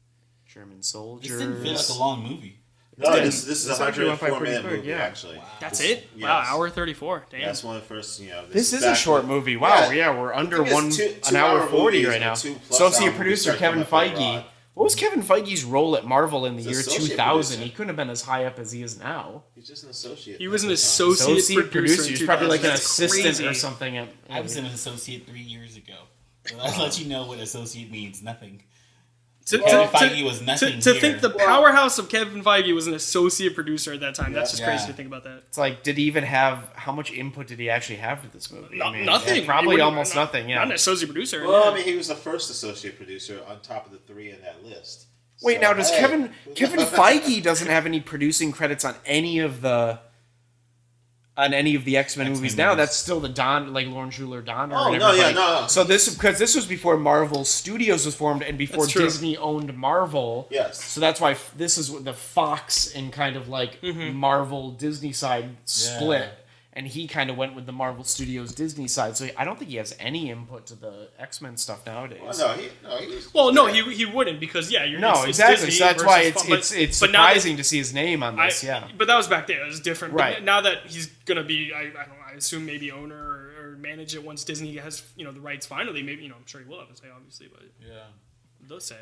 German This soldiers. didn't feel like a long movie. No, this is a This actually went by 104 pretty minute quick, movie, yeah. actually. That's This- it? Yes. Wow, hour 34. Damn. That's one of the first, This is a back short when- movie. Wow, yeah, we're under thing is, one two an hour hour 40 movies right and now. 2+ Associate hour producer movies Kevin start coming up Feige. later on. What was Kevin Feige's role at Marvel in the year associate 2000? producer. He couldn't have been as high up as he is now. He's just an associate. He was an at the time. associate producer. He's in probably like an 2000. That's assistant crazy. or something. I was an associate 3 years ago. So I'll let you know what associate means. Nothing. Kevin Feige was nothing to here. think the powerhouse of Kevin Feige was an associate producer at that time. That's just Yeah. crazy to think about that. It's like, did he even have, how much input did he actually have for this movie? Nothing. yeah, probably He wouldn't- almost not- nothing, yeah. Not an associate producer. Well, yeah. I mean, he was the first associate producer on top of the 3 in that list. Wait, So, now does hey. Kevin Feige doesn't have any producing credits on any of the X-Men movies now? movies. That's still the Don, like Lauren Schuler Donner. Oh, and no, yeah, everybody. no. So because this was before Marvel Studios was formed and before That's true. Disney owned Marvel. Yes. So that's why this is the Fox and kind of like Marvel Disney side split. And he kind of went with the Marvel Studios Disney side. So I don't think he has any input to the X-Men stuff nowadays. Well, he was. Well, no, he wouldn't because you're No, it's exactly. Disney So that's why versus Fox, it's but now that- surprising to see his name on this. Yeah. But that was back then. It was different. Right. But now that he's gonna be, I don't know, I assume maybe owner or manage it once Disney has the rights finally. Maybe I'm sure he will have to say obviously, but Yeah. they'll say.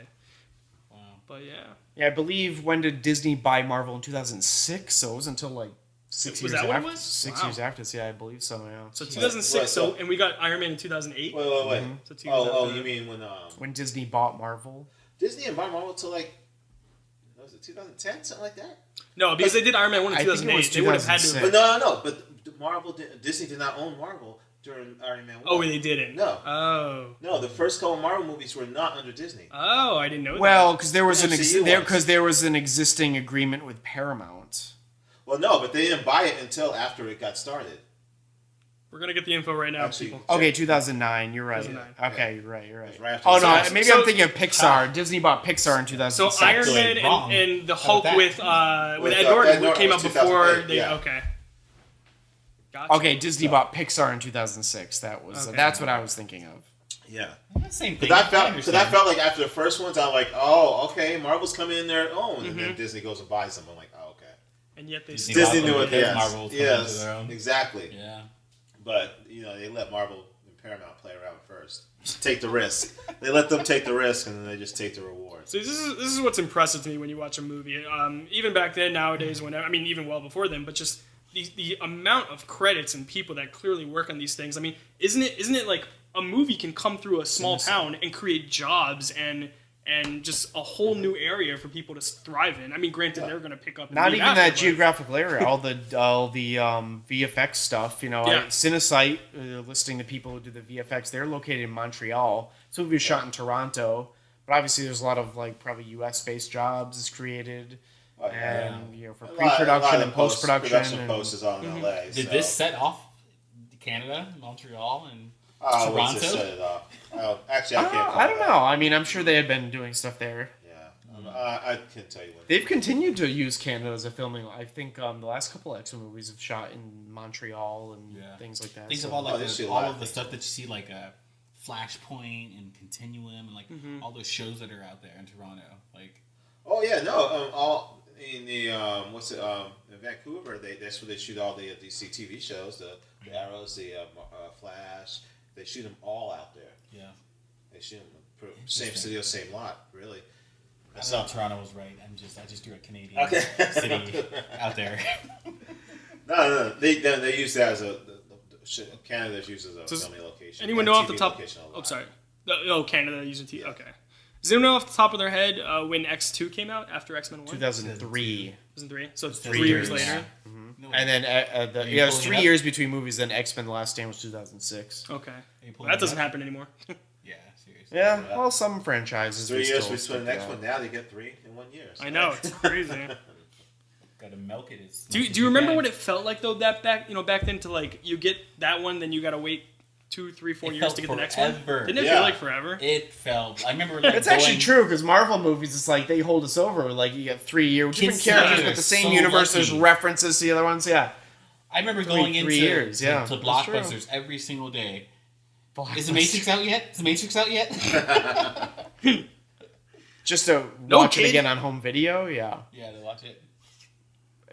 Wow. But yeah, Yeah, I believe when did Disney buy Marvel in 2006? So it was until like 6 Was years that what it after. was? 6 Wow. years after, yeah, I believe so. Yeah. so 2006. Right, So so- and we got Iron Man in 2008. Wait. So 2 years Oh, after you that. mean when When Disney bought Marvel. Disney and Marvel till like, was it 2010, something like that? No, because they did Iron Man 1 in I think it was 2008. They would have had to. 2006. But no. But Disney did not own Marvel during Iron Man 1. Oh, they didn't. No. Oh. No, the first couple Marvel movies were not under Disney. Oh, I didn't know. Well, because there was MCU there was an existing agreement with Paramount. Well, no, but they didn't buy it until after it got started. We're gonna get the info right now, Actually, people. Okay, 2009. You're right. 2009. Okay, you're right. You're right. It was right after Oh the no, Simpsons. maybe So- I'm thinking of Pixar. Disney bought Pixar in So 2006. Iron Good. Man Wrong. and the How about Hulk that? with With, Ed Ed Norton Norton came was out before 2008, they. yeah. Okay. Gotcha. Okay, Disney bought Pixar in 2006. That's what I was thinking of. Yeah. Same thing. Because I understand. felt like after the first ones, I'm like, oh, okay, Marvel's coming in their own. And then Disney goes and buys them. I'm like, oh, okay. And yet they Disney still. Disney knew it, because yes. Marvel was coming into Yes, their own. exactly. Yeah. But, they let Marvel and Paramount play around first. Just take the risk. They let them take the risk, and then they just take the reward. So this is what's impressive to me when you watch a movie. Even back then, nowadays, even well before then, but just the amount of credits and people that clearly work on these things. I mean, isn't it like a movie can come through a small town and create jobs and just a whole new area for people to thrive in. I mean, granted, they're going to pick up. and Not leave even after, that but- geographical area. All the VFX stuff. Yeah. Cinesight, listing the people who do the VFX, they're located in Montreal. So we was shot in Toronto, but obviously there's a lot of probably U.S. based jobs is created, Oh, yeah. and for A lot pre-production of and post-production. Production post is all in LA. Did this set off Canada, Montreal, and What's Toronto? it set it off? Actually, I can't. I don't know. I mean, I'm sure they had been doing stuff there. Yeah, I can't tell you what. They've continued to use Canada as a filming. I think the last couple X-Men movies have shot in Montreal and Yeah. things like that. Think so- of all Oh, they shoot a all lot of of the things. stuff that you see, like Flashpoint and Continuum, and all those shows that are out there in Toronto. Like, Oh yeah, no. All in the in Vancouver, that's where they shoot all the DC TV shows, the Arrows, the Flash. They shoot them all out there. yeah, They shoot them same studio, same lot. Really. I thought Toronto was right. I just drew a Canadian Okay. city out there. No. They use that as Canada's used as a Does filming location. Anyone and know off the TV top? location a lot. Oh, sorry. Oh, Canada using T. Okay. Does anyone know off the top of their head when X2 came out after X-Men 1? 2003. 2003. So it's 3 3 years years. later. No, And then Are you it was pulling 3 it up? years between movies. Then X-Men: The Last Stand was 2006. Okay. Are you Well, pulling that it doesn't up? happen anymore. Yeah, seriously. Yeah, well, some franchises. 3 we years still between the stick next out. one. Now they get 3 in 1 year. So I know, it's crazy. Gotta milk it. As Do much as you remember can. what it felt like though? That back then to you get that one, then you gotta wait 2, 3, 4 It years felt to get the next one. forever. Didn't it Yeah. feel like forever? It felt. I remember. It's actually true because Marvel movies, it's like they hold us over. Like you get 3 years, different Kids characters, are but the same so universe. There's lucky. references to the other ones. Yeah, I remember Only going 3 into years, yeah. to That's true. Blockbusters every single day. Is the Matrix out yet? Is the Matrix out yet? just to No watch kid. it again on home video. Yeah, Yeah, to watch it.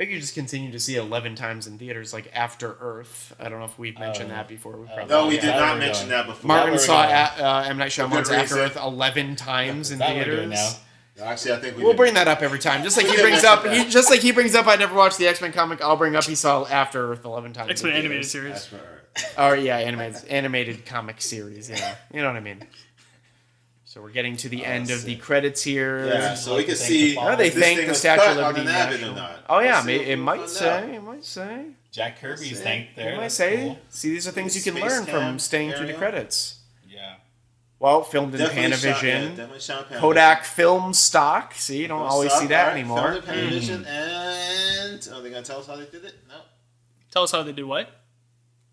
I think you just continue to see 11 times in theaters, like After Earth. I don't know if we've mentioned that before. No, we did not mention that before. Martin saw M. Night Shyamalan's Good After reason. Earth 11 times in That we're doing theaters. now. Actually, I think We'll bring that up every time. Just like he brings up, I never watched the X-Men comic. I'll bring up he saw After Earth 11 times. X-Men in animated theaters. series. That's for Earth. Or yeah, animated comic series. Yeah, you know what I mean. So we're getting to the end of the credits here. Yeah, so we can see. How do they this thank thing the was Statue cut of on the Liberty Navid or National? not. Oh yeah, Let's see if it we might find say. out. It might say. Jack Kirby's That's thanked there. It might That's say. cool. See, these are things you can Space learn from Cam staying through the area. credits. Yeah. Well, filmed in Definitely Panavision. definitely shot Panavision. Kodak film stock. See, you don't always see that Alright, anymore. filmed in Panavision, and are they gonna tell us how they did it? No, Tell us how they did what?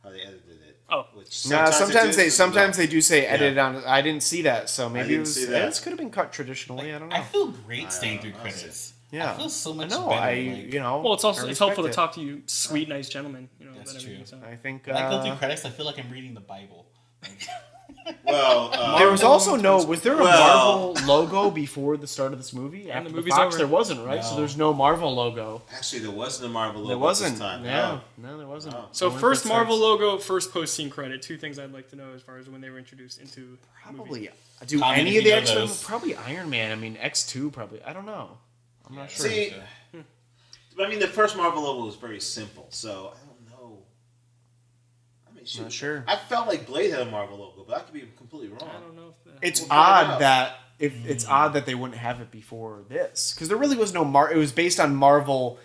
how they edited it. Oh. Which No, sometimes do, they do say edited on. I didn't see that, so maybe it didn't was. see that. This could have been cut traditionally. I don't know. I feel great staying I through know, credits. Yeah. I feel so much No, better. Well, it's also I it's helpful to respect talk to you, sweet, nice gentlemen. You know, That's about true. everything, so. I think. When I go through credits, I feel like I'm reading the Bible. Well, There was also no. Was there a Well- Marvel logo before the start of this movie? After the movie's Fox, over. there wasn't, right? So No. there's no Marvel logo. actually, there wasn't a Marvel logo There wasn't. this time. Yeah, no, there wasn't. No. So I wonder if first that Marvel starts- logo, first post-scene credit. Two things I'd like to know as far as when they were introduced into the movie. Probably. Do Comment any if of the you know X-Men? those. Probably Iron Man. I mean, X2 probably. I don't know. I'm not sure. See, I mean, the first Marvel logo was very simple, so I don't know. I mean, shoot, Not sure. I felt like Blade had a Marvel logo, but I could be completely wrong. I don't know if It's We'll find odd out. that it's odd that they wouldn't have it before this, because there really was no It was based on Marvel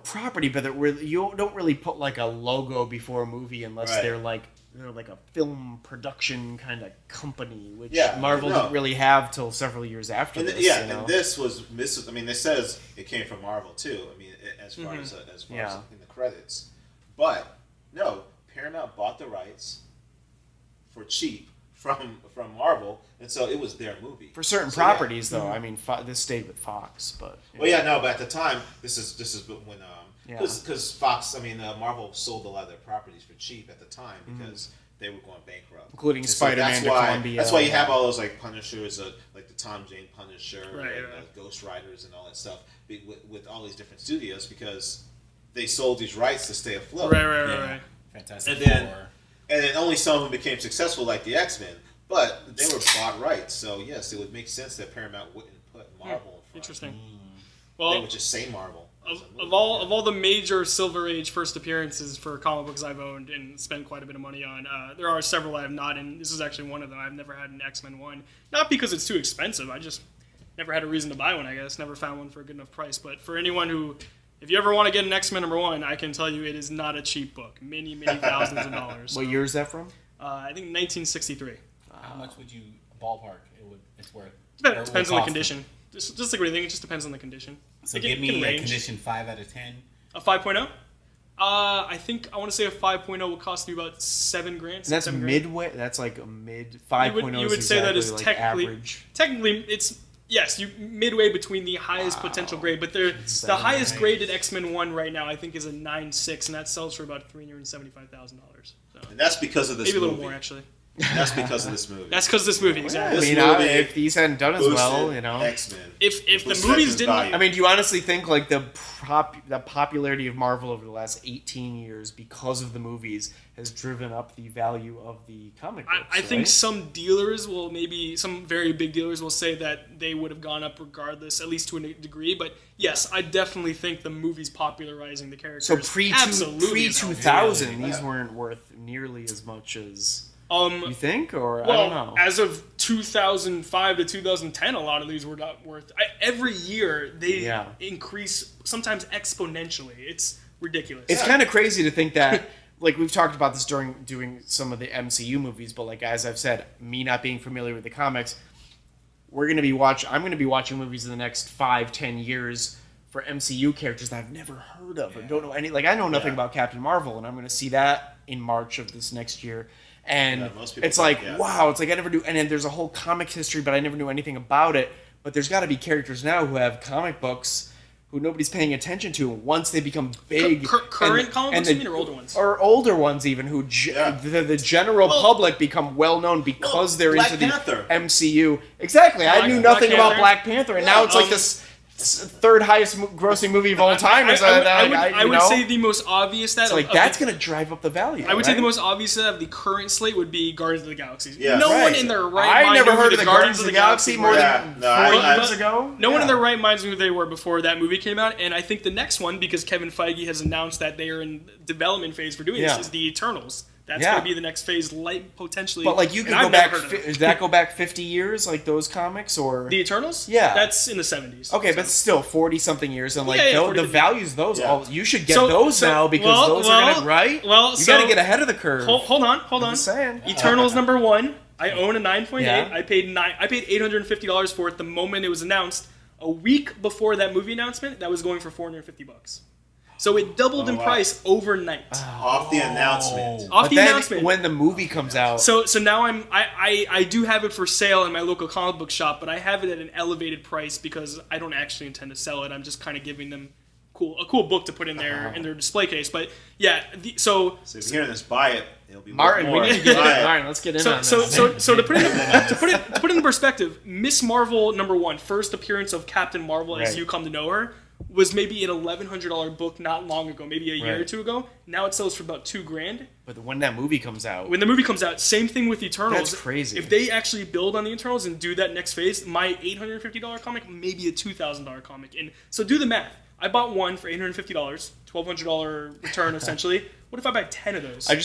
property, but you don't really put like a logo before a movie unless Right. they're like a film production kind of company, which Yeah, Marvel no. didn't really have till several years after And this. yeah, you know? and this was. I mean, it says it came from Marvel too. I mean, as far as Yeah. in the credits, but no, Paramount bought the rights for cheap from Marvel, and so it was their movie for certain So, yeah. properties, though. I mean, this stayed with Fox, but Well, yeah, no, but at the time, this is when Yeah. because Fox, I mean, Marvel sold a lot of their properties for cheap at the time because they were going bankrupt, including And so Spider-Man that's to why- Columbia. That's why you have all those like Punishers, like the Tom Jane Punisher, Right, and right. Ghost Riders, and all that stuff with all these different studios because they sold these rights to stay afloat. right. Fantastic And then- Four. And then only some of them became successful, like the X-Men, but they were bought rights. So yes, it would make sense that Paramount wouldn't put Marvel in front. Interesting. They Well, would just say Marvel. of all the major Silver Age first appearances for comic books I've owned and spent quite a bit of money on, there are several I have not, and this is actually one of them. I've never had an X-Men one, not because it's too expensive. I just never had a reason to buy one. I guess never found one for a good enough price. But for anyone who, if you ever want to get an X-Men #1, I can tell you it is not a cheap book. Many thousands of dollars. What year is that from? I think 1963. How much would you ballpark it's worth? Depends on the cost? condition. Just like anything, it just depends on the condition. So It can- give it me can a range. condition 5 out of 10. A 5.0? I think I want to say a 5.0 will cost me about $7,000. And that's $7,000. midway. That's like a mid 5.0. You would say that is like technically average. technically it's yes, you midway between the highest potential grade, but the so highest nice. graded X-Men 1 right now I think is a 9.6, and that sells for about $375,000. So And that's because of this maybe a movie. little more actually. And that's because of this movie. That's because this movie I exactly. This mean, movie if these hadn't done as well, Boosted you know. X-Men. If the Boosted movies X-Men's didn't, value. I mean, do you honestly think like the popularity of Marvel over the last 18 years because of the movies has driven up the value of the comic books? I think right? some dealers will some very big dealers will say that they would have gone up regardless, at least to a degree. But yes, I definitely think the movies popularizing the characters. So pre absolutely 2000, Really? these weren't worth nearly as much as Um, you think, or well, I don't know. as of 2005 to 2010, a lot of these were not worth. Every year they Yeah. increase, sometimes exponentially. It's ridiculous. It's kind of crazy to think that, like we've talked about this during doing some of the MCU movies, but like as I've said, me not being familiar with the comics, I'm going to be watching movies in the next 5-10 years for MCU characters that I've never heard of or don't know any. Like I know nothing about Captain Marvel, and I'm going to see that in March of this next year. And Yeah, most people it's don't, like, yeah. wow, it's like I never knew. And then there's a whole comics history, but I never knew anything about it. But there's got to be characters now who have comic books who nobody's paying attention to. Once they become big, current comic books, you mean, or older ones? or older ones even, who the general public become well known because they're Black into Panther. the MCU. Exactly, I knew nothing about Panther. Black Panther, and now it's like this third highest grossing movie of all time. I would say the most obvious that that's going to drive up the value. I would say the most obvious of the current slate would be Guardians of the Galaxy. Yeah. No one in their right mind never knew heard who of the Guardians of the Galaxy more than 4 years ago. No one in their right minds knew who they were before that movie came out. And I think the next one, because Kevin Feige has announced that they are in development phase for doing this, is the Eternals. That's going to be the next phase, potentially. But like you can go back. Does that go back 50 years, like those comics, or the Eternals? Yeah, that's in the 70s. Okay, but still 40 something years, and like the values those. Yeah. You should get those now because those are gonna you got to get ahead of the curve. Hold on. I'm just saying. Eternals #1. I own a 9.8. Yeah. I paid $850 for it the moment it was announced. A week before that movie announcement, that was going for $450. So it doubled in price overnight. Off the announcement. When the movie comes out. So now I do have it for sale in my local comic book shop, but I have it at an elevated price because I don't actually intend to sell it. I'm just kind of giving them a cool book to put in their display case. But yeah, so if you're hearing this, buy it. It'll be Martin, more. we need to get it. Martin, let's get in on this. So to put it in perspective, Miss Marvel #1, first appearance of Captain Marvel as you come to know her, was maybe an $1,100 book not long ago, maybe a year or two ago. Now it sells for about $2,000. But when that movie comes out, same thing with Eternals. That's crazy. If they actually build on the Eternals and do that next phase, my $850 comic, maybe a $2,000 comic. And so do the math. I bought one for $850, $1,200 return essentially. What if I buy 10 of those? 10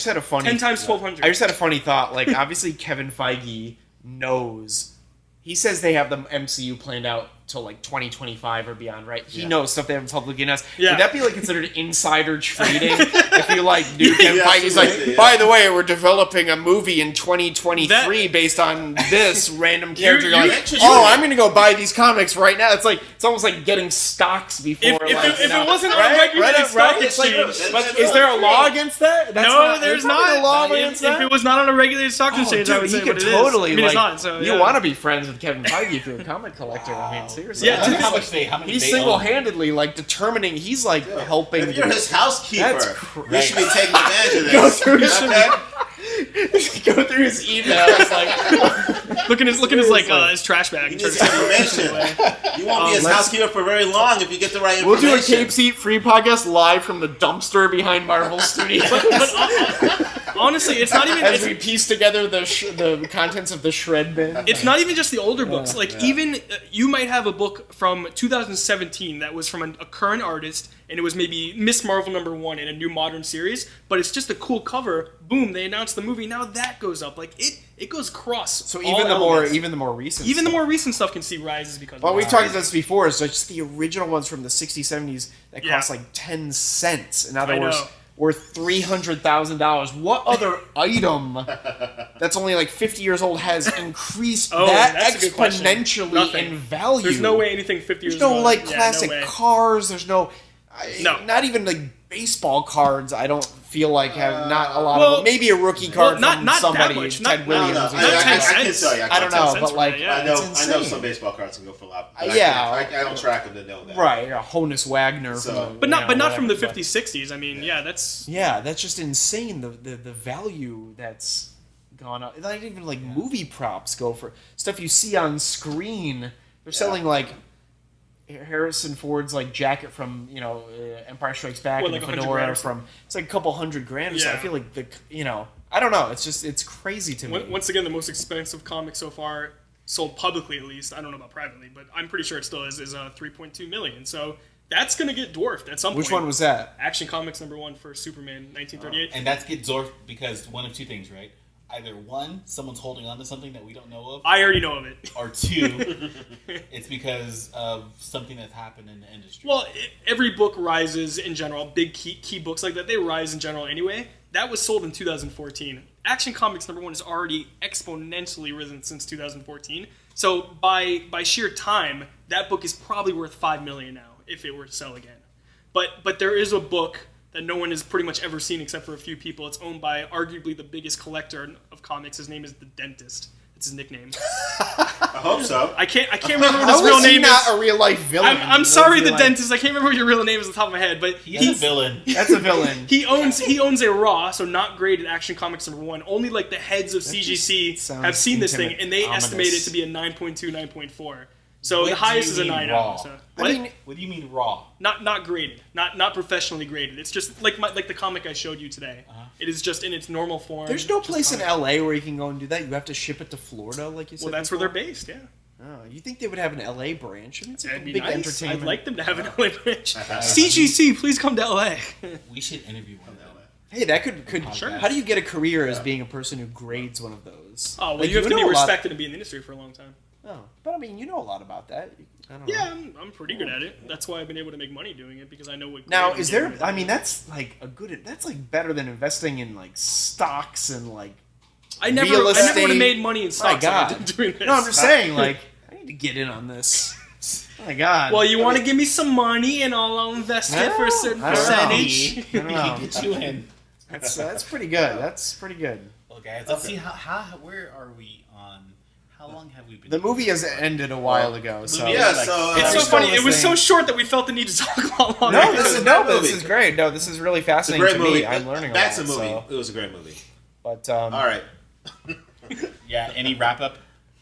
times $1,200. I just had a funny thought. Like obviously Kevin Feige knows. He says they have the MCU planned out till like 2025 or beyond, right? He knows stuff they haven't publicly announced. Yeah. Would that be like considered insider trading? If you like, dude, Kevin Feige's like, by the way, we're developing a movie in 2023 based on this random character. You're like, I'm going to go buy these comics right now. It's almost like getting stocks before. If it wasn't on a regulated stock exchange, but is there a law against that? No, there's not a law against that. If it was not on a regulated stock exchange, I would say what it is. Totally. I mean, it's not. So you want to be friends with Kevin Feige if you're a comic collector. I mean, seriously. Yeah, how many he's single-handedly like determining. He's like helping. If you're his housekeeper, you should be taking advantage of this. Go through his emails, like look at his trash bag. He needs information. You won't be his housekeeper for very long if you get the right information. We'll do a Cape Seat Free podcast live from the dumpster behind Marvel Studios. Honestly, it's not even as we piece together the contents of the shred bin. It's not even just the older books. Even you might have a book from 2017 that was from a current artist, and it was maybe Miss Marvel #1 in a new modern series, but it's just a cool cover. Boom! They announced the movie. Now that goes up. Like it goes cross. So even the more recent stuff can see rises because. Well, we've talked about this before. So just the original ones from the 60s, 70s that cost like 10 cents. In other words. Worth $300,000. What other item that's only like 50 years old has increased that exponentially in value? There's no way anything 50 years old. There's no like classic cars. There's no, not even like baseball cards. I don't feel like have not a lot of them. Maybe a rookie card from somebody. Ted Williams. I don't know, but like I know some baseball cards can go for a lot. I don't track them to know that. Right, Honus Wagner. But not from the 50s, 60s. I mean, that's just insane. The value that's gone up. Not even like movie props go for stuff you see on screen. They're selling like Harrison Ford's like jacket from Empire Strikes Back and the fedora from it's like a couple $100,000. So I feel like I don't know. It's crazy to me. Once again, the most expensive comic so far sold publicly, at least. I don't know about privately, but I'm pretty sure it still is $3.2 million. So that's gonna get dwarfed at some point. Which one was that? Action Comics #1 for Superman, 1938. And that's get dwarfed because one of two things, right? Either one, someone's holding on to something that we don't know of. I already know of it. Or two, it's because of something that's happened in the industry. Well, every book rises in general. Big key books like that, they rise in general anyway. That was sold in 2014. Action Comics #1 has already exponentially risen since 2014. So by sheer time, that book is probably worth $5 million now if it were to sell again. But there is a book that no one has pretty much ever seen except for a few people. It's owned by arguably the biggest collector of comics. His name is The Dentist. It's his nickname. I hope so. I can't remember what his real name is. How is he not a real life villain? I'm sorry, The Dentist. I can't remember what your real name is off the top of my head, but he's a villain. That's a villain. He owns a raw, so not graded Action Comics #1. Only like the heads of CGC have seen this thing, and they estimate it to be a 9.2, 9.4. So What the do highest you is a mean 9 raw? out. So. I mean, What do you mean raw? Not graded, not professionally graded. It's just like the comic I showed you today. It is just in its normal form. there's no just place in comic. LA where you can go and do that. You have to ship it to Florida, like you said. Well, that's before. where they're based. Yeah, Oh, you think they would have an LA branch? I mean, it's like a that'd be big nice. entertainment. I'd like them to have an LA branch. CGC, please come to LA. We should interview one of them. Hey, that could. Sure. How do you get a career as being a person who grades one of those? Oh well, Like, you have to be know a lot- respected and be in the industry for a long time. Oh, but I mean, you know a lot about that. I don't know. Yeah, I'm pretty good at it. That's why I've been able to make money doing it because I know what. Now, grade is I'm there? getting. I mean, that's like a good. That's like better than investing in like stocks and like. I never real would have estate- made money in My stocks. Like I God. did doing this. No, I'm just saying. Like, I need to get in on this. Oh my God. Well, you want to give me some money and I'll invest it for a certain I don't know. percentage. I don't know. Get you in. That's pretty good. That's pretty good. Well, guys, let's see how where are we on? How long have we been? The movie has ended a while ago, so Yeah, Like, so It's so We're still funny. It was so listening. short that we felt the need to talk a lot longer. No, this is movie. this is great. No, this is really it's a fascinating great to movie. me. I'm learning a That's lot. a movie. So, It was a great movie. but All right. Yeah. Any wrap up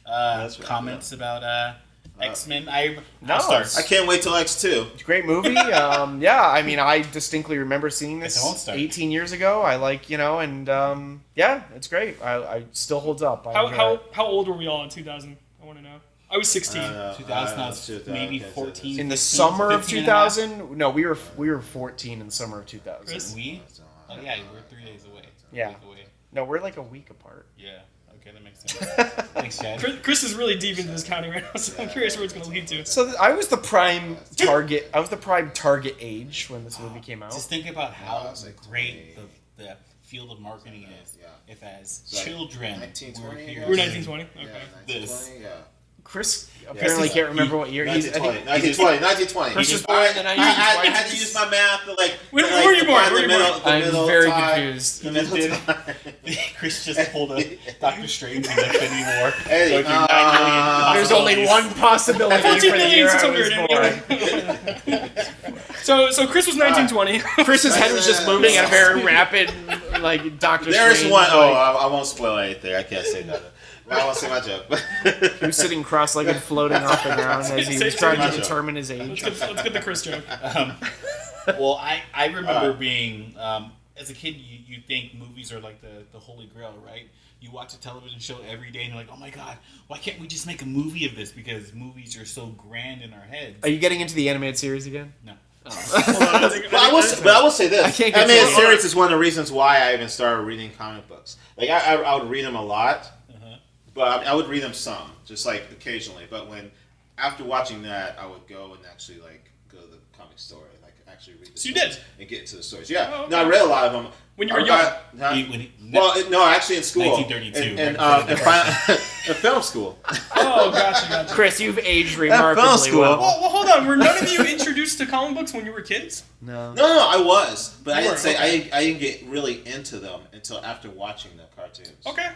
Let's wrap comments about X-Men? I'll No, start. I can't wait till X2. great movie. Yeah, I mean, I distinctly remember seeing Guess this I won't start. 18 years ago. I like, and yeah, it's great. I still holds up. I enjoy it. How old were we all in 2000? I want to know. I was 16. 2000, I was maybe 14. In the 15, summer of 15 and a half. 2000? No, we were 14 in the summer of 2000. Chris? We? Oh yeah, we're 3 days away. Yeah. A week away. No, we're like a week apart. Yeah. Okay, that makes sense. Thanks, Chad. Chris is really deep into this counting right now, so I'm curious where it's going to lead to. So I was the prime target. I was the prime target age when this movie came out. Just think about how it's like great the field of marketing is. Yeah. If as like children we're 1920, here. We were 1920? Yeah, Okay. 1920, yeah. Chris apparently can't remember what year. He's, I think 1920. Chris was Just- born in the I had 1920s. to use my math to like. When to, like, were you born? find Where the were you middle- born? the I'm middle very time. confused. The middle time. Chris just pulled a Doctor Strange in Infinity War. Hey, So if you're 9 million There's only one possibility for the year I was 14,600,000. born. So Chris was 1920. Chris's head was just moving at a very rapid, like Doctor There's Strange. one. Oh, like, I won't spoil anything. I can't say nothing. I won't say my joke. he was sitting cross-legged, floating off the ground as he was trying to determine his age. Let's get the Chris joke. Well, I remember being as a kid. You think movies are like the holy grail, right? You watch a television show every day, and you're like, "Oh my god, why can't we just make a movie of this?" Because movies are so grand in our heads. Are you getting into the animated series again? No. But I will say this. I can't get Animated to it. series is one of the reasons why I even started reading comic books. Like I would read them a lot, but I would read them some, just like occasionally. But after watching that, I would go and actually like go to the comic store and like actually read. So you did? And get into the stories. Yeah. Oh, okay. No, I read a lot of them When you were young? No, actually in school. 1932, In right? in film school. Oh, gotcha. Chris, you've aged film remarkably school. well. Well, hold on. Were none of you introduced to comic books when you were kids? No. No, I was, but I You didn't were, say okay. I didn't get really into them until after watching the cartoons. Okay.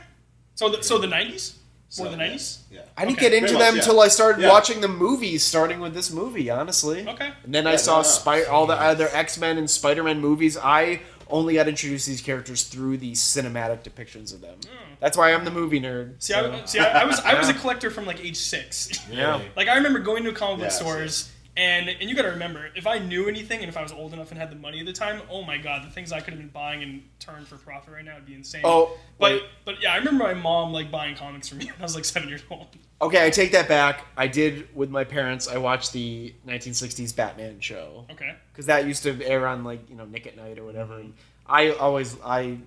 So the 90s? More the 90s? yes, yeah. I didn't Okay. get into Pretty them much, until I started Yeah. watching the movies, starting with this movie, honestly. Okay. And then I Yeah, saw no. all the other X-Men and Spider-Man movies. I only got introduced to these characters through the cinematic depictions of them. That's why I'm the movie nerd. See, so. I was a collector from like age 6. Yeah. Like I remember going to comic book Yeah, stores, and you got to remember, if I knew anything and if I was old enough and had the money at the time, oh my god, the things I could have been buying and turned for profit right now would be insane. Oh, but yeah, I remember my mom like buying comics for me when I was like 7 years old. Okay, I take that back. I did with my parents. I watched the 1960s Batman show Okay. because that used to air on like Nick at Night or whatever. And I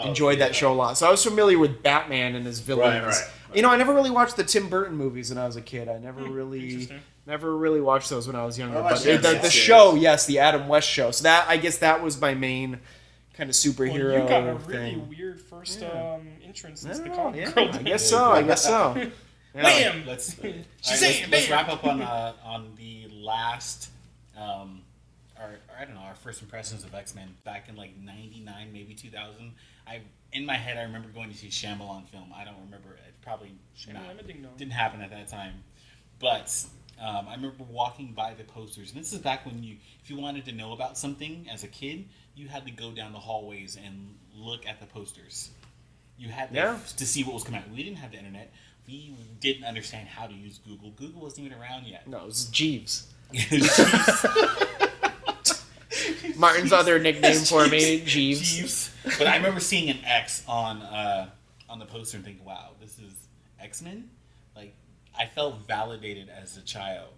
enjoyed that show a lot, so I was familiar with Batman and his villains. Right. I never really watched the Tim Burton movies when I was a kid. I never Interesting. really watched those when I was younger. I But watched the the show, yes, the Adam West show. So that I guess that was my main kind of Well, superhero you got a really thing. weird first entrance I into the don't know, comic yeah, world. I guess so. Yeah. Bam! Let's Shazam! let's Bam! wrap up on the last our first impressions of X-Men back in like 99, maybe 2000. In my head I remember going to see Shyamalan film. I don't remember it. Probably didn't happen at that time. But I remember walking by the posters, and this is back when if you wanted to know about something as a kid, you had to go down the hallways and look at the posters. You had to see what was coming out. We didn't have the internet. we didn't understand how to use Google. Google wasn't even around yet. No, it was Jeeves. Jeeves. Martin's other nickname for me, Jeeves. Jeeves. But I remember seeing an X on the poster and thinking, "Wow, this is X-Men." Like, I felt validated as a child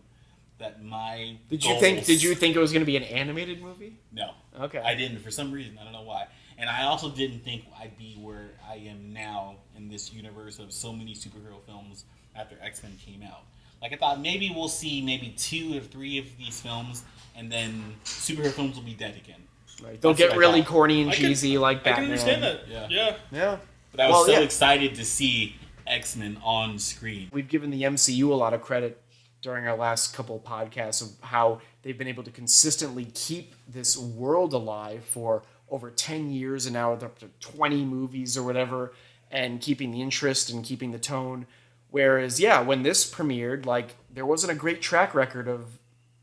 that my Did goals... you think it was going to be an animated movie? No. Okay. I didn't, for some reason. I don't know why. And I also didn't think I'd be where I am now in this universe of so many superhero films after X-Men came out. Like, I thought maybe we'll see maybe 2 or 3 of these films, and then superhero films will be dead again. Right. They'll get really corny and cheesy like Batman. I can understand that. Yeah. But I was excited to see X-Men on screen. We've given the MCU a lot of credit during our last couple of podcasts of how they've been able to consistently keep this world alive for over 10 years, and now they're up to 20 movies or whatever, and keeping the interest and keeping the tone. Whereas, when this premiered, like, there wasn't a great track record of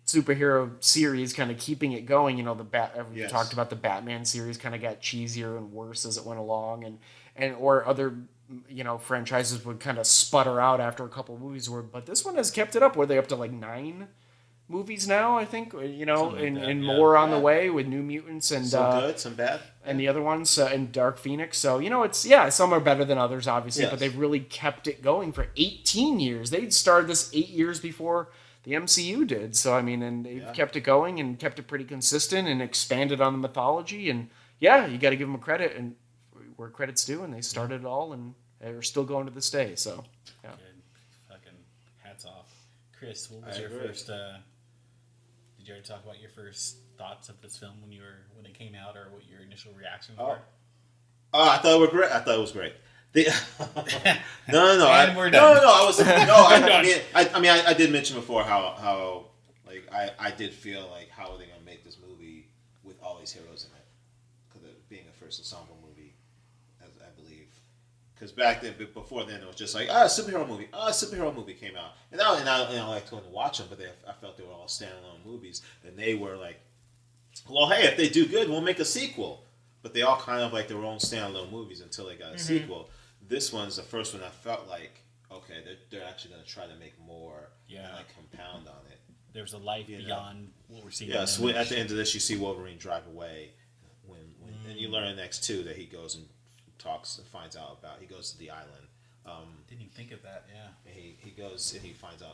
superhero series kind of keeping it going. You know, we talked about the Batman series kind of got cheesier and worse as it went along, or other, franchises would kind of sputter out after a couple of movies. But this one has kept it up. Were they up to like 9 movies now? I think and more on the way with New Mutants and some good, some bad, and the other ones and Dark Phoenix. So it's some are better than others, obviously, but they've really kept it going for 18 years. They started this 8 years before the MCU did. So and they've kept it going and kept it pretty consistent and expanded on the mythology. And you got to give them credit and where credit's due. And they started it all, and they're still going to this day. So good, fucking hats off, Chris. What was your first? Did you already talk about your first thoughts of this film when it came out, or what your initial reactions were? Oh, I thought it was great. I thought it was great. No. And we're done. I did mention before how I did feel like, how are they gonna make this movie with all these heroes in it? Because it being a first ensemble movie, as I believe. Because back then, before then, it was just like superhero movie came out, and I liked going to watch them, but I felt they were all standalone movies, and they were like, well, hey, if they do good, we'll make a sequel. But they all kind of like their own standalone movies until they got a sequel. This one's the first one I felt like, okay, they're actually going to try to make more and like compound on it. There's a life beyond what we're seeing. Yeah, so at the end of this, you see Wolverine drive away, and you learn in X2 that he goes and talks and finds out about. He goes to the island. Didn't even think of that. Yeah. And he goes and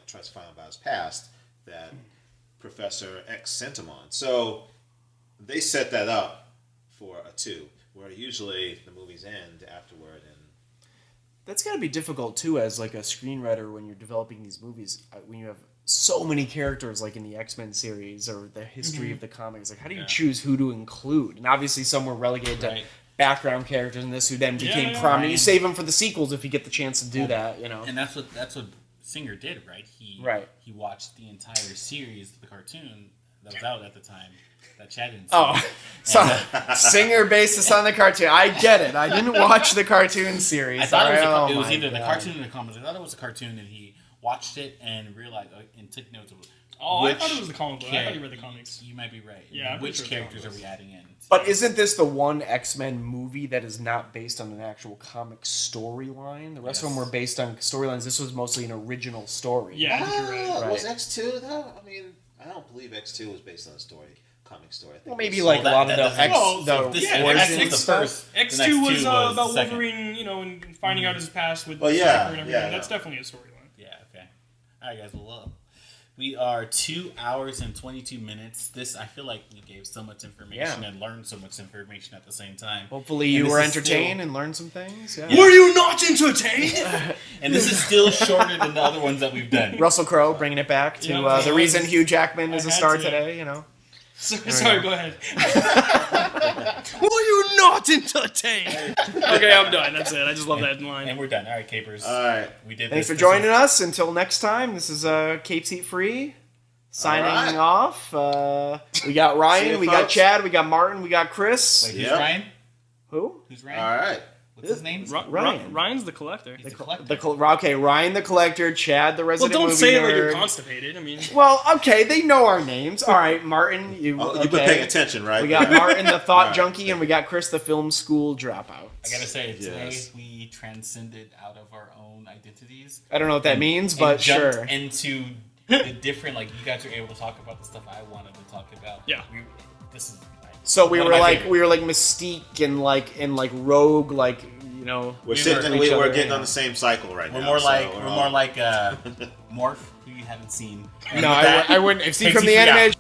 tries to find out about his past that Professor X sent him on. So they set that up for a 2, where usually the movies end afterward. And that's got to be difficult too, as like a screenwriter, when you're developing these movies, when you have so many characters like in the X-Men series or the history of the comics. Like, how do you choose who to include? And obviously some were relegated to background characters in this who then became prominent. You save them for the sequels if you get the chance to do that, And that's what Singer did, right? He watched the entire series, the cartoon that was out at the time. That Chad didn't see. So Singer based this on the cartoon. I get it. I didn't watch the cartoon series. I thought it was either the cartoon or the comics. I thought it was a cartoon, and he watched it and realized and took notes of I thought it was the comic book. I thought you read the comics. You might be right. Yeah, which characters are we adding in? But isn't this the one X-Men movie that is not based on an actual comic storyline? The rest of them were based on storylines. This was mostly an original story. Yeah, I think you're right. Was X2 though? I mean, I don't believe X2 was based on a comic story. I think maybe like a lot of the origin stuff. X2 was about Wolverine, and finding out his past with Cypher and everything. That's definitely a storyline. Yeah, okay. All right, guys, well, we are 2 hours and 22 minutes. I feel like we gave so much information and learned so much information at the same time. Hopefully you were entertained and learned some things. Yeah. Were you not entertained? And this is still shorter than the other ones that we've done. Russell Crowe bringing it back to the reason Hugh Jackman is a star today, Sorry, go ahead. Were you not entertained? Okay, I'm done. That's it. I just love that line. And we're done. All right, Capers. All right. We did. Thanks for joining us. Until next time, this is Cape Seat Free signing off. We got Ryan, we got Chad, we got Martin, we got Chris. Wait, who's Ryan? Who? Who's Ryan? All right. What's his name? Ryan. Ryan's the collector. He's the collector. Okay, Ryan the collector, Chad the Well, resident don't movie say it like nerd. you're constipated. I mean, Well, okay, they know our names. All right, Martin, you've You've been paying attention, right? We got Martin the thought Right. junkie, and we got Chris the film school dropout. I gotta say, today Yes. we transcended out of our own identities. I don't know what that means, and but jumped sure. into the different, like, you guys are able to talk about the stuff I wanted to talk about. Yeah. This is So we one were of my like favorite. Mystique and like Rogue, like you know. We're each we're other, getting yeah. on the same cycle right We're now. more so like we're we're all- more like Morph, who you haven't seen. And No, with that, I wouldn't. See, takes from you the out. animated